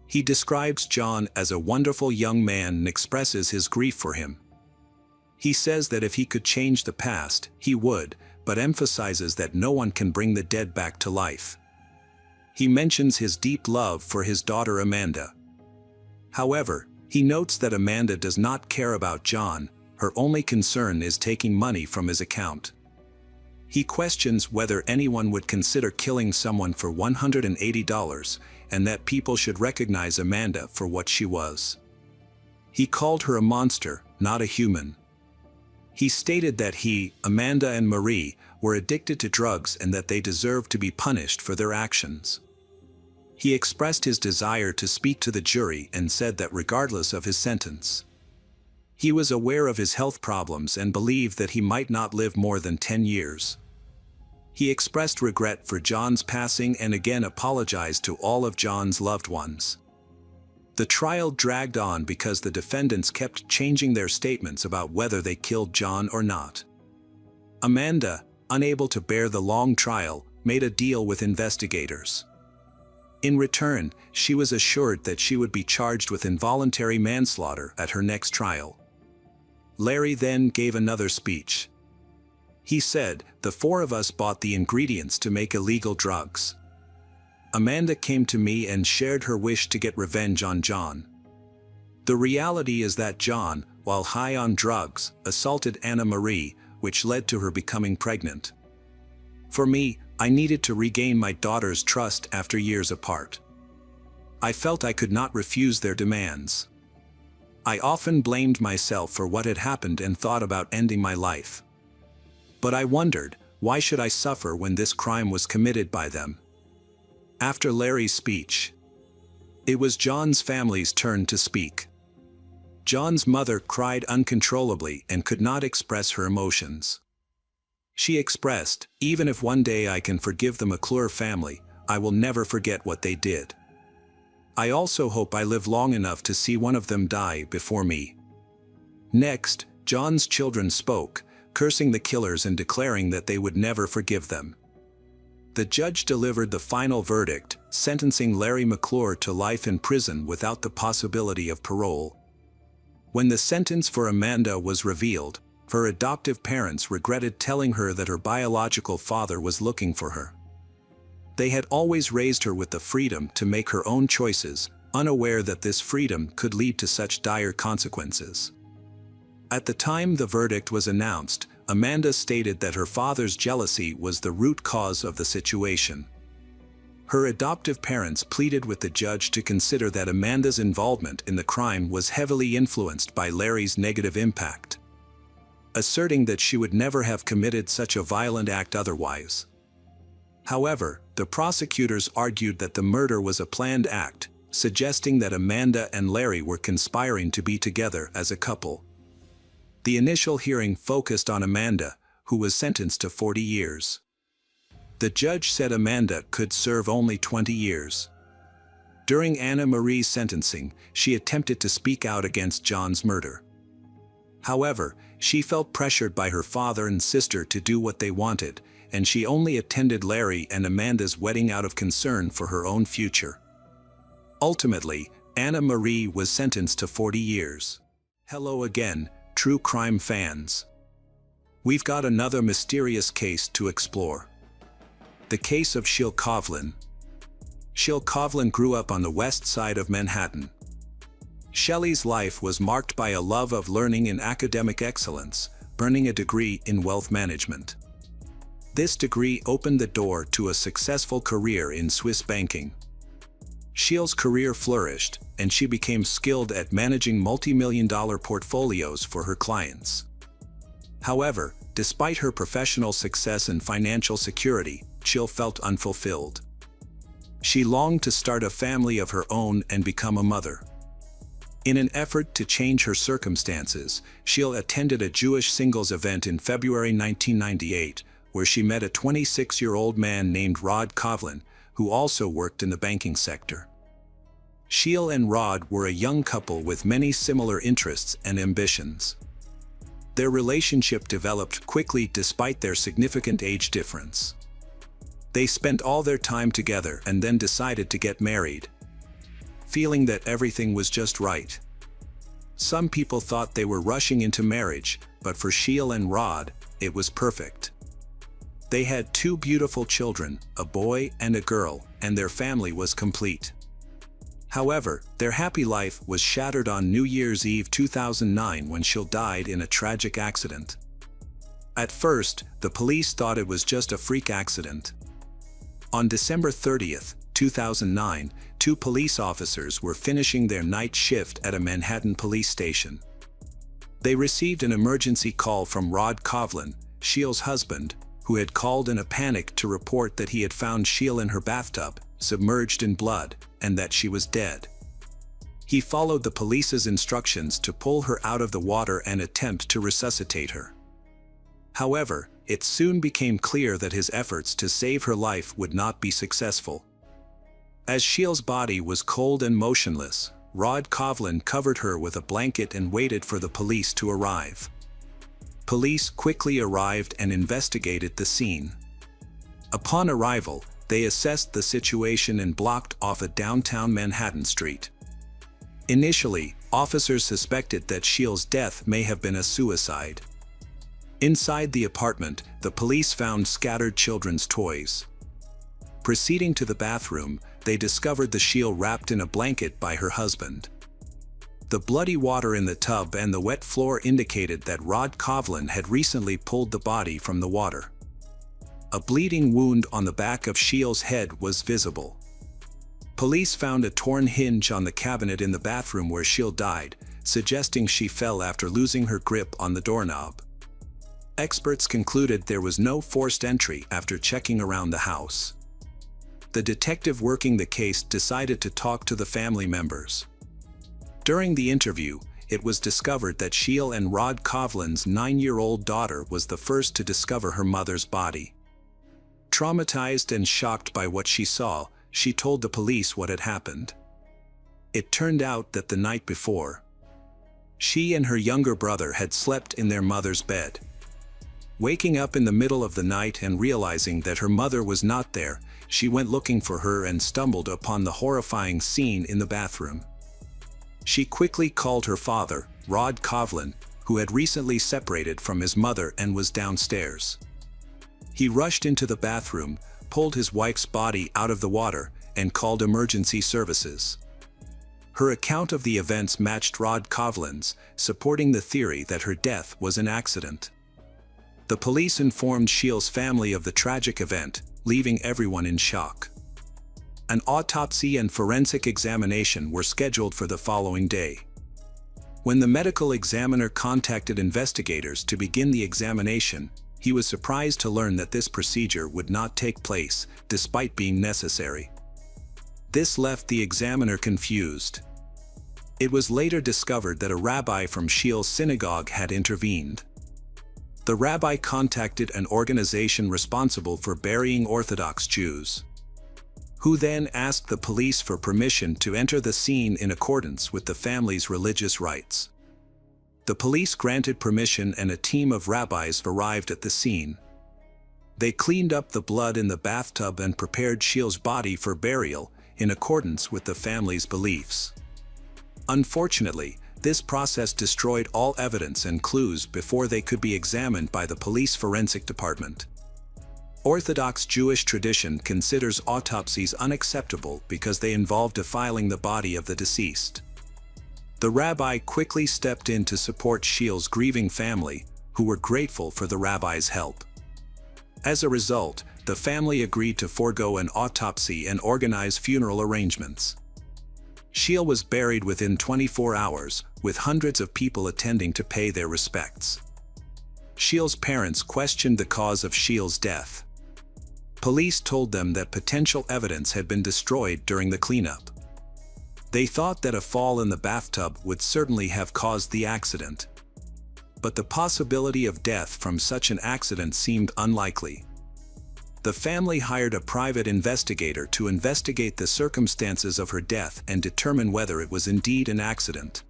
He describes John as a wonderful young man and expresses his grief for him. He says that if he could change the past, he would, but emphasizes that no one can bring the dead back to life. He mentions his deep love for his daughter Amanda. However, he notes that Amanda does not care about John, her only concern is taking money from his account. He questions whether anyone would consider killing someone for $180, and that people should recognize Amanda for what she was. He called her a monster, not a human. He stated that he, Amanda and Marie, were addicted to drugs and that they deserved to be punished for their actions. He expressed his desire to speak to the jury and said that regardless of his sentence, he was aware of his health problems and believed that he might not live more than 10 years. He expressed regret for John's passing and again apologized to all of John's loved ones. The trial dragged on because the defendants kept changing their statements about whether they killed John or not. Amanda, unable to bear the long trial, made a deal with investigators. In return, she was assured that she would be charged with involuntary manslaughter at her next trial. Larry then gave another speech. He said, "The four of us bought the ingredients to make illegal drugs. Amanda came to me and shared her wish to get revenge on John. The reality is that John, while high on drugs, assaulted Anna Marie, which led to her becoming pregnant. For me, I needed to regain my daughter's trust after years apart. I felt I could not refuse their demands. I often blamed myself for what had happened and thought about ending my life. But I wondered, why should I suffer when this crime was committed by them? After Larry's speech, it was John's family's turn to speak. John's mother cried uncontrollably and could not express her emotions. She expressed, "Even if one day I can forgive the McClure family, I will never forget what they did. I also hope I live long enough to see one of them die before me." Next, John's children spoke, cursing the killers and declaring that they would never forgive them. The judge delivered the final verdict, sentencing Larry McClure to life in prison without the possibility of parole. When the sentence for Amanda was revealed, her adoptive parents regretted telling her that her biological father was looking for her. They had always raised her with the freedom to make her own choices, unaware that this freedom could lead to such dire consequences. At the time the verdict was announced, Amanda stated that her father's jealousy was the root cause of the situation. Her adoptive parents pleaded with the judge to consider that Amanda's involvement in the crime was heavily influenced by Larry's negative impact, asserting that she would never have committed such a violent act otherwise. However, the prosecutors argued that the murder was a planned act, suggesting that Amanda and Larry were conspiring to be together as a couple. The initial hearing focused on Amanda, who was sentenced to 40 years. The judge said Amanda could serve only 20 years. During Anna Marie's sentencing, she attempted to speak out against John's murder. However, she felt pressured by her father and sister to do what they wanted, and she only attended Larry and Amanda's wedding out of concern for her own future. Ultimately, Anna Marie was sentenced to 40 years. Hello again, true crime fans. We've got another mysterious case to explore. The case of Sheil Coughlin. Sheil Coughlin grew up on the west side of Manhattan. Shelley's life was marked by a love of learning and academic excellence, earning a degree in wealth management. This degree opened the door to a successful career in Swiss banking. Sheil's career flourished, and she became skilled at managing multi-million-dollar portfolios for her clients. However, despite her professional success and financial security, Sheil felt unfulfilled. She longed to start a family of her own and become a mother. In an effort to change her circumstances, Sheil attended a Jewish singles event in February 1998, where she met a 26-year-old man named Rod Coughlin, who also worked in the banking sector. Sheil and Rod were a young couple with many similar interests and ambitions. Their relationship developed quickly despite their significant age difference. They spent all their time together and then decided to get married, feeling that everything was just right. Some people thought they were rushing into marriage, but for Sheil and Rod, it was perfect. They had 2 beautiful children, a boy and a girl, and their family was complete. However, their happy life was shattered on New Year's Eve 2009 when Sheil died in a tragic accident. At first, the police thought it was just a freak accident. On December 30th, 2009, 2 police officers were finishing their night shift at a Manhattan police station. They received an emergency call from Rod Coughlin, Sheil's husband, who had called in a panic to report that he had found Sheil in her bathtub, submerged in blood, and that she was dead. He followed the police's instructions to pull her out of the water and attempt to resuscitate her. However, it soon became clear that his efforts to save her life would not be successful. As Sheil's body was cold and motionless, Rod Coughlin covered her with a blanket and waited for the police to arrive. Police quickly arrived and investigated the scene. Upon arrival, they assessed the situation and blocked off a downtown Manhattan street. Initially, officers suspected that Sheil's death may have been a suicide. Inside the apartment, the police found scattered children's toys. Proceeding to the bathroom, they discovered the Sheil wrapped in a blanket by her husband. The bloody water in the tub and the wet floor indicated that Rod Coughlin had recently pulled the body from the water. A bleeding wound on the back of Sheil's head was visible. Police found a torn hinge on the cabinet in the bathroom where Sheil died, suggesting she fell after losing her grip on the doorknob. Experts concluded there was no forced entry after checking around the house. The detective working the case decided to talk to the family members. During the interview, it was discovered that Sheil and Rod Kovlin's 9-year-old daughter was the first to discover her mother's body. Traumatized and shocked by what she saw, she told the police what had happened. It turned out that the night before, she and her younger brother had slept in their mother's bed. Waking up in the middle of the night and realizing that her mother was not there, she went looking for her and stumbled upon the horrifying scene in the bathroom. She quickly called her father, Rod Kovlin, who had recently separated from his mother and was downstairs. He rushed into the bathroom, pulled his wife's body out of the water, and called emergency services. Her account of the events matched Rod Kovlin's, supporting the theory that her death was an accident. The police informed Sheil's family of the tragic event, leaving everyone in shock. An autopsy and forensic examination were scheduled for the following day. When the medical examiner contacted investigators to begin the examination, he was surprised to learn that this procedure would not take place, despite being necessary. This left the examiner confused. It was later discovered that a rabbi from Sheil's synagogue had intervened. The rabbi contacted an organization responsible for burying Orthodox Jews, who then asked the police for permission to enter the scene in accordance with the family's religious rites. The police granted permission and a team of rabbis arrived at the scene. They cleaned up the blood in the bathtub and prepared Sheil's body for burial, in accordance with the family's beliefs. Unfortunately, this process destroyed all evidence and clues before they could be examined by the police forensic department. Orthodox Jewish tradition considers autopsies unacceptable because they involve defiling the body of the deceased. The rabbi quickly stepped in to support Sheil's grieving family, who were grateful for the rabbi's help. As a result, the family agreed to forego an autopsy and organize funeral arrangements. Sheil was buried within 24 hours, with hundreds of people attending to pay their respects. Sheil's parents questioned the cause of Sheil's death. Police told them that potential evidence had been destroyed during the cleanup. They thought that a fall in the bathtub would certainly have caused the accident. But the possibility of death from such an accident seemed unlikely. The family hired a private investigator to investigate the circumstances of her death and determine whether it was indeed an accident.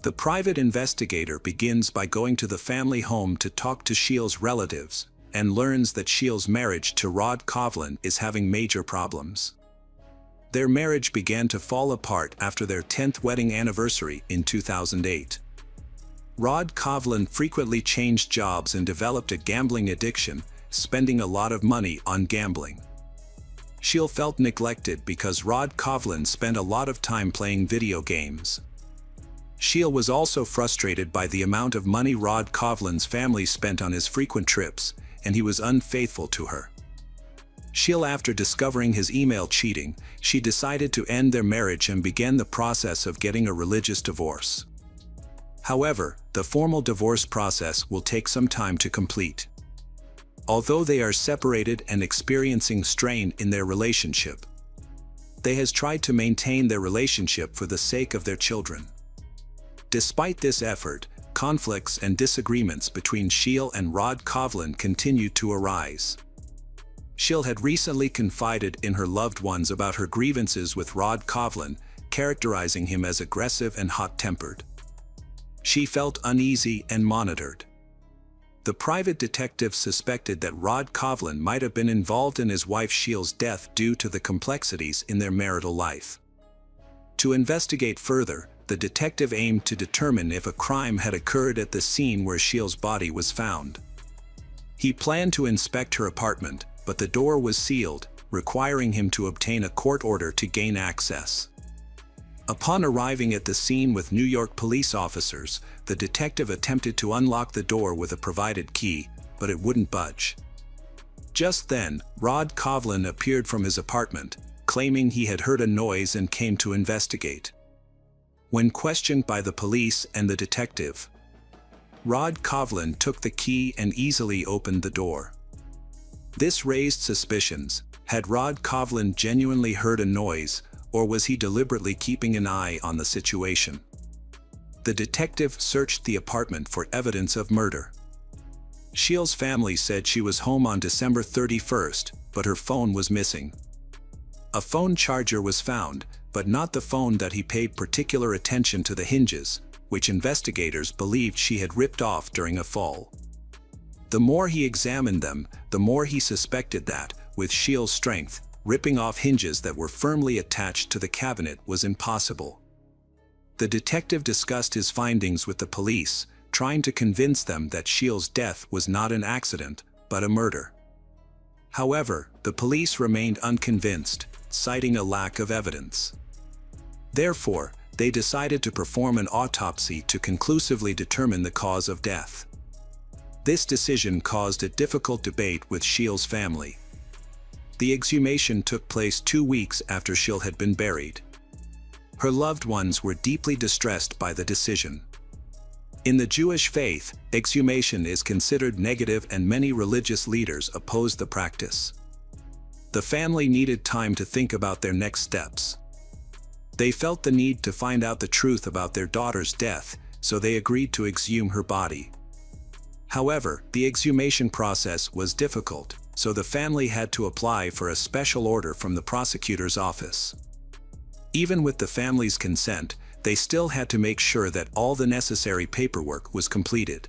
The private investigator begins by going to the family home to talk to Sheil's relatives, and learns that Sheil's marriage to Rod Kovlin is having major problems. Their marriage began to fall apart after their 10th wedding anniversary in 2008. Rod Kovlin frequently changed jobs and developed a gambling addiction, spending a lot of money on gambling. Sheil felt neglected because Rod Kovlin spent a lot of time playing video games. Sheil was also frustrated by the amount of money Rod Kovlin's family spent on his frequent trips, and he was unfaithful to her. Sheil, after discovering his email cheating, she decided to end their marriage and began the process of getting a religious divorce. However, the formal divorce process will take some time to complete. Although they are separated and experiencing strain in their relationship, they has tried to maintain their relationship for the sake of their children. Despite this effort, conflicts and disagreements between Sheil and Rod Kovlin continued to arise. Sheil had recently confided in her loved ones about her grievances with Rod Kovlin, characterizing him as aggressive and hot-tempered. She felt uneasy and monitored. The private detective suspected that Rod Kovlin might have been involved in his wife Sheil's death due to the complexities in their marital life. To investigate further, the detective aimed to determine if a crime had occurred at the scene where Sheil's body was found. He planned to inspect her apartment, but the door was sealed, requiring him to obtain a court order to gain access. Upon arriving at the scene with New York police officers, the detective attempted to unlock the door with a provided key, but it wouldn't budge. Just then, Rod Kovlin appeared from his apartment, claiming he had heard a noise and came to investigate. When questioned by the police and the detective, Rod Coughlin took the key and easily opened the door. This raised suspicions. Had Rod Coughlin genuinely heard a noise, or was he deliberately keeping an eye on the situation? The detective searched the apartment for evidence of murder. Shiel's family said she was home on December 31st, but her phone was missing. A phone charger was found, but not the phone that he paid particular attention to the hinges, which investigators believed she had ripped off during a fall. The more he examined them, the more he suspected that, with Shiel's strength, ripping off hinges that were firmly attached to the cabinet was impossible. The detective discussed his findings with the police, trying to convince them that Shiel's death was not an accident, but a murder. However, the police remained unconvinced, citing a lack of evidence. Therefore, they decided to perform an autopsy to conclusively determine the cause of death. This decision caused a difficult debate with Shiel's family. The exhumation took place 2 weeks after Shiel had been buried. Her loved ones were deeply distressed by the decision. In the Jewish faith, exhumation is considered negative and many religious leaders opposed the practice. The family needed time to think about their next steps. They felt the need to find out the truth about their daughter's death, so they agreed to exhume her body. However, the exhumation process was difficult, so the family had to apply for a special order from the prosecutor's office. Even with the family's consent, they still had to make sure that all the necessary paperwork was completed.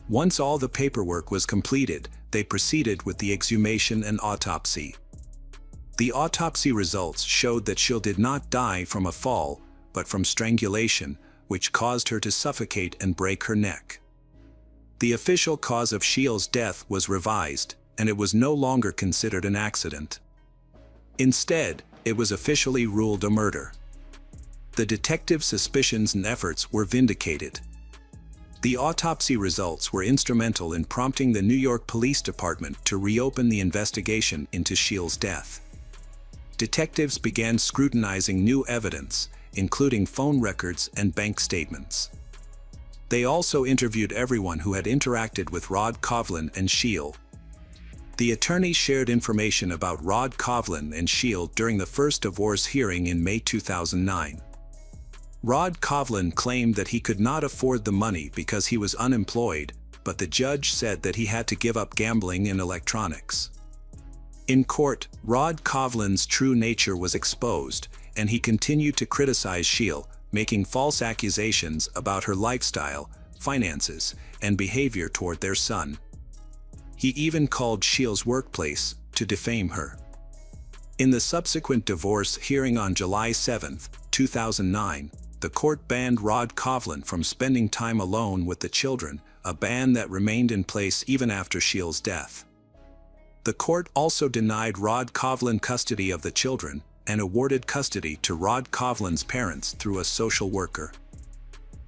Once all the paperwork was completed, they proceeded with the exhumation and autopsy. The autopsy results showed that Shiel did not die from a fall, but from strangulation, which caused her to suffocate and break her neck. The official cause of Shiel's death was revised, and it was no longer considered an accident. Instead, it was officially ruled a murder. The detective's suspicions and efforts were vindicated. The autopsy results were instrumental in prompting the New York Police Department to reopen the investigation into Shiel's death. Detectives began scrutinizing new evidence, including phone records and bank statements. They also interviewed everyone who had interacted with Rod Coughlin and Shiel. The attorney shared information about Rod Coughlin and Shiel during the first divorce hearing in May 2009. Rod Coughlin claimed that he could not afford the money because he was unemployed, but the judge said that he had to give up gambling and electronics. In court, Rod Coughlin's true nature was exposed, and he continued to criticize Shiel, making false accusations about her lifestyle, finances, and behavior toward their son. He even called Shiel's workplace to defame her. In the subsequent divorce hearing on July 7, 2009, the court banned Rod Coughlin from spending time alone with the children, a ban that remained in place even after Shiel's death. The court also denied Rod Coughlin custody of the children and awarded custody to Rod Coughlin's parents through a social worker.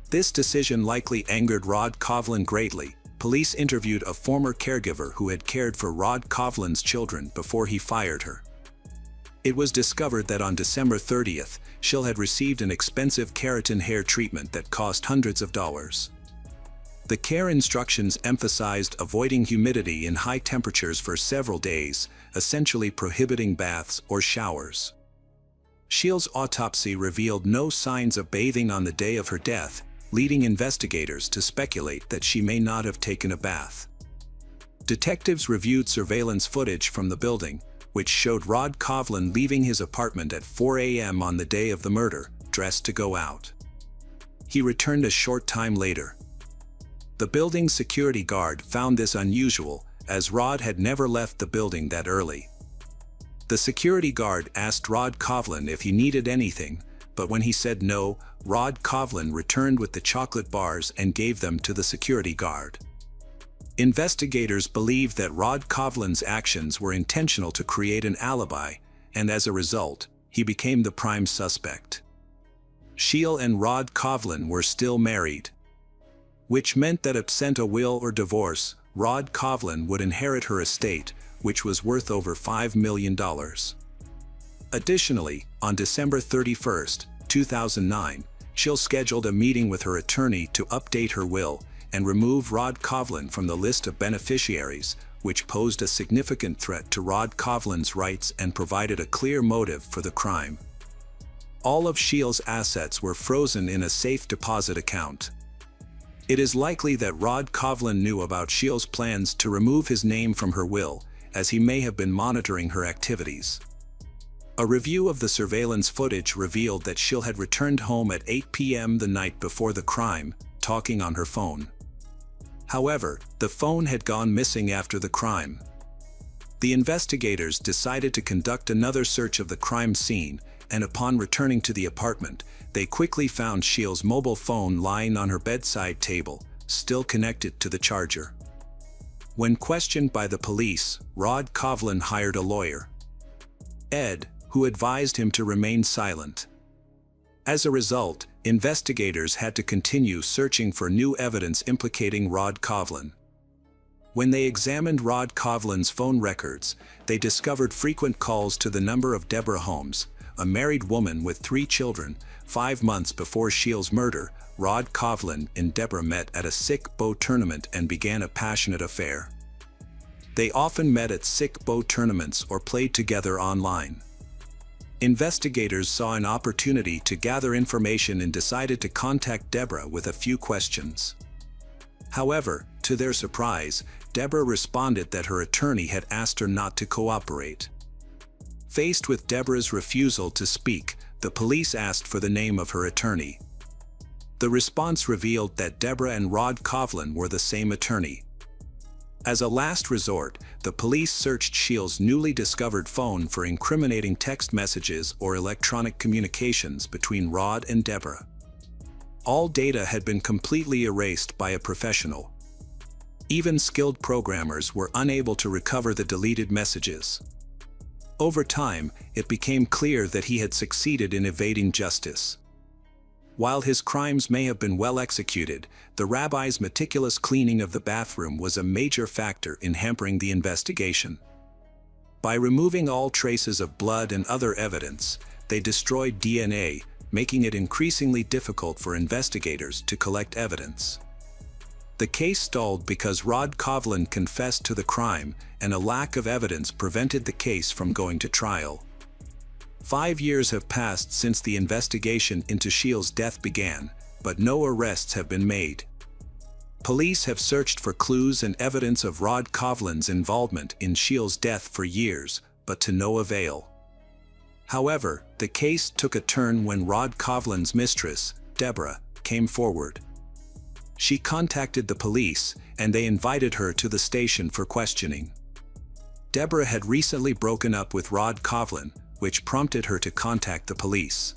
This decision likely angered Rod Coughlin greatly. Police interviewed a former caregiver who had cared for Rod Coughlin's children before he fired her. It was discovered that on December 30th, Shiel had received an expensive keratin hair treatment that cost hundreds of dollars. The care instructions emphasized avoiding humidity in high temperatures for several days, essentially prohibiting baths or showers. Shiel's autopsy revealed no signs of bathing on the day of her death, leading investigators to speculate that she may not have taken a bath. Detectives reviewed surveillance footage from the building, which showed Rod Coughlin leaving his apartment at 4 a.m. on the day of the murder, dressed to go out. He returned a short time later. The building's security guard found this unusual, as Rod had never left the building that early. The security guard asked Rod Coughlin if he needed anything, but when he said no, Rod Coughlin returned with the chocolate bars and gave them to the security guard. Investigators believed that Rod Coughlin's actions were intentional to create an alibi, and as a result, he became the prime suspect. Shiel and Rod Coughlin were still married, which meant that absent a will or divorce, Rod Coughlin would inherit her estate, which was worth over $5 million. Additionally, on December 31, 2009, Shields scheduled a meeting with her attorney to update her will and remove Rod Coughlin from the list of beneficiaries, which posed a significant threat to Rod Coughlin's rights and provided a clear motive for the crime. All of Shields' assets were frozen in a safe deposit account. It is likely that Rod Coughlin knew about Shields' plans to remove his name from her will, as he may have been monitoring her activities. A review of the surveillance footage revealed that Shields had returned home at 8 p.m. the night before the crime, talking on her phone. However, the phone had gone missing after the crime. The investigators decided to conduct another search of the crime scene, and upon returning to the apartment, they quickly found Shields' mobile phone lying on her bedside table, still connected to the charger. When questioned by the police, Rod Coughlin hired a lawyer, Ed, who advised him to remain silent. As a result, investigators had to continue searching for new evidence implicating Rod Coughlin. When they examined Rod Coughlin's phone records, they discovered frequent calls to the number of Deborah Holmes, a married woman with 3 children. 5 months before Shields' murder, Rod Coughlin and Deborah met at a sick bow tournament and began a passionate affair. They often met at sick bow tournaments or played together online. Investigators saw an opportunity to gather information and decided to contact Deborah with a few questions. However, to their surprise, Deborah responded that her attorney had asked her not to cooperate. Faced with Deborah's refusal to speak, the police asked for the name of her attorney. The response revealed that Deborah and Rod Coughlin were the same attorney. As a last resort, the police searched Shields' newly discovered phone for incriminating text messages or electronic communications between Rod and Deborah. All data had been completely erased by a professional. Even skilled programmers were unable to recover the deleted messages. Over time, it became clear that he had succeeded in evading justice. While his crimes may have been well executed, the rabbi's meticulous cleaning of the bathroom was a major factor in hampering the investigation. By removing all traces of blood and other evidence, they destroyed DNA, making it increasingly difficult for investigators to collect evidence. The case stalled because Rod Coughlin confessed to the crime, and a lack of evidence prevented the case from going to trial. 5 years have passed since the investigation into Shields' death began, but no arrests have been made. Police have searched for clues and evidence of Rod Coughlin's involvement in Shields' death for years, but to no avail. However, the case took a turn when Rod Coughlin's mistress, Deborah, came forward. She contacted the police, and they invited her to the station for questioning. Deborah had recently broken up with Rod Coughlin, which prompted her to contact the police.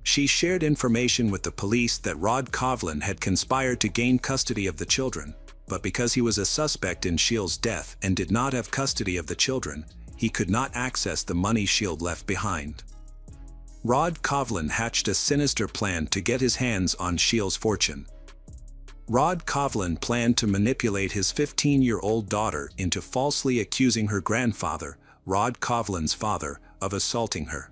She shared information with the police that Rod Coughlin had conspired to gain custody of the children, but because he was a suspect in Shields' death and did not have custody of the children, he could not access the money Shields left behind. Rod Coughlin hatched a sinister plan to get his hands on Shields' fortune. Rod Coughlin planned to manipulate his 15-year-old daughter into falsely accusing her grandfather, Rod Coughlin's father, of assaulting her.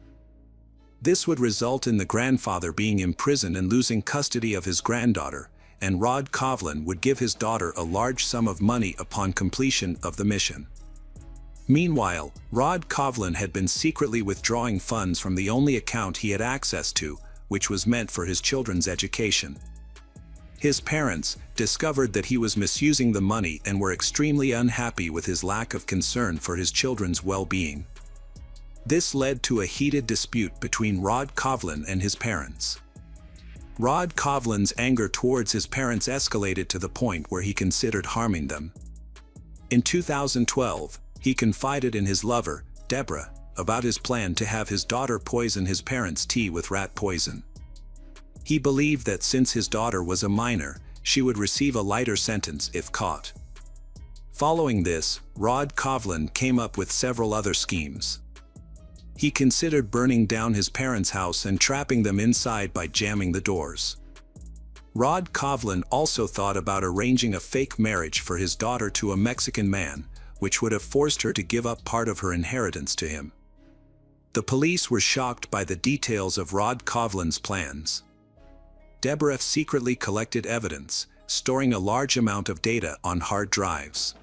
This would result in the grandfather being imprisoned and losing custody of his granddaughter, and Rod Coughlin would give his daughter a large sum of money upon completion of the mission. Meanwhile, Rod Coughlin had been secretly withdrawing funds from the only account he had access to, which was meant for his children's education. His parents discovered that he was misusing the money and were extremely unhappy with his lack of concern for his children's well-being. This led to a heated dispute between Rod Coughlin and his parents. Rod Coughlin's anger towards his parents escalated to the point where he considered harming them. In 2012, he confided in his lover, Deborah, about his plan to have his daughter poison his parents' tea with rat poison. He believed that since his daughter was a minor, she would receive a lighter sentence if caught. Following this, Rod Coughlin came up with several other schemes. He considered burning down his parents' house and trapping them inside by jamming the doors. Rod Coughlin also thought about arranging a fake marriage for his daughter to a Mexican man, which would have forced her to give up part of her inheritance to him. The police were shocked by the details of Rod Coughlin's plans. Deborah secretly collected evidence, storing a large amount of data on hard drives.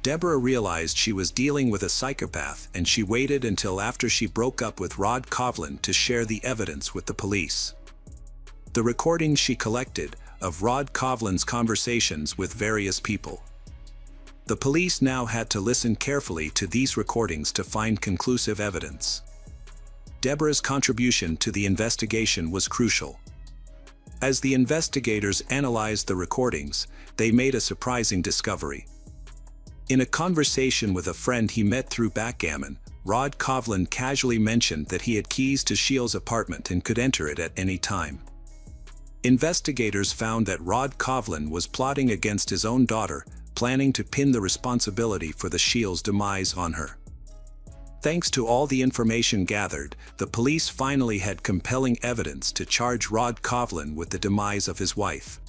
Deborah realized she was dealing with a psychopath, and she waited until after she broke up with Rod Kovlin to share the evidence with the police. The recordings she collected of Rod Kovlin's conversations with various people. The police now had to listen carefully to these recordings to find conclusive evidence. Deborah's contribution to the investigation was crucial. As the investigators analyzed the recordings, they made a surprising discovery. In a conversation with a friend he met through backgammon, Rod Kovlin casually mentioned that he had keys to Shiel's apartment and could enter it at any time. Investigators found that Rod Kovlin was plotting against his own daughter, planning to pin the responsibility for the Shiel's demise on her. Thanks to all the information gathered, the police finally had compelling evidence to charge Rod Kovlin with the demise of his wife.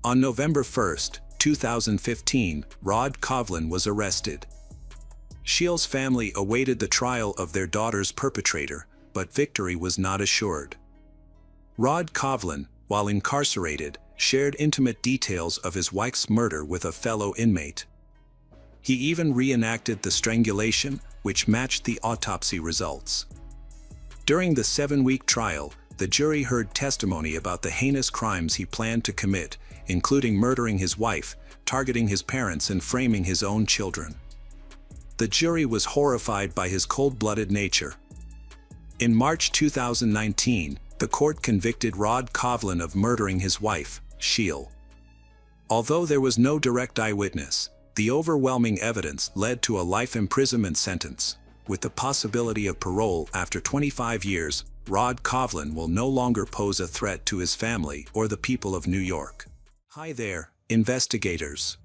On November 1, 2015, Rod Kovlin was arrested. Shiel's family awaited the trial of their daughter's perpetrator, but victory was not assured. Rod Kovlin, while incarcerated, shared intimate details of his wife's murder with a fellow inmate. He even reenacted the strangulation, which matched the autopsy results. During the 7-week trial, the jury heard testimony about the heinous crimes he planned to commit, including murdering his wife, targeting his parents, and framing his own children. The jury was horrified by his cold-blooded nature. In March 2019, the court convicted Rod Kovlin of murdering his wife, Shiel. Although there was no direct eyewitness, the overwhelming evidence led to a life imprisonment sentence. With the possibility of parole after 25 years, Rod Kovlin will no longer pose a threat to his family or the people of New York. Hi there, investigators.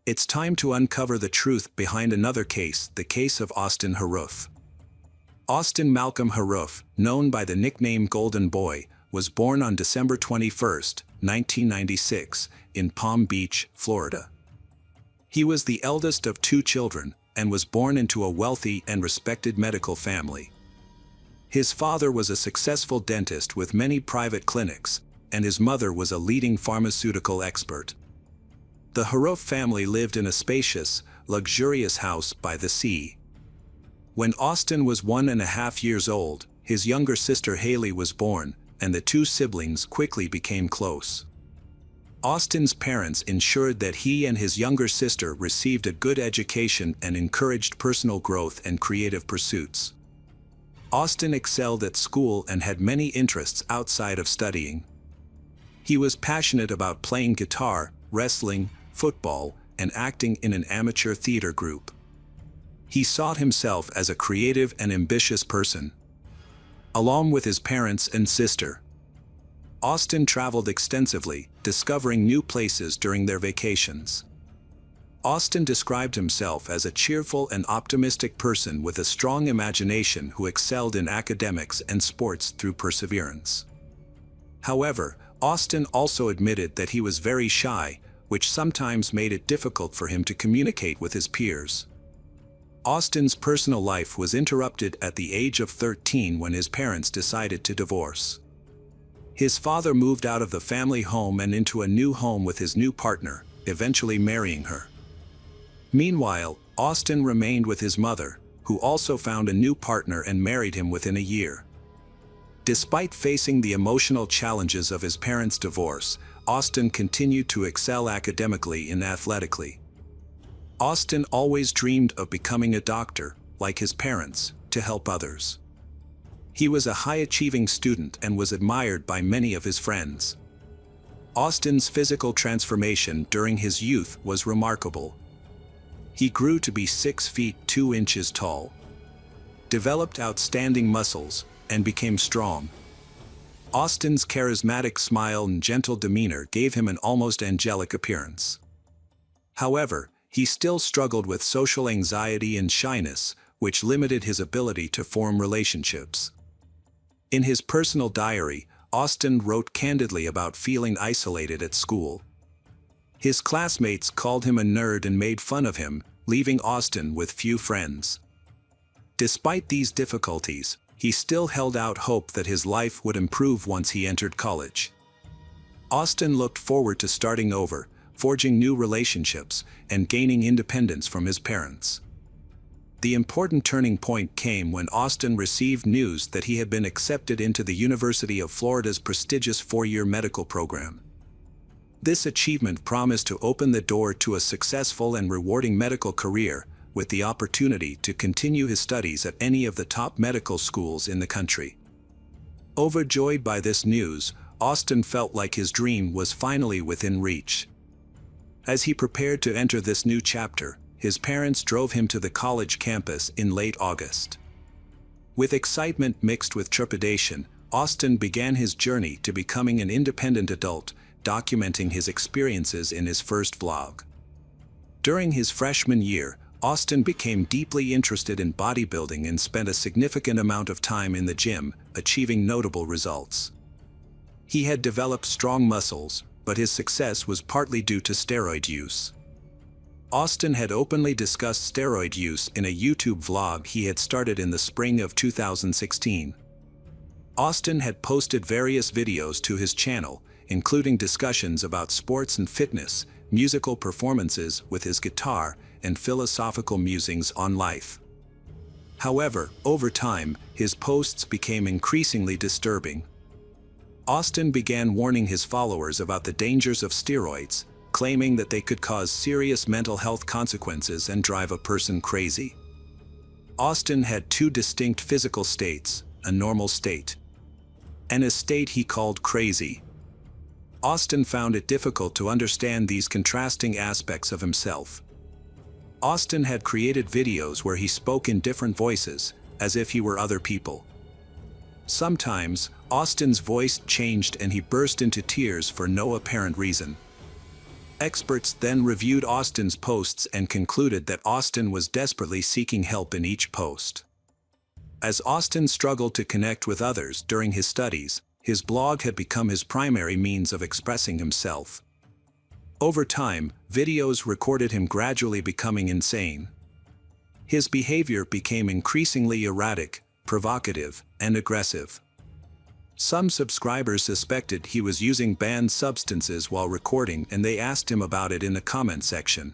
It's time to uncover the truth behind another case, the case of Austin Harrouff. Austin Malcolm Harrouff, known by the nickname Golden Boy, was born on December 21, 1996, in Palm Beach, Florida. He was the eldest of 2 children, and was born into a wealthy and respected medical family. His father was a successful dentist with many private clinics, and his mother was a leading pharmaceutical expert. The Harrouff family lived in a spacious, luxurious house by the sea. When Austin was 1.5 years old, his younger sister Haley was born, and the 2 siblings quickly became close. Austin's parents ensured that he and his younger sister received a good education and encouraged personal growth and creative pursuits. Austin excelled at school and had many interests outside of studying. He was passionate about playing guitar, wrestling, football, and acting in an amateur theater group. He saw himself as a creative and ambitious person. Along with his parents and sister, Austin traveled extensively, discovering new places during their vacations. Austin described himself as a cheerful and optimistic person with a strong imagination who excelled in academics and sports through perseverance. However, Austin also admitted that he was very shy, which sometimes made it difficult for him to communicate with his peers. Austin's personal life was interrupted at the age of 13 when his parents decided to divorce. His father moved out of the family home and into a new home with his new partner, eventually marrying her. Meanwhile, Austin remained with his mother, who also found a new partner and married him within a year. Despite facing the emotional challenges of his parents' divorce, Austin continued to excel academically and athletically. Austin always dreamed of becoming a doctor, like his parents, to help others. He was a high-achieving student and was admired by many of his friends. Austin's physical transformation during his youth was remarkable. He grew to be 6 feet 2 inches tall, developed outstanding muscles, and became strong. Austin's charismatic smile and gentle demeanor gave him an almost angelic appearance. However, he still struggled with social anxiety and shyness, which limited his ability to form relationships. In his personal diary, Austin wrote candidly about feeling isolated at school. His classmates called him a nerd and made fun of him, leaving Austin with few friends. Despite these difficulties, he still held out hope that his life would improve once he entered college. Austin looked forward to starting over, forging new relationships, and gaining independence from his parents. The important turning point came when Austin received news that he had been accepted into the University of Florida's prestigious four-year medical program. This achievement promised to open the door to a successful and rewarding medical career, with the opportunity to continue his studies at any of the top medical schools in the country. Overjoyed by this news, Austin felt like his dream was finally within reach. As he prepared to enter this new chapter, his parents drove him to the college campus in late August. With excitement mixed with trepidation, Austin began his journey to becoming an independent adult, documenting his experiences in his first vlog. During his freshman year, Austin became deeply interested in bodybuilding and spent a significant amount of time in the gym, achieving notable results. He had developed strong muscles, but his success was partly due to steroid use. Austin had openly discussed steroid use in a YouTube vlog he had started in the spring of 2016. Austin had posted various videos to his channel, including discussions about sports and fitness, musical performances with his guitar, and philosophical musings on life. However, over time, his posts became increasingly disturbing. Austin began warning his followers about the dangers of steroids, claiming that they could cause serious mental health consequences and drive a person crazy. Austin had two distinct physical states, a normal state and a state he called crazy. Austin found it difficult to understand these contrasting aspects of himself. Austin had created videos where he spoke in different voices, as if he were other people. Sometimes, Austin's voice changed and he burst into tears for no apparent reason. Experts then reviewed Austin's posts and concluded that Austin was desperately seeking help in each post. As Austin struggled to connect with others during his studies, his blog had become his primary means of expressing himself. Over time, videos recorded him gradually becoming insane. His behavior became increasingly erratic, provocative, and aggressive. Some subscribers suspected he was using banned substances while recording, and they asked him about it in the comment section.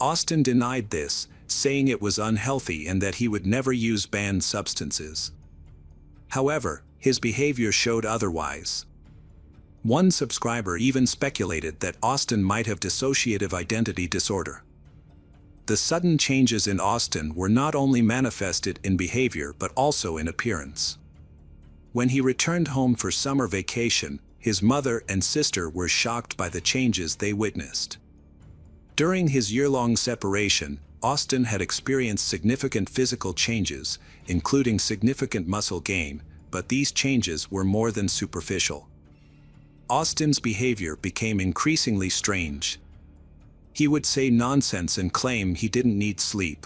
Austin denied this, saying it was unhealthy and that he would never use banned substances. However, his behavior showed otherwise. One subscriber even speculated that Austin might have dissociative identity disorder. The sudden changes in Austin were not only manifested in behavior but also in appearance. When he returned home for summer vacation, his mother and sister were shocked by the changes they witnessed. During his year-long separation, Austin had experienced significant physical changes, including significant muscle gain, but these changes were more than superficial. Austin's behavior became increasingly strange. He would say nonsense and claim he didn't need sleep.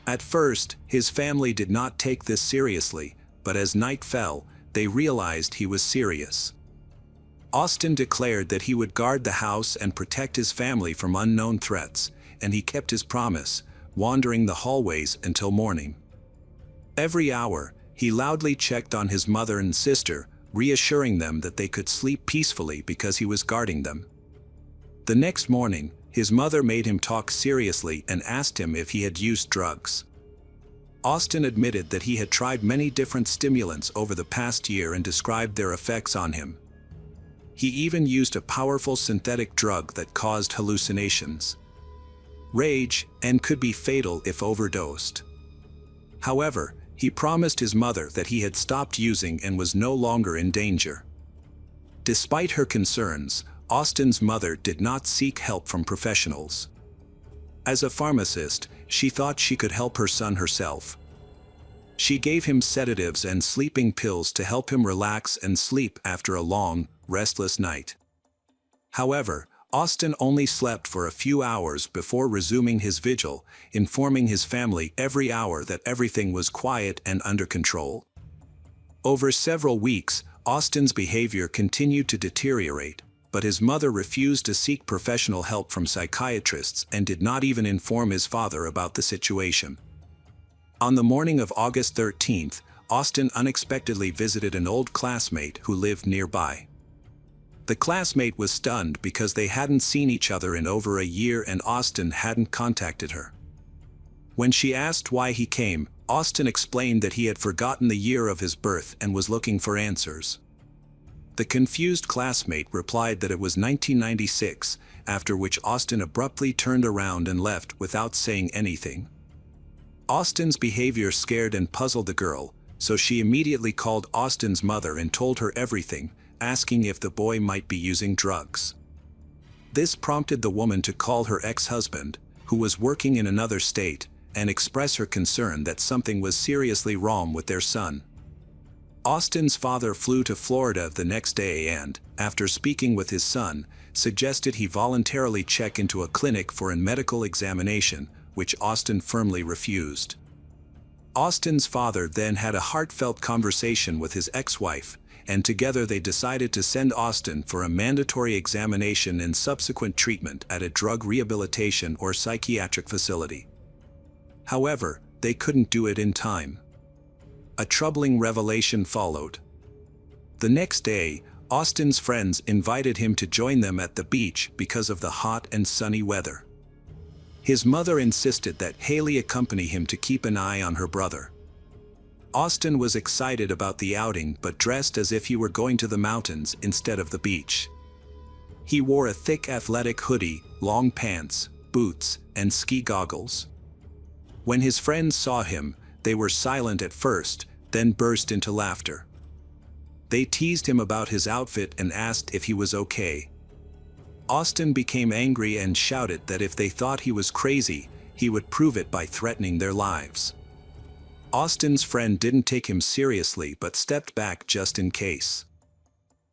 At first, his family did not take this seriously, but as night fell, they realized he was serious. Austin declared that he would guard the house and protect his family from unknown threats, and he kept his promise, wandering the hallways until morning. Every hour, he loudly checked on his mother and sister, reassuring them that they could sleep peacefully because he was guarding them. The next morning, his mother made him talk seriously and asked him if he had used drugs. Austin admitted that he had tried many different stimulants over the past year and described their effects on him. He even used a powerful synthetic drug that caused hallucinations, rage, and could be fatal if overdosed. However, he promised his mother that he had stopped using and was no longer in danger. Despite her concerns, Austin's mother did not seek help from professionals. As a pharmacist, she thought she could help her son herself. She gave him sedatives and sleeping pills to help him relax and sleep after a long, restless night. However, Austin only slept for a few hours before resuming his vigil, informing his family every hour that everything was quiet and under control. Over several weeks, Austin's behavior continued to deteriorate, but his mother refused to seek professional help from psychiatrists and did not even inform his father about the situation. On the morning of August 13th, Austin unexpectedly visited an old classmate who lived nearby. The classmate was stunned because they hadn't seen each other in over a year and Austin hadn't contacted her. When she asked why he came, Austin explained that he had forgotten the year of his birth and was looking for answers. The confused classmate replied that it was 1996, after which Austin abruptly turned around and left without saying anything. Austin's behavior scared and puzzled the girl, so she immediately called Austin's mother and told her everything, asking if the boy might be using drugs. This prompted the woman to call her ex-husband, who was working in another state, and express her concern that something was seriously wrong with their son. Austin's father flew to Florida the next day and, after speaking with his son, suggested he voluntarily check into a clinic for a medical examination, which Austin firmly refused. Austin's father then had a heartfelt conversation with his ex-wife, and together they decided to send Austin for a mandatory examination and subsequent treatment at a drug rehabilitation or psychiatric facility. However, they couldn't do it in time. A troubling revelation followed. The next day, Austin's friends invited him to join them at the beach because of the hot and sunny weather. His mother insisted that Haley accompany him to keep an eye on her brother. Austin was excited about the outing but dressed as if he were going to the mountains instead of the beach. He wore a thick athletic hoodie, long pants, boots, and ski goggles. When his friends saw him, they were silent at first, then burst into laughter. They teased him about his outfit and asked if he was okay. Austin became angry and shouted that if they thought he was crazy, he would prove it by threatening their lives. Austin's friend didn't take him seriously but stepped back just in case.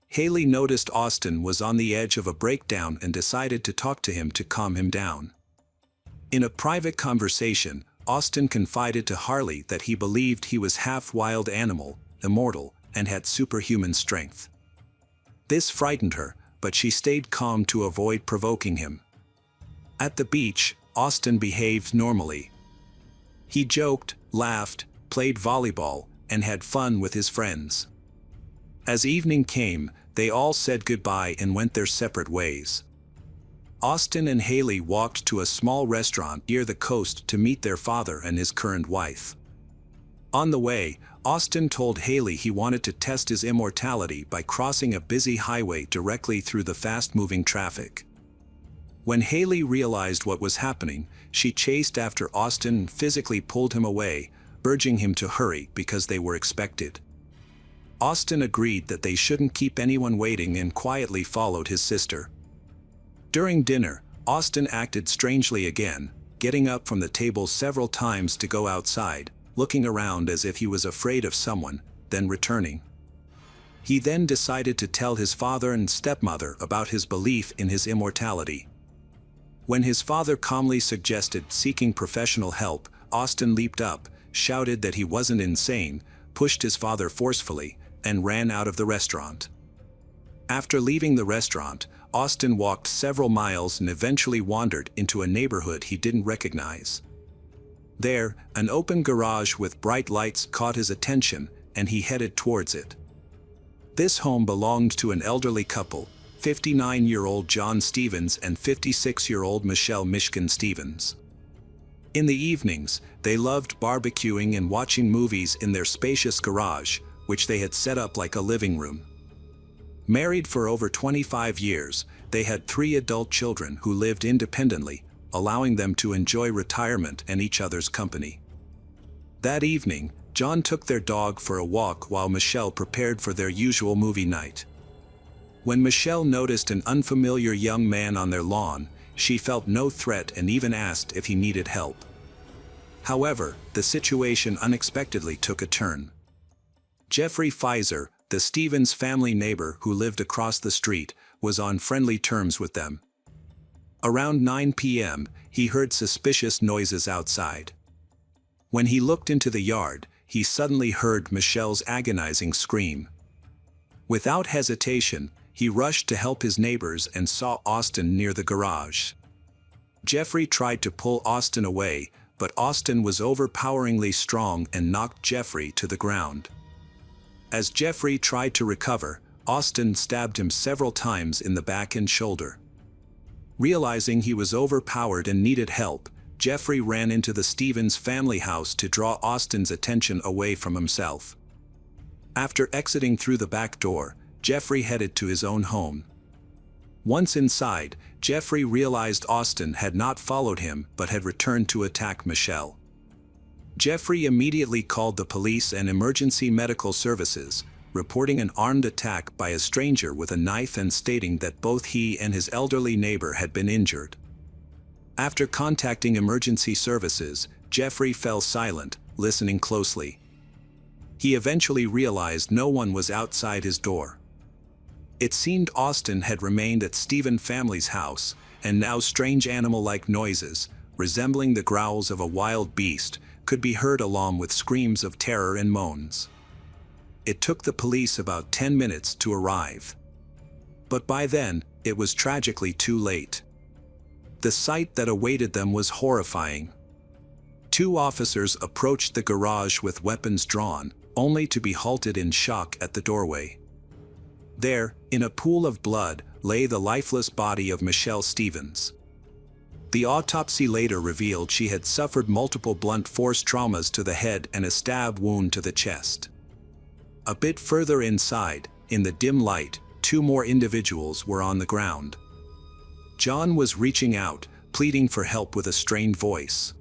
Haley noticed Austin was on the edge of a breakdown and decided to talk to him to calm him down. In a private conversation, Austin confided to Harley that he believed he was half wild animal, immortal, and had superhuman strength. This frightened her, but she stayed calm to avoid provoking him. At the beach, Austin behaved normally. He joked, laughed, played volleyball, and had fun with his friends. As evening came, they all said goodbye and went their separate ways. Austin and Haley walked to a small restaurant near the coast to meet their father and his current wife. On the way, Austin told Haley he wanted to test his immortality by crossing a busy highway directly through the fast-moving traffic. When Haley realized what was happening, she chased after Austin and physically pulled him away, urging him to hurry because they were expected. Austin agreed that they shouldn't keep anyone waiting and quietly followed his sister. During dinner, Austin acted strangely again, getting up from the table several times to go outside, looking around as if he was afraid of someone, then returning. He then decided to tell his father and stepmother about his belief in his immortality. When his father calmly suggested seeking professional help, Austin leaped up, shouted that he wasn't insane, pushed his father forcefully, and ran out of the restaurant. After leaving the restaurant, Austin walked several miles and eventually wandered into a neighborhood he didn't recognize. There, an open garage with bright lights caught his attention, and he headed towards it. This home belonged to an elderly couple, 59-year-old John Stevens and 56-year-old Michelle Mishkin Stevens. In the evenings, they loved barbecuing and watching movies in their spacious garage, which they had set up like a living room. Married for over 25 years, they had 3 adult children who lived independently, allowing them to enjoy retirement and each other's company. That evening, John took their dog for a walk while Michelle prepared for their usual movie night. When Michelle noticed an unfamiliar young man on their lawn, she felt no threat and even asked if he needed help. However, the situation unexpectedly took a turn. Jeffrey Pfizer, the Stevens family neighbor who lived across the street, was on friendly terms with them. Around 9 p.m., he heard suspicious noises outside. When he looked into the yard, he suddenly heard Michelle's agonizing scream. Without hesitation, he rushed to help his neighbors and saw Austin near the garage. Jeffrey tried to pull Austin away, but Austin was overpoweringly strong and knocked Jeffrey to the ground. As Jeffrey tried to recover, Austin stabbed him several times in the back and shoulder. Realizing he was overpowered and needed help, Jeffrey ran into the Stevens family house to draw Austin's attention away from himself. After exiting through the back door, Jeffrey headed to his own home. Once inside, Jeffrey realized Austin had not followed him but had returned to attack Michelle. Jeffrey immediately called the police and emergency medical services, reporting an armed attack by a stranger with a knife and stating that both he and his elderly neighbor had been injured. After contacting emergency services, Jeffrey fell silent, listening closely. He eventually realized no one was outside his door. It seemed Austin had remained at Stevens family's house, and now strange animal-like noises, resembling the growls of a wild beast, could be heard along with screams of terror and moans. It took the police about 10 minutes to arrive. But by then, it was tragically too late. The sight that awaited them was horrifying. Two officers approached the garage with weapons drawn, only to be halted in shock at the doorway. There, in a pool of blood, lay the lifeless body of Michelle Stevens. The autopsy later revealed she had suffered multiple blunt force traumas to the head and a stab wound to the chest. A bit further inside, in the dim light, two more individuals were on the ground. John was reaching out, pleading for help with a strained voice.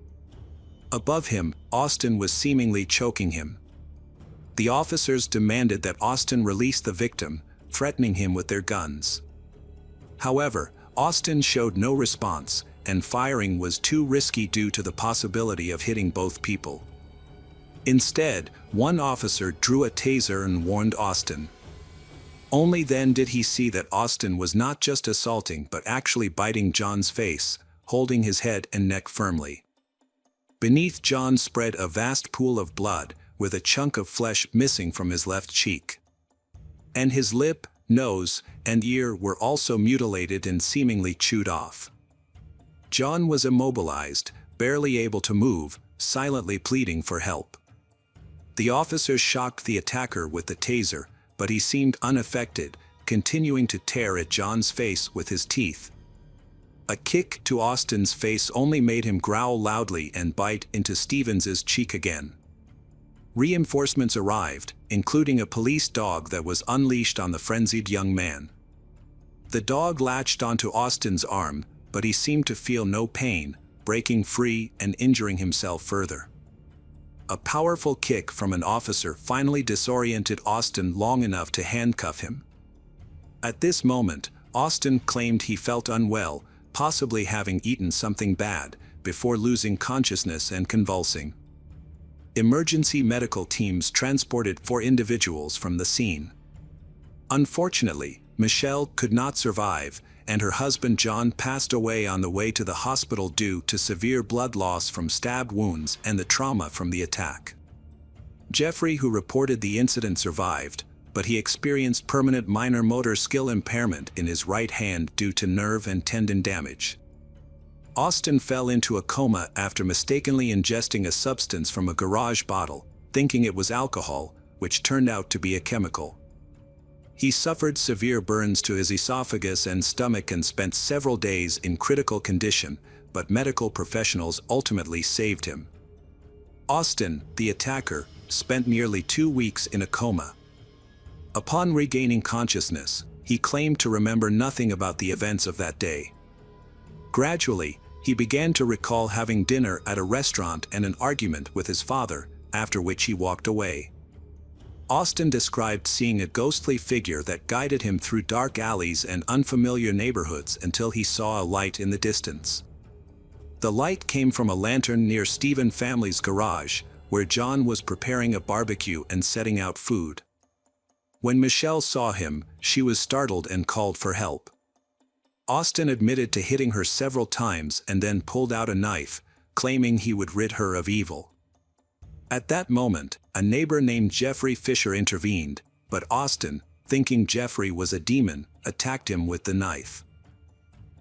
Above him, Austin was seemingly choking him. The officers demanded that Austin release the victim, threatening him with their guns. However, Austin showed no response, and firing was too risky due to the possibility of hitting both people. Instead, one officer drew a taser and warned Austin. Only then did he see that Austin was not just assaulting but actually biting John's face, holding his head and neck firmly. Beneath John spread a vast pool of blood, with a chunk of flesh missing from his left cheek. And his lip, nose, and ear were also mutilated and seemingly chewed off. John was immobilized, barely able to move, silently pleading for help. The officers shocked the attacker with the taser, but he seemed unaffected, continuing to tear at John's face with his teeth. A kick to Austin's face only made him growl loudly and bite into Stevens's cheek again. Reinforcements arrived, including a police dog that was unleashed on the frenzied young man. The dog latched onto Austin's arm, but he seemed to feel no pain, breaking free and injuring himself further. A powerful kick from an officer finally disoriented Austin long enough to handcuff him. At this moment, Austin claimed he felt unwell, possibly having eaten something bad, before losing consciousness and convulsing. Emergency medical teams transported 4 individuals from the scene. Unfortunately, Michelle could not survive, and her husband John passed away on the way to the hospital due to severe blood loss from stab wounds and the trauma from the attack. Jeffrey, who reported the incident, survived, but he experienced permanent minor motor skill impairment in his right hand due to nerve and tendon damage. Austin fell into a coma after mistakenly ingesting a substance from a garage bottle, thinking it was alcohol, which turned out to be a chemical. He suffered severe burns to his esophagus and stomach and spent several days in critical condition, but medical professionals ultimately saved him. Austin, the attacker, spent nearly 2 weeks in a coma. Upon regaining consciousness, he claimed to remember nothing about the events of that day. Gradually, he began to recall having dinner at a restaurant and an argument with his father, after which he walked away. Austin described seeing a ghostly figure that guided him through dark alleys and unfamiliar neighborhoods until he saw a light in the distance. The light came from a lantern near Stevens family's garage, where John was preparing a barbecue and setting out food. When Michelle saw him, she was startled and called for help. Austin admitted to hitting her several times and then pulled out a knife, claiming he would rid her of evil. At that moment, a neighbor named Jeffrey Fisher intervened, but Austin, thinking Jeffrey was a demon, attacked him with the knife.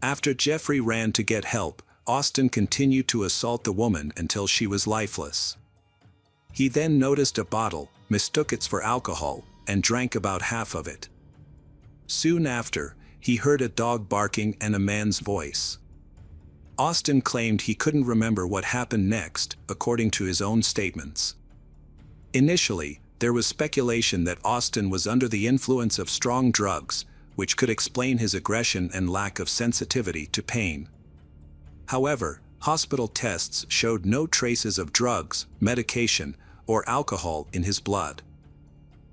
After Jeffrey ran to get help, Austin continued to assault the woman until she was lifeless. He then noticed a bottle, mistook it for alcohol, and drank about half of it. Soon after, he heard a dog barking and a man's voice. Austin claimed he couldn't remember what happened next, according to his own statements. Initially, there was speculation that Austin was under the influence of strong drugs, which could explain his aggression and lack of sensitivity to pain. However, hospital tests showed no traces of drugs, medication, or alcohol in his blood.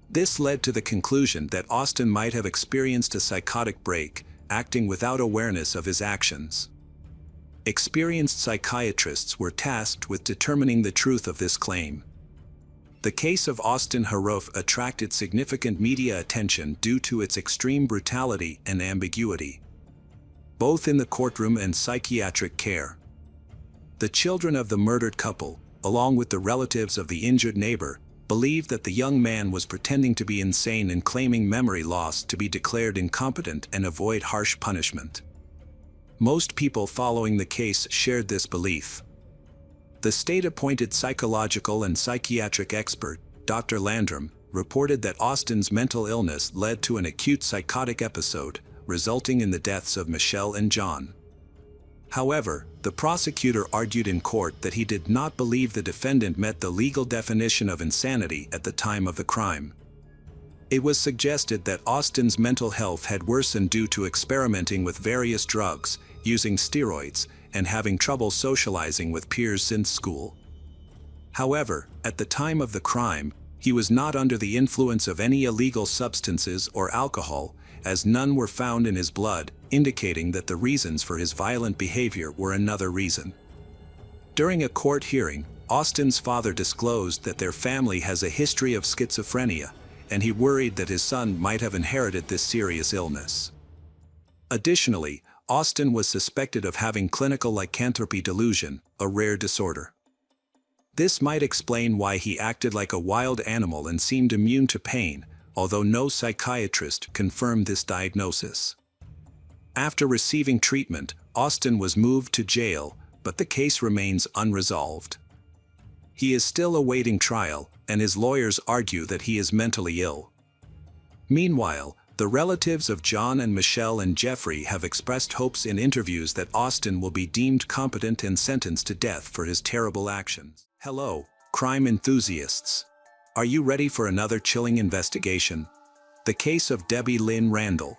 This led to the conclusion that Austin might have experienced a psychotic break, acting without awareness of his actions. Experienced psychiatrists were tasked with determining the truth of this claim. The case of Austin Harrouff attracted significant media attention due to its extreme brutality and ambiguity, both in the courtroom and psychiatric care. The children of the murdered couple, along with the relatives of the injured neighbor, believed that the young man was pretending to be insane and claiming memory loss to be declared incompetent and avoid harsh punishment. Most people following the case shared this belief. The state-appointed psychological and psychiatric expert, Dr. Landrum, reported that Austin's mental illness led to an acute psychotic episode, resulting in the deaths of Michelle and John. However, the prosecutor argued in court that he did not believe the defendant met the legal definition of insanity at the time of the crime. It was suggested that Austin's mental health had worsened due to experimenting with various drugs, using steroids, and having trouble socializing with peers since school. However, at the time of the crime, he was not under the influence of any illegal substances or alcohol, as none were found in his blood, indicating that the reasons for his violent behavior were another reason. During a court hearing, Austin's father disclosed that their family has a history of schizophrenia, and he worried that his son might have inherited this serious illness. Additionally, Austin was suspected of having clinical lycanthropy delusion, a rare disorder. This might explain why he acted like a wild animal and seemed immune to pain, although no psychiatrist confirmed this diagnosis. After receiving treatment, Austin was moved to jail, but the case remains unresolved. He is still awaiting trial, and his lawyers argue that he is mentally ill. Meanwhile, the relatives of John and Michelle and Jeffrey have expressed hopes in interviews that Austin will be deemed competent and sentenced to death for his terrible actions. Hello, crime enthusiasts. Are you ready for another chilling investigation? The case of Debbie Lynn Randall.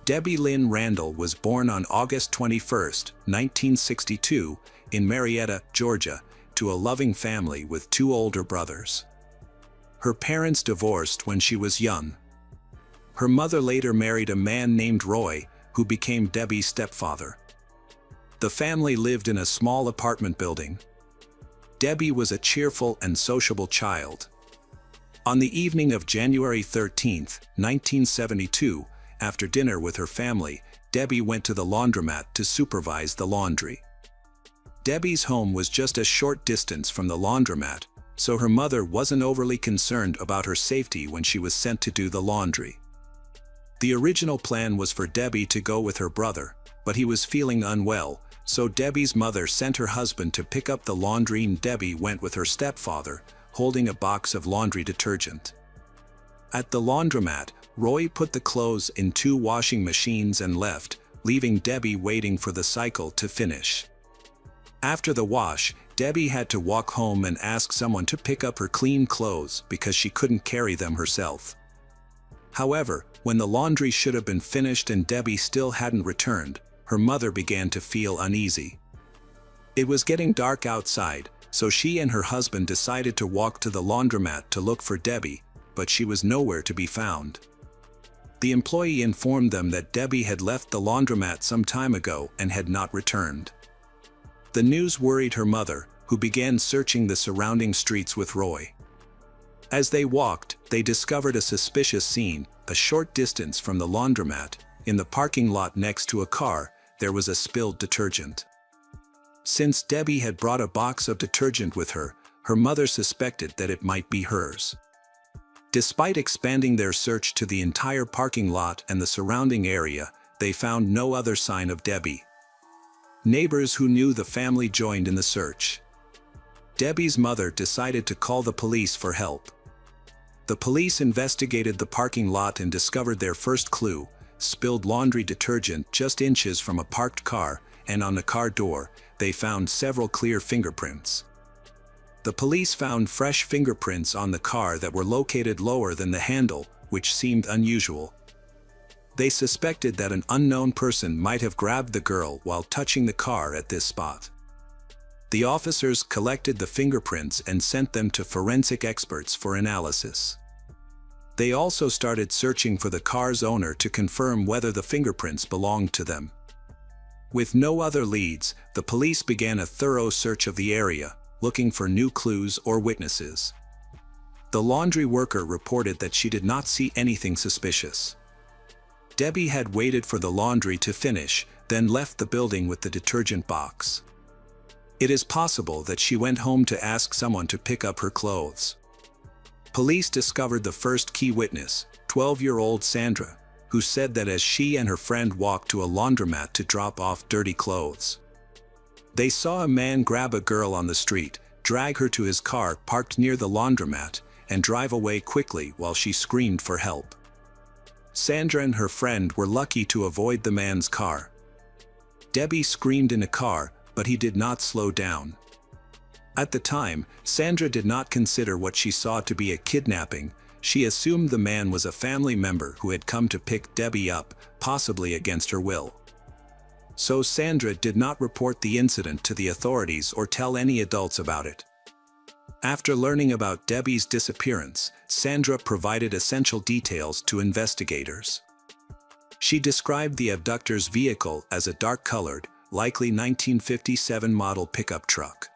Debbie Lynn Randall was born on August 21, 1962, in Marietta, Georgia, to a loving family with two older brothers. Her parents divorced when she was young. Her mother later married a man named Roy, who became Debbie's stepfather. The family lived in a small apartment building. Debbie was a cheerful and sociable child. On the evening of January 13, 1972, after dinner with her family, Debbie went to the laundromat to supervise the laundry. Debbie's home was just a short distance from the laundromat, so her mother wasn't overly concerned about her safety when she was sent to do the laundry. The original plan was for Debbie to go with her brother, but he was feeling unwell, so Debbie's mother sent her husband to pick up the laundry and Debbie went with her stepfather, holding a box of laundry detergent. At the laundromat, Roy put the clothes in two washing machines and left, leaving Debbie waiting for the cycle to finish. After the wash, Debbie had to walk home and ask someone to pick up her clean clothes because she couldn't carry them herself. However, when the laundry should have been finished and Debbie still hadn't returned, her mother began to feel uneasy. It was getting dark outside, so she and her husband decided to walk to the laundromat to look for Debbie, but she was nowhere to be found. The employee informed them that Debbie had left the laundromat some time ago and had not returned. The news worried her mother, who began searching the surrounding streets with Roy. As they walked, they discovered a suspicious scene. A short distance from the laundromat, in the parking lot next to a car, there was a spilled detergent. Since Debbie had brought a box of detergent with her, her mother suspected that it might be hers. Despite expanding their search to the entire parking lot and the surrounding area, they found no other sign of Debbie. Neighbors who knew the family joined in the search. Debbie's mother decided to call the police for help. The police investigated the parking lot and discovered their first clue: spilled laundry detergent just inches from a parked car, and on the car door, they found several clear fingerprints. The police found fresh fingerprints on the car that were located lower than the handle, which seemed unusual. They suspected that an unknown person might have grabbed the girl while touching the car at this spot. The officers collected the fingerprints and sent them to forensic experts for analysis. They also started searching for the car's owner to confirm whether the fingerprints belonged to them. With no other leads, the police began a thorough search of the area, looking for new clues or witnesses. The laundry worker reported that she did not see anything suspicious. Debbie had waited for the laundry to finish, then left the building with the detergent box. It is possible that she went home to ask someone to pick up her clothes. Police discovered the first key witness, 12-year-old Sandra, who said that as she and her friend walked to a laundromat to drop off dirty clothes, they saw a man grab a girl on the street, drag her to his car parked near the laundromat, and drive away quickly while she screamed for help. Sandra and her friend were lucky to avoid the man's car. Debbie screamed in a car, but he did not slow down. At the time, Sandra did not consider what she saw to be a kidnapping. She assumed the man was a family member who had come to pick Debbie up, possibly against her will. So Sandra did not report the incident to the authorities or tell any adults about it. After learning about Debbie's disappearance, Sandra provided essential details to investigators. She described the abductor's vehicle as a dark-colored, likely 1957 model pickup truck.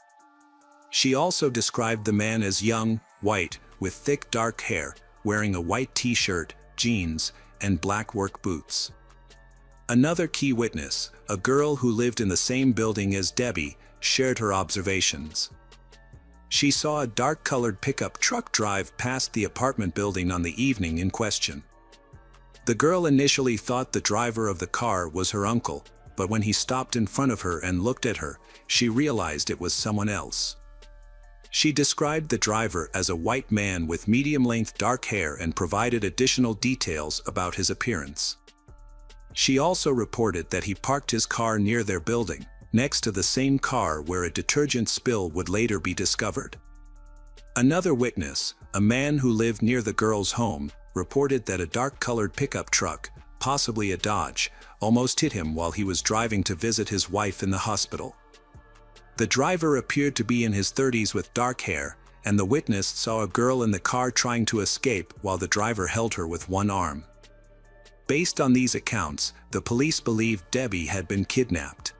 She also described the man as young, white, with thick dark hair, wearing a white t-shirt, jeans, and black work boots. Another key witness, a girl who lived in the same building as Debbie, shared her observations. She saw a dark-colored pickup truck drive past the apartment building on the evening in question. The girl initially thought the driver of the car was her uncle, but when he stopped in front of her and looked at her, she realized it was someone else. She described the driver as a white man with medium-length dark hair and provided additional details about his appearance. She also reported that he parked his car near their building, next to the same car where a detergent spill would later be discovered. Another witness, a man who lived near the girl's home, reported that a dark-colored pickup truck, possibly a Dodge, almost hit him while he was driving to visit his wife in the hospital. The driver appeared to be in his 30s with dark hair, and the witness saw a girl in the car trying to escape while the driver held her with one arm. Based on these accounts, the police believed Debbie had been kidnapped.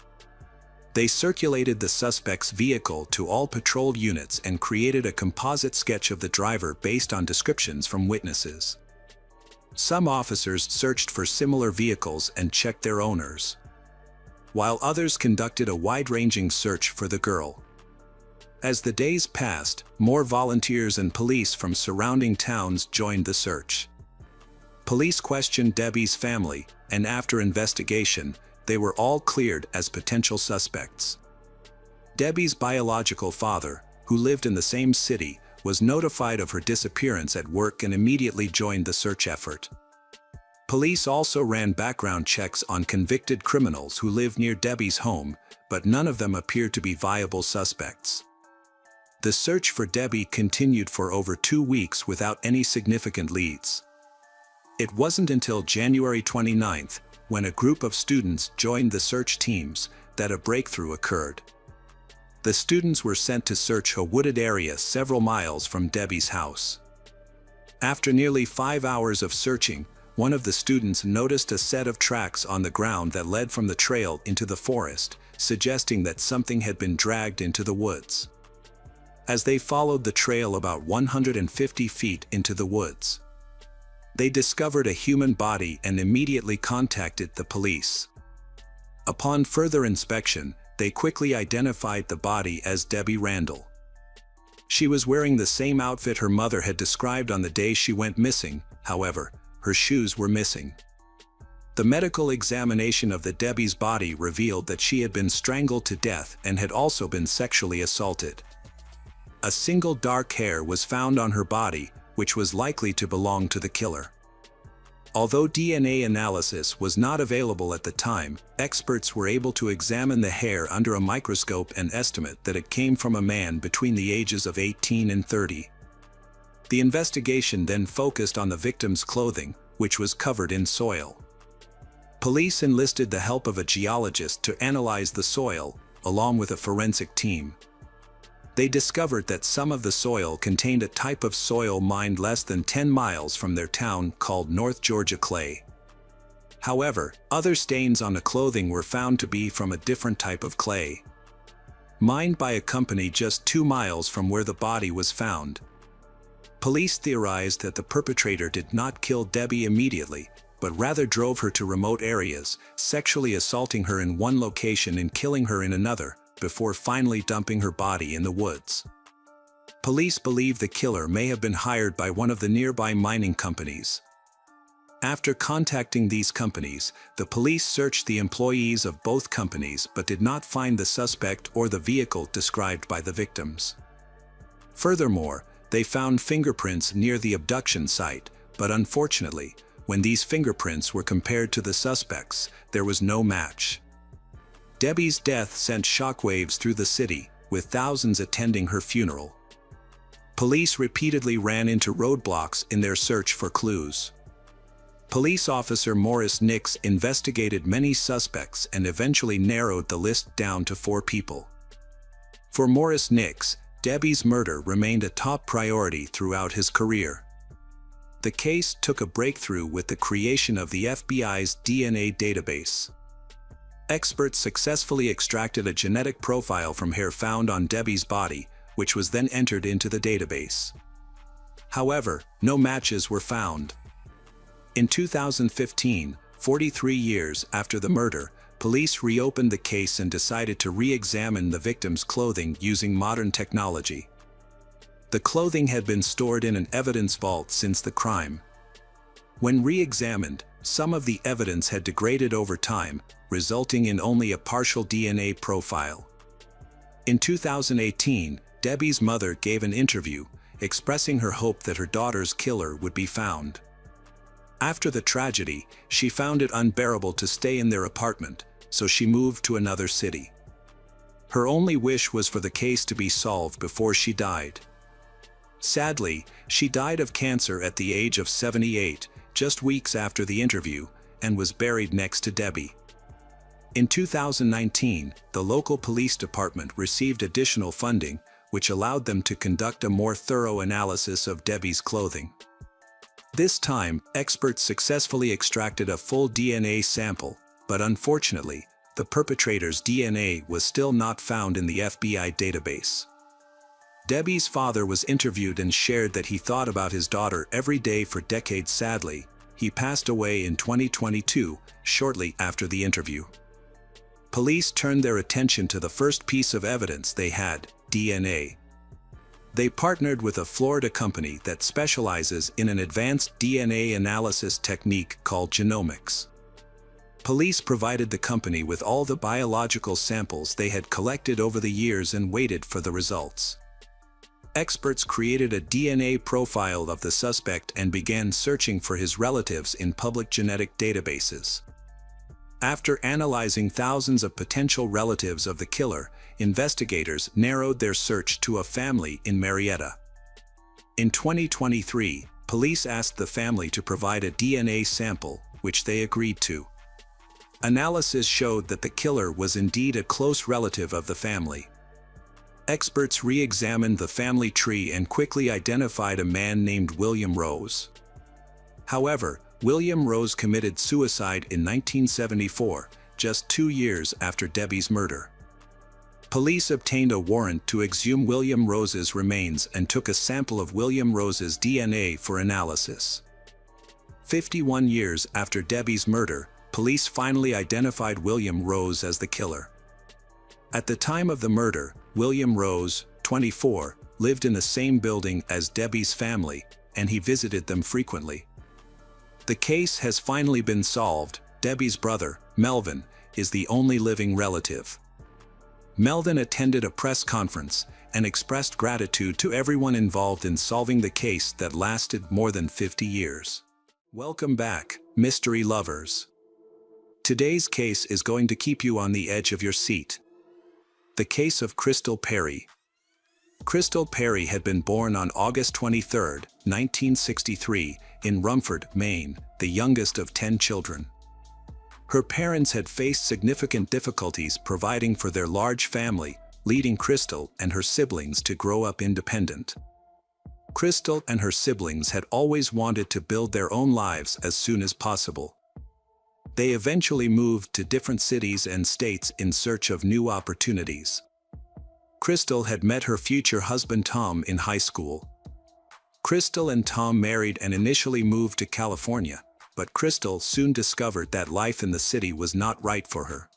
They circulated the suspect's vehicle to all patrol units and created a composite sketch of the driver based on descriptions from witnesses. Some officers searched for similar vehicles and checked their owners, while others conducted a wide-ranging search for the girl. As the days passed, more volunteers and police from surrounding towns joined the search. Police questioned Debbie's family, and after investigation, they were all cleared as potential suspects. Debbie's biological father, who lived in the same city, was notified of her disappearance at work and immediately joined the search effort. Police also ran background checks on convicted criminals who lived near Debbie's home, but none of them appeared to be viable suspects. The search for Debbie continued for over 2 weeks without any significant leads. It wasn't until January 29th, when a group of students joined the search teams, that a breakthrough occurred. The students were sent to search a wooded area several miles from Debbie's house. After nearly 5 hours of searching, one of the students noticed a set of tracks on the ground that led from the trail into the forest, suggesting that something had been dragged into the woods. As they followed the trail about 150 feet into the woods, they discovered a human body and immediately contacted the police. Upon further inspection, they quickly identified the body as Debbie Randall. She was wearing the same outfit her mother had described on the day she went missing. However, her shoes were missing. The medical examination of the Debbie's body revealed that she had been strangled to death and had also been sexually assaulted. A single dark hair was found on her body, which was likely to belong to the killer. Although DNA analysis was not available at the time, experts were able to examine the hair under a microscope and estimate that it came from a man between the ages of 18 and 30. The investigation then focused on the victim's clothing, which was covered in soil. Police enlisted the help of a geologist to analyze the soil, along with a forensic team. They discovered that some of the soil contained a type of soil mined less than 10 miles from their town called North Georgia clay. However, other stains on the clothing were found to be from a different type of clay, mined by a company just 2 miles from where the body was found. Police theorized that the perpetrator did not kill Debbie immediately, but rather drove her to remote areas, sexually assaulting her in one location and killing her in another, before finally dumping her body in the woods. Police believe the killer may have been hired by one of the nearby mining companies. After contacting these companies, the police searched the employees of both companies but did not find the suspect or the vehicle described by the victims. Furthermore, they found fingerprints near the abduction site, but unfortunately, when these fingerprints were compared to the suspects, there was no match. Debbie's death sent shockwaves through the city, with thousands attending her funeral. Police repeatedly ran into roadblocks in their search for clues. Police officer Morris Nix investigated many suspects and eventually narrowed the list down to 4 people. For Morris Nix, Debbie's murder remained a top priority throughout his career. The case took a breakthrough with the creation of the FBI's DNA database. Experts successfully extracted a genetic profile from hair found on Debbie's body, which was then entered into the database. However, no matches were found. In 2015, 43 years after the murder, police reopened the case and decided to re-examine the victim's clothing using modern technology. The clothing had been stored in an evidence vault since the crime. When re-examined, some of the evidence had degraded over time, resulting in only a partial DNA profile. In 2018, Debbie's mother gave an interview, expressing her hope that her daughter's killer would be found. After the tragedy, she found it unbearable to stay in their apartment, so she moved to another city. Her only wish was for the case to be solved before she died. Sadly, she died of cancer at the age of 78, just weeks after the interview, and was buried next to Debbie. In 2019, the local police department received additional funding, which allowed them to conduct a more thorough analysis of Debbie's clothing. This time, experts successfully extracted a full DNA sample, but unfortunately, the perpetrator's DNA was still not found in the FBI database. Debbie's father was interviewed and shared that he thought about his daughter every day for decades. Sadly, he passed away in 2022, shortly after the interview. Police turned their attention to the first piece of evidence they had, DNA. They partnered with a Florida company that specializes in an advanced DNA analysis technique called genomics. Police provided the company with all the biological samples they had collected over the years and waited for the results. Experts created a DNA profile of the suspect and began searching for his relatives in public genetic databases. After analyzing thousands of potential relatives of the killer, investigators narrowed their search to a family in Marietta. In 2023, police asked the family to provide a DNA sample, which they agreed to. Analysis showed that the killer was indeed a close relative of the family. Experts re-examined the family tree and quickly identified a man named William Rose. However, William Rose committed suicide in 1974, just 2 years after Debbie's murder. Police obtained a warrant to exhume William Rose's remains and took a sample of William Rose's DNA for analysis. 51 years after Debbie's murder, police finally identified William Rose as the killer. At the time of the murder, William Rose, 24, lived in the same building as Debbie's family, and he visited them frequently. The case has finally been solved, Debbie's brother, Melvin, is the only living relative. Melvin attended a press conference and expressed gratitude to everyone involved in solving the case that lasted more than 50 years. Welcome back, mystery lovers. Today's case is going to keep you on the edge of your seat. The case of Crystal Perry. Crystal Perry had been born on August 23, 1963, in Rumford, Maine, the youngest of 10 children. Her parents had faced significant difficulties providing for their large family, leading Crystal and her siblings to grow up independent. Crystal and her siblings had always wanted to build their own lives as soon as possible. They eventually moved to different cities and states in search of new opportunities. Crystal had met her future husband Tom in high school. Crystal and Tom married and initially moved to California, but Crystal soon discovered that life in the city was not right for her.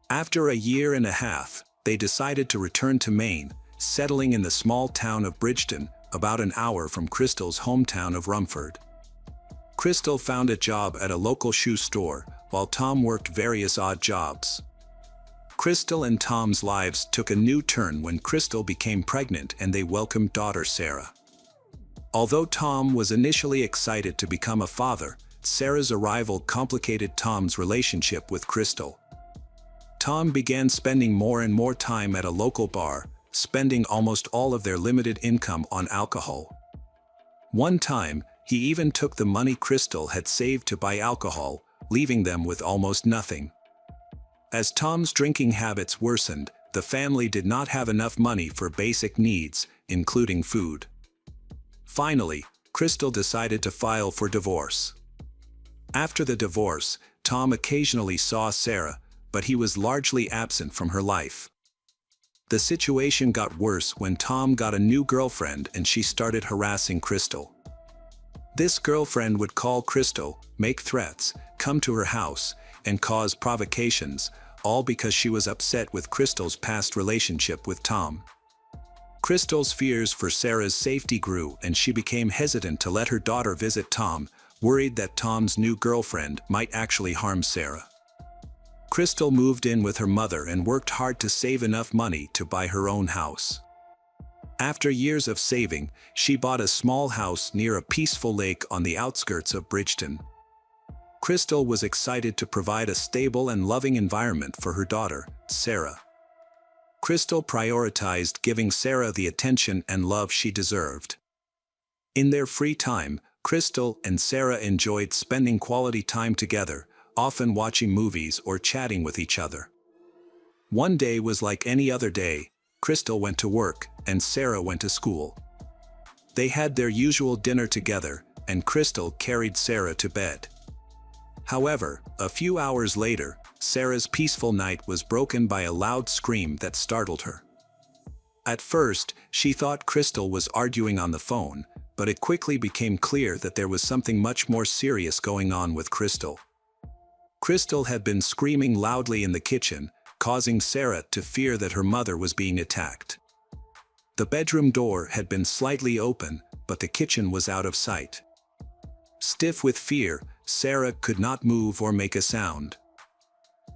After a year and a half, they decided to return to Maine, settling in the small town of Bridgeton, about an hour from Crystal's hometown of Rumford. Crystal found a job at a local shoe store, while Tom worked various odd jobs. Crystal and Tom's lives took a new turn when Crystal became pregnant and they welcomed daughter Sarah. Although Tom was initially excited to become a father, Sarah's arrival complicated Tom's relationship with Crystal. Tom began spending more and more time at a local bar, spending almost all of their limited income on alcohol. One time, he even took the money Crystal had saved to buy alcohol, leaving them with almost nothing. As Tom's drinking habits worsened, the family did not have enough money for basic needs, including food. Finally, Crystal decided to file for divorce. After the divorce, Tom occasionally saw Sarah, but he was largely absent from her life. The situation got worse when Tom got a new girlfriend and she started harassing Crystal. This girlfriend would call Crystal, make threats, come to her house, and cause provocations, all because she was upset with Crystal's past relationship with Tom. Crystal's fears for Sarah's safety grew and she became hesitant to let her daughter visit Tom, worried that Tom's new girlfriend might actually harm Sarah. Crystal moved in with her mother and worked hard to save enough money to buy her own house. After years of saving, she bought a small house near a peaceful lake on the outskirts of Bridgeton. Crystal was excited to provide a stable and loving environment for her daughter, Sarah. Crystal prioritized giving Sarah the attention and love she deserved. In their free time, Crystal and Sarah enjoyed spending quality time together, often watching movies or chatting with each other. One day was like any other day. Crystal went to work, and Sarah went to school. They had their usual dinner together, and Crystal carried Sarah to bed. However, a few hours later, Sarah's peaceful night was broken by a loud scream that startled her. At first, she thought Crystal was arguing on the phone, but it quickly became clear that there was something much more serious going on with Crystal. Crystal had been screaming loudly in the kitchen, causing Sarah to fear that her mother was being attacked. The bedroom door had been slightly open, but the kitchen was out of sight. Stiff with fear, Sarah could not move or make a sound.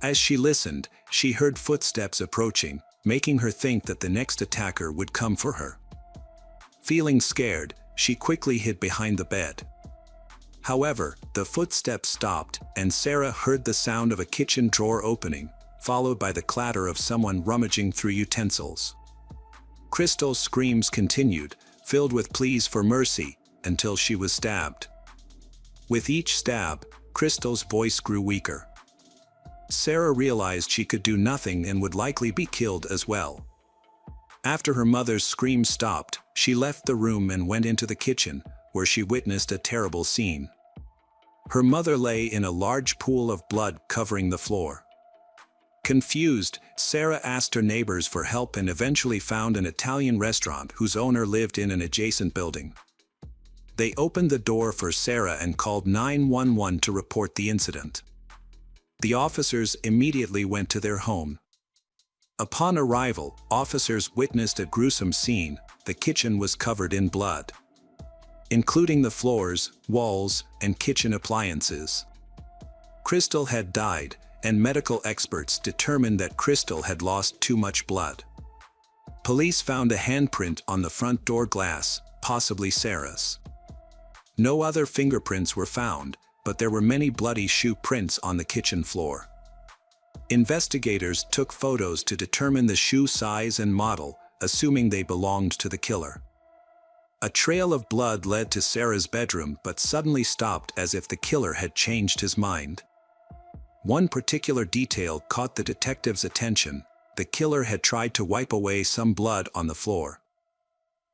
As she listened, she heard footsteps approaching, making her think that the next attacker would come for her. Feeling scared, she quickly hid behind the bed. However, the footsteps stopped, and Sarah heard the sound of a kitchen drawer opening, followed by the clatter of someone rummaging through utensils. Crystal's screams continued, filled with pleas for mercy, until she was stabbed. With each stab, Crystal's voice grew weaker. Sarah realized she could do nothing and would likely be killed as well. After her mother's screams stopped, she left the room and went into the kitchen, where she witnessed a terrible scene. Her mother lay in a large pool of blood covering the floor. Confused, Sarah asked her neighbors for help and eventually found an Italian restaurant whose owner lived in an adjacent building. They opened the door for Sarah and called 911 to report the incident. The officers immediately went to their home. Upon arrival, officers witnessed a gruesome scene. The kitchen was covered in blood, including the floors, walls, and kitchen appliances. Crystal had died, and medical experts determined that Crystal had lost too much blood. Police found a handprint on the front door glass, possibly Sarah's. No other fingerprints were found, but there were many bloody shoe prints on the kitchen floor. Investigators took photos to determine the shoe size and model, assuming they belonged to the killer. A trail of blood led to Sarah's bedroom but suddenly stopped as if the killer had changed his mind. One particular detail caught the detective's attention: the killer had tried to wipe away some blood on the floor.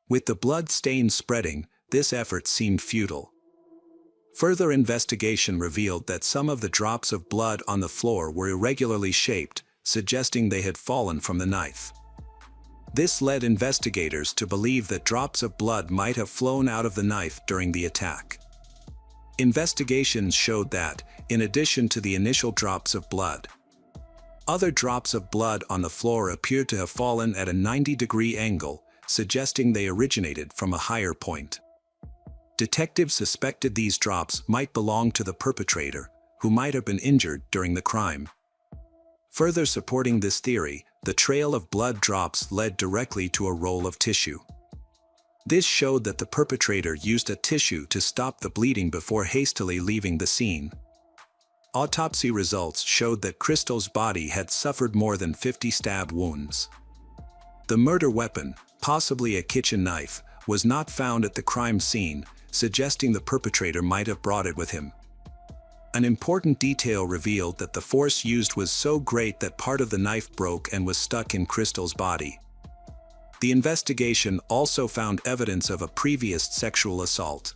With the blood stains spreading, this effort seemed futile. Further investigation revealed that some of the drops of blood on the floor were irregularly shaped, suggesting they had fallen from the knife. This led investigators to believe that drops of blood might have flown out of the knife during the attack. Investigations showed that, in addition to the initial drops of blood, other drops of blood on the floor appeared to have fallen at a 90-degree angle, suggesting they originated from a higher point. Detectives suspected these drops might belong to the perpetrator, who might have been injured during the crime. Further supporting this theory, the trail of blood drops led directly to a roll of tissue. This showed that the perpetrator used a tissue to stop the bleeding before hastily leaving the scene. Autopsy results showed that Crystal's body had suffered more than 50 stab wounds. The murder weapon, possibly a kitchen knife, was not found at the crime scene, suggesting the perpetrator might have brought it with him. An important detail revealed that the force used was so great that part of the knife broke and was stuck in Crystal's body. The investigation also found evidence of a previous sexual assault.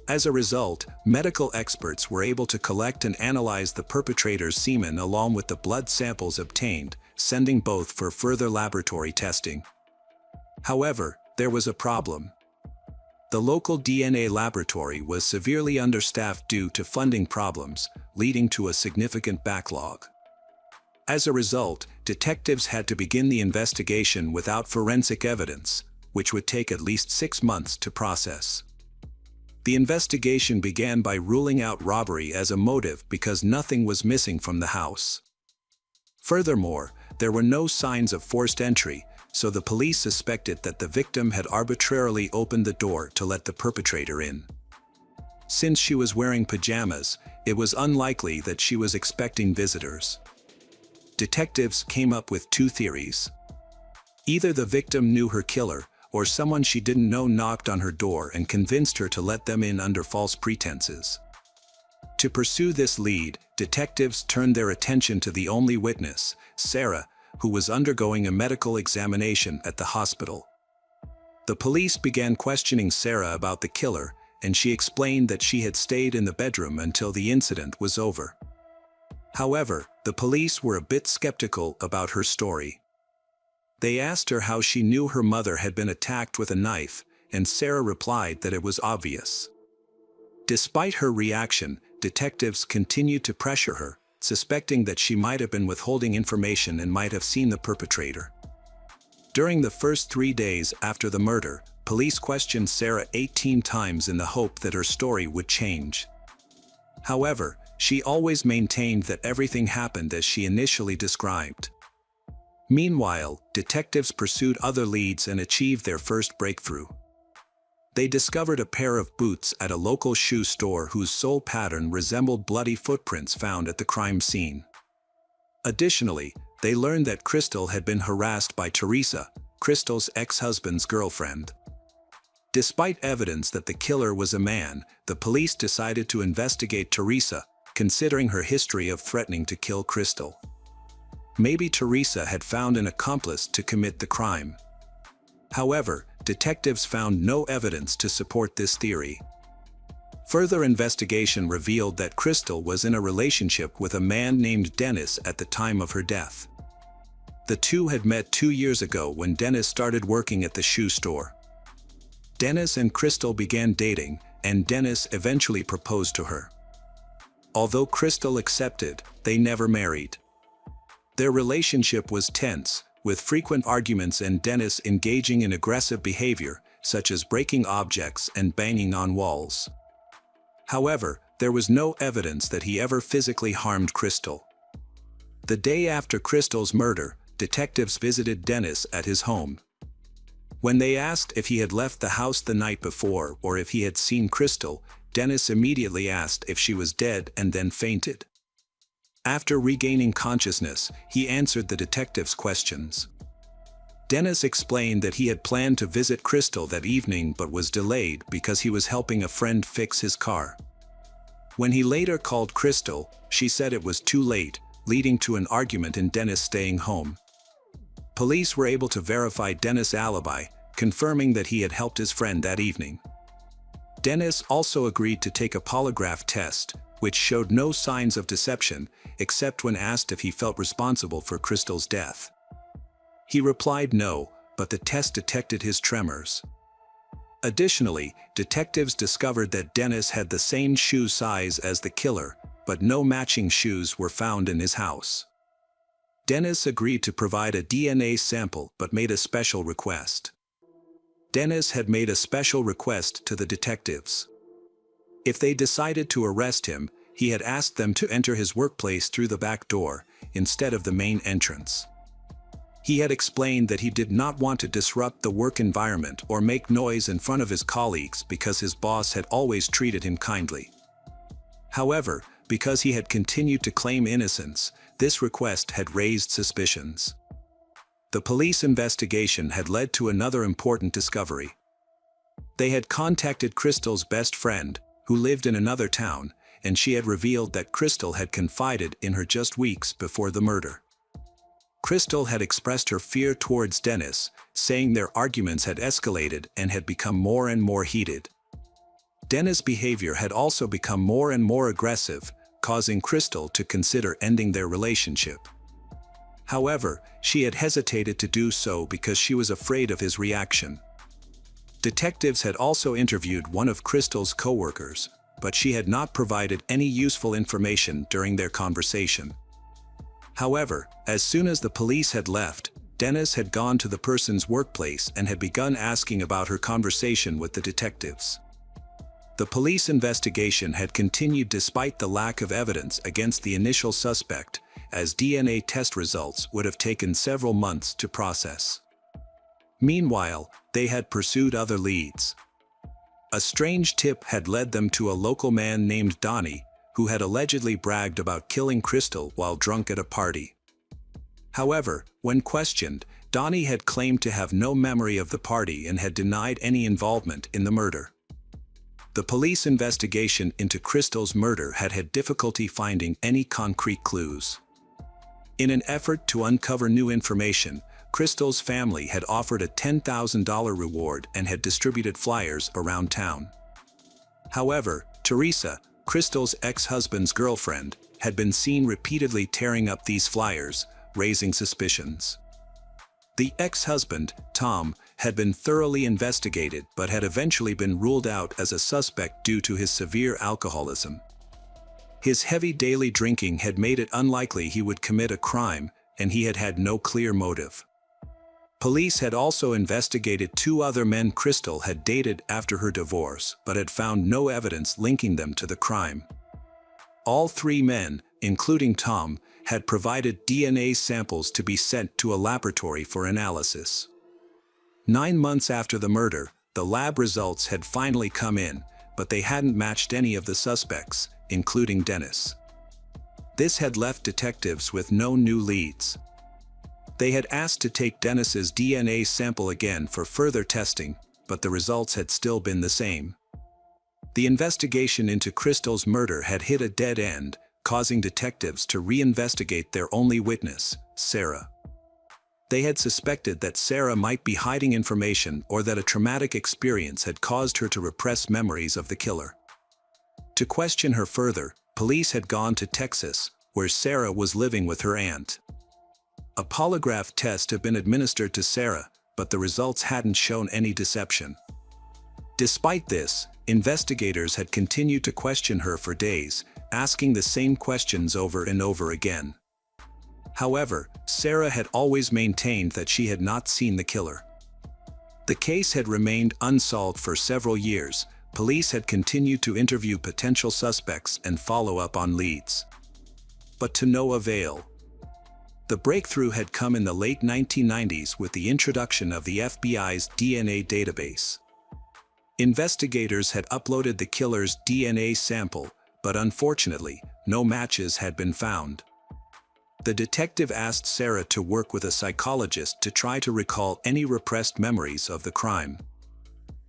As a result, medical experts were able to collect and analyze the perpetrator's semen along with the blood samples obtained, sending both for further laboratory testing. However, there was a problem. The local DNA laboratory was severely understaffed due to funding problems, leading to a significant backlog. As a result, detectives had to begin the investigation without forensic evidence, which would take at least 6 months to process. The investigation began by ruling out robbery as a motive because nothing was missing from the house. Furthermore, there were no signs of forced entry, so the police suspected that the victim had arbitrarily opened the door to let the perpetrator in. Since she was wearing pajamas, it was unlikely that she was expecting visitors. Detectives came up with 2 theories. Either the victim knew her killer, or someone she didn't know knocked on her door and convinced her to let them in under false pretenses. To pursue this lead, detectives turned their attention to the only witness, Sarah, who was undergoing a medical examination at the hospital. The police began questioning Sarah about the killer, and she explained that she had stayed in the bedroom until the incident was over. However, the police were a bit skeptical about her story. They asked her how she knew her mother had been attacked with a knife, and Sarah replied that it was obvious. Despite her reaction, detectives continued to pressure her, suspecting that she might have been withholding information and might have seen the perpetrator. During the first 3 days after the murder, police questioned Sarah 18 times in the hope that her story would change. However, she always maintained that everything happened as she initially described. Meanwhile, detectives pursued other leads and achieved their first breakthrough. They discovered a pair of boots at a local shoe store whose sole pattern resembled bloody footprints found at the crime scene. Additionally, they learned that Crystal had been harassed by Teresa, Crystal's ex-husband's girlfriend. Despite evidence that the killer was a man, the police decided to investigate Teresa, considering her history of threatening to kill Crystal. Maybe Teresa had found an accomplice to commit the crime. However, detectives found no evidence to support this theory. Further investigation revealed that Crystal was in a relationship with a man named Dennis at the time of her death. The two had met 2 years ago when Dennis started working at the shoe store. Dennis and Crystal began dating, and Dennis eventually proposed to her. Although Crystal accepted, they never married. Their relationship was tense, with frequent arguments and Dennis engaging in aggressive behavior, such as breaking objects and banging on walls. However, there was no evidence that he ever physically harmed Crystal. The day after Crystal's murder, detectives visited Dennis at his home. When they asked if he had left the house the night before or if he had seen Crystal, Dennis immediately asked if she was dead and then fainted. After regaining consciousness, he answered the detectives' questions. Dennis explained that he had planned to visit Crystal that evening but was delayed because he was helping a friend fix his car. When he later called Crystal, she said it was too late, leading to an argument and Dennis staying home. Police were able to verify Dennis' alibi, confirming that he had helped his friend that evening. Dennis also agreed to take a polygraph test, which showed no signs of deception, except when asked if he felt responsible for Crystal's death. He replied no, but the test detected his tremors. Additionally, detectives discovered that Dennis had the same shoe size as the killer, but no matching shoes were found in his house. Dennis agreed to provide a DNA sample but made a special request. Dennis had made a special request to the detectives. If they decided to arrest him, he had asked them to enter his workplace through the back door, instead of the main entrance. He had explained that he did not want to disrupt the work environment or make noise in front of his colleagues because his boss had always treated him kindly. However, because he had continued to claim innocence, this request had raised suspicions. The police investigation had led to another important discovery. They had contacted Crystal's best friend, who lived in another town, and she had revealed that Crystal had confided in her just weeks before the murder. Crystal had expressed her fear towards Dennis, saying their arguments had escalated and had become more and more heated. Dennis' behavior had also become more and more aggressive, causing Crystal to consider ending their relationship. However, she had hesitated to do so because she was afraid of his reaction. Detectives had also interviewed one of Crystal's co-workers, but she had not provided any useful information during their conversation. However, as soon as the police had left, Dennis had gone to the person's workplace and had begun asking about her conversation with the detectives. The police investigation had continued despite the lack of evidence against the initial suspect, as DNA test results would have taken several months to process. Meanwhile, they had pursued other leads. A strange tip had led them to a local man named Donnie, who had allegedly bragged about killing Crystal while drunk at a party. However, when questioned, Donnie had claimed to have no memory of the party and had denied any involvement in the murder. The police investigation into Crystal's murder had had difficulty finding any concrete clues. In an effort to uncover new information, Crystal's family had offered a $10,000 reward and had distributed flyers around town. However, Teresa, Crystal's ex-husband's girlfriend, had been seen repeatedly tearing up these flyers, raising suspicions. The ex-husband, Tom, had been thoroughly investigated but had eventually been ruled out as a suspect due to his severe alcoholism. His heavy daily drinking had made it unlikely he would commit a crime, and he had had no clear motive. Police had also investigated two other men Crystal had dated after her divorce but had found no evidence linking them to the crime. All three men, including Tom, had provided DNA samples to be sent to a laboratory for analysis. 9 months after the murder, the lab results had finally come in, but they hadn't matched any of the suspects, including Dennis. This had left detectives with no new leads. They had asked to take Dennis's DNA sample again for further testing, but the results had still been the same. The investigation into Crystal's murder had hit a dead end, causing detectives to reinvestigate their only witness, Sarah. They had suspected that Sarah might be hiding information or that a traumatic experience had caused her to repress memories of the killer. To question her further, police had gone to Texas, where Sarah was living with her aunt. A polygraph test had been administered to Sarah, but the results hadn't shown any deception. Despite this, investigators had continued to question her for days, asking the same questions over and over again. However, Sarah had always maintained that she had not seen the killer. The case had remained unsolved for several years, police had continued to interview potential suspects and follow up on leads. But to no avail. The breakthrough had come in the late 1990s with the introduction of the FBI's DNA database. Investigators had uploaded the killer's DNA sample, but unfortunately, no matches had been found. The detective asked Sarah to work with a psychologist to try to recall any repressed memories of the crime.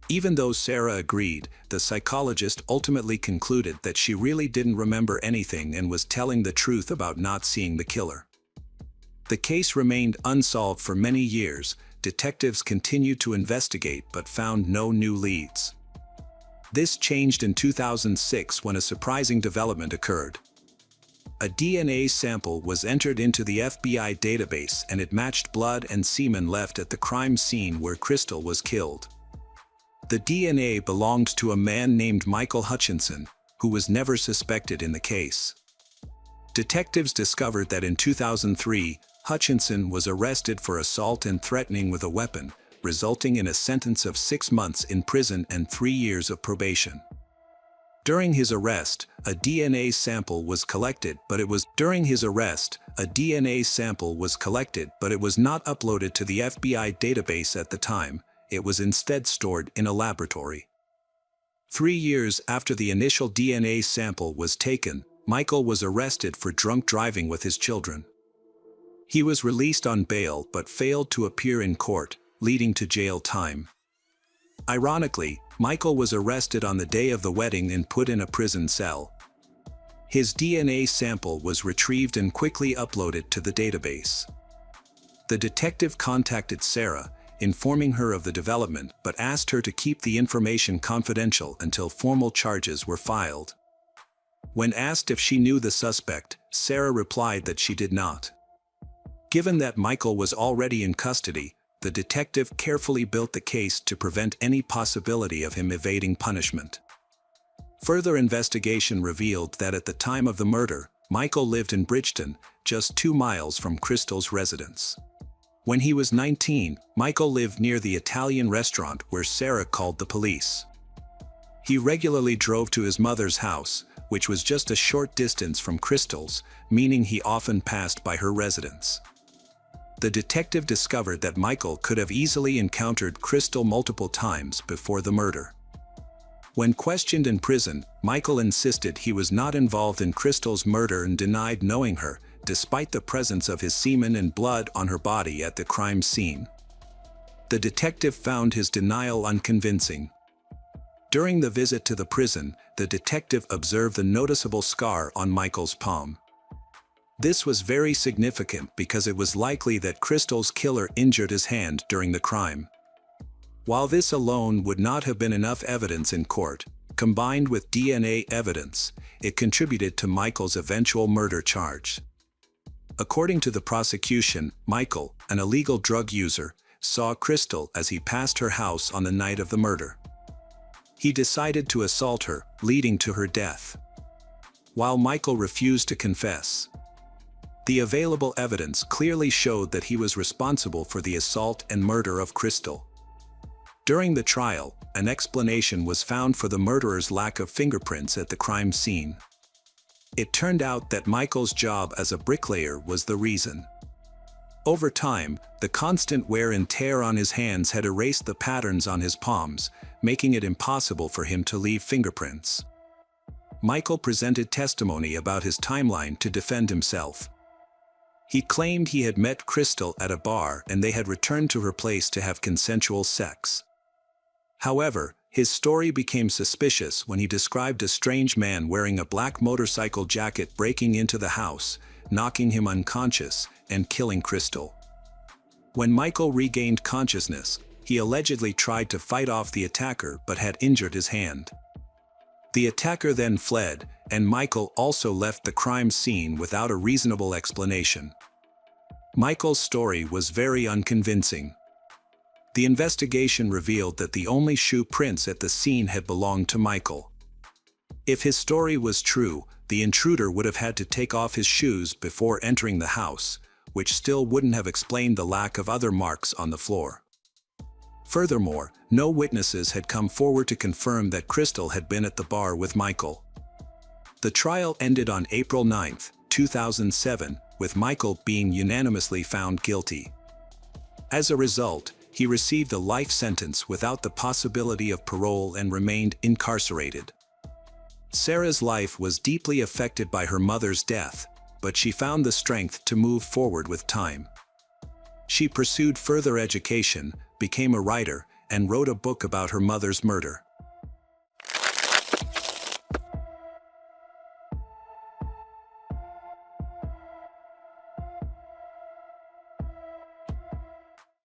Even though Sarah agreed, the psychologist ultimately concluded that she really didn't remember anything and was telling the truth about not seeing the killer. The case remained unsolved for many years. Detectives continued to investigate but found no new leads. This changed in 2006 when a surprising development occurred. A DNA sample was entered into the FBI database and it matched blood and semen left at the crime scene where Crystal was killed. The DNA belonged to a man named Michael Hutchinson, who was never suspected in the case. Detectives discovered that in 2003, Hutchinson was arrested for assault and threatening with a weapon, resulting in a sentence of 6 months in prison and 3 years of probation. During his arrest, a DNA sample was collected, but it was not uploaded to the FBI database at the time. It was instead stored in a laboratory. 3 years after the initial DNA sample was taken, Michael was arrested for drunk driving with his children. He was released on bail but failed to appear in court, leading to jail time. Ironically, Michael was arrested on the day of the wedding and put in a prison cell. His DNA sample was retrieved and quickly uploaded to the database. The detective contacted Sarah, informing her of the development, but asked her to keep the information confidential until formal charges were filed. When asked if she knew the suspect, Sarah replied that she did not. Given that Michael was already in custody, the detective carefully built the case to prevent any possibility of him evading punishment. Further investigation revealed that at the time of the murder, Michael lived in Bridgeton, just 2 miles from Crystal's residence. When he was 19, Michael lived near the Italian restaurant where Sarah called the police. He regularly drove to his mother's house, which was just a short distance from Crystal's, meaning he often passed by her residence. The detective discovered that Michael could have easily encountered Crystal multiple times before the murder. When questioned in prison, Michael insisted he was not involved in Crystal's murder and denied knowing her, despite the presence of his semen and blood on her body at the crime scene. The detective found his denial unconvincing. During the visit to the prison, the detective observed the noticeable scar on Michael's palm. This was very significant because it was likely that Crystal's killer injured his hand during the crime. While this alone would not have been enough evidence in court, combined with DNA evidence, it contributed to Michael's eventual murder charge. According to the prosecution, Michael, an illegal drug user, saw Crystal as he passed her house on the night of the murder. He decided to assault her, leading to her death. While Michael refused to confess, the available evidence clearly showed that he was responsible for the assault and murder of Crystal. During the trial, an explanation was found for the murderer's lack of fingerprints at the crime scene. It turned out that Michael's job as a bricklayer was the reason. Over time, the constant wear and tear on his hands had erased the patterns on his palms, making it impossible for him to leave fingerprints. Michael presented testimony about his timeline to defend himself. He claimed he had met Crystal at a bar and they had returned to her place to have consensual sex. However, his story became suspicious when he described a strange man wearing a black motorcycle jacket breaking into the house, knocking him unconscious, and killing Crystal. When Michael regained consciousness, he allegedly tried to fight off the attacker but had injured his hand. The attacker then fled, and Michael also left the crime scene without a reasonable explanation. Michael's story was very unconvincing. The investigation revealed that the only shoe prints at the scene had belonged to Michael. If his story was true, the intruder would have had to take off his shoes before entering the house, which still wouldn't have explained the lack of other marks on the floor. Furthermore, no witnesses had come forward to confirm that Crystal had been at the bar with Michael. The trial ended on April 9, 2007, with Michael being unanimously found guilty. As a result, he received a life sentence without the possibility of parole and remained incarcerated. Sarah's life was deeply affected by her mother's death, but she found the strength to move forward with time. She pursued further education, became a writer, and wrote a book about her mother's murder.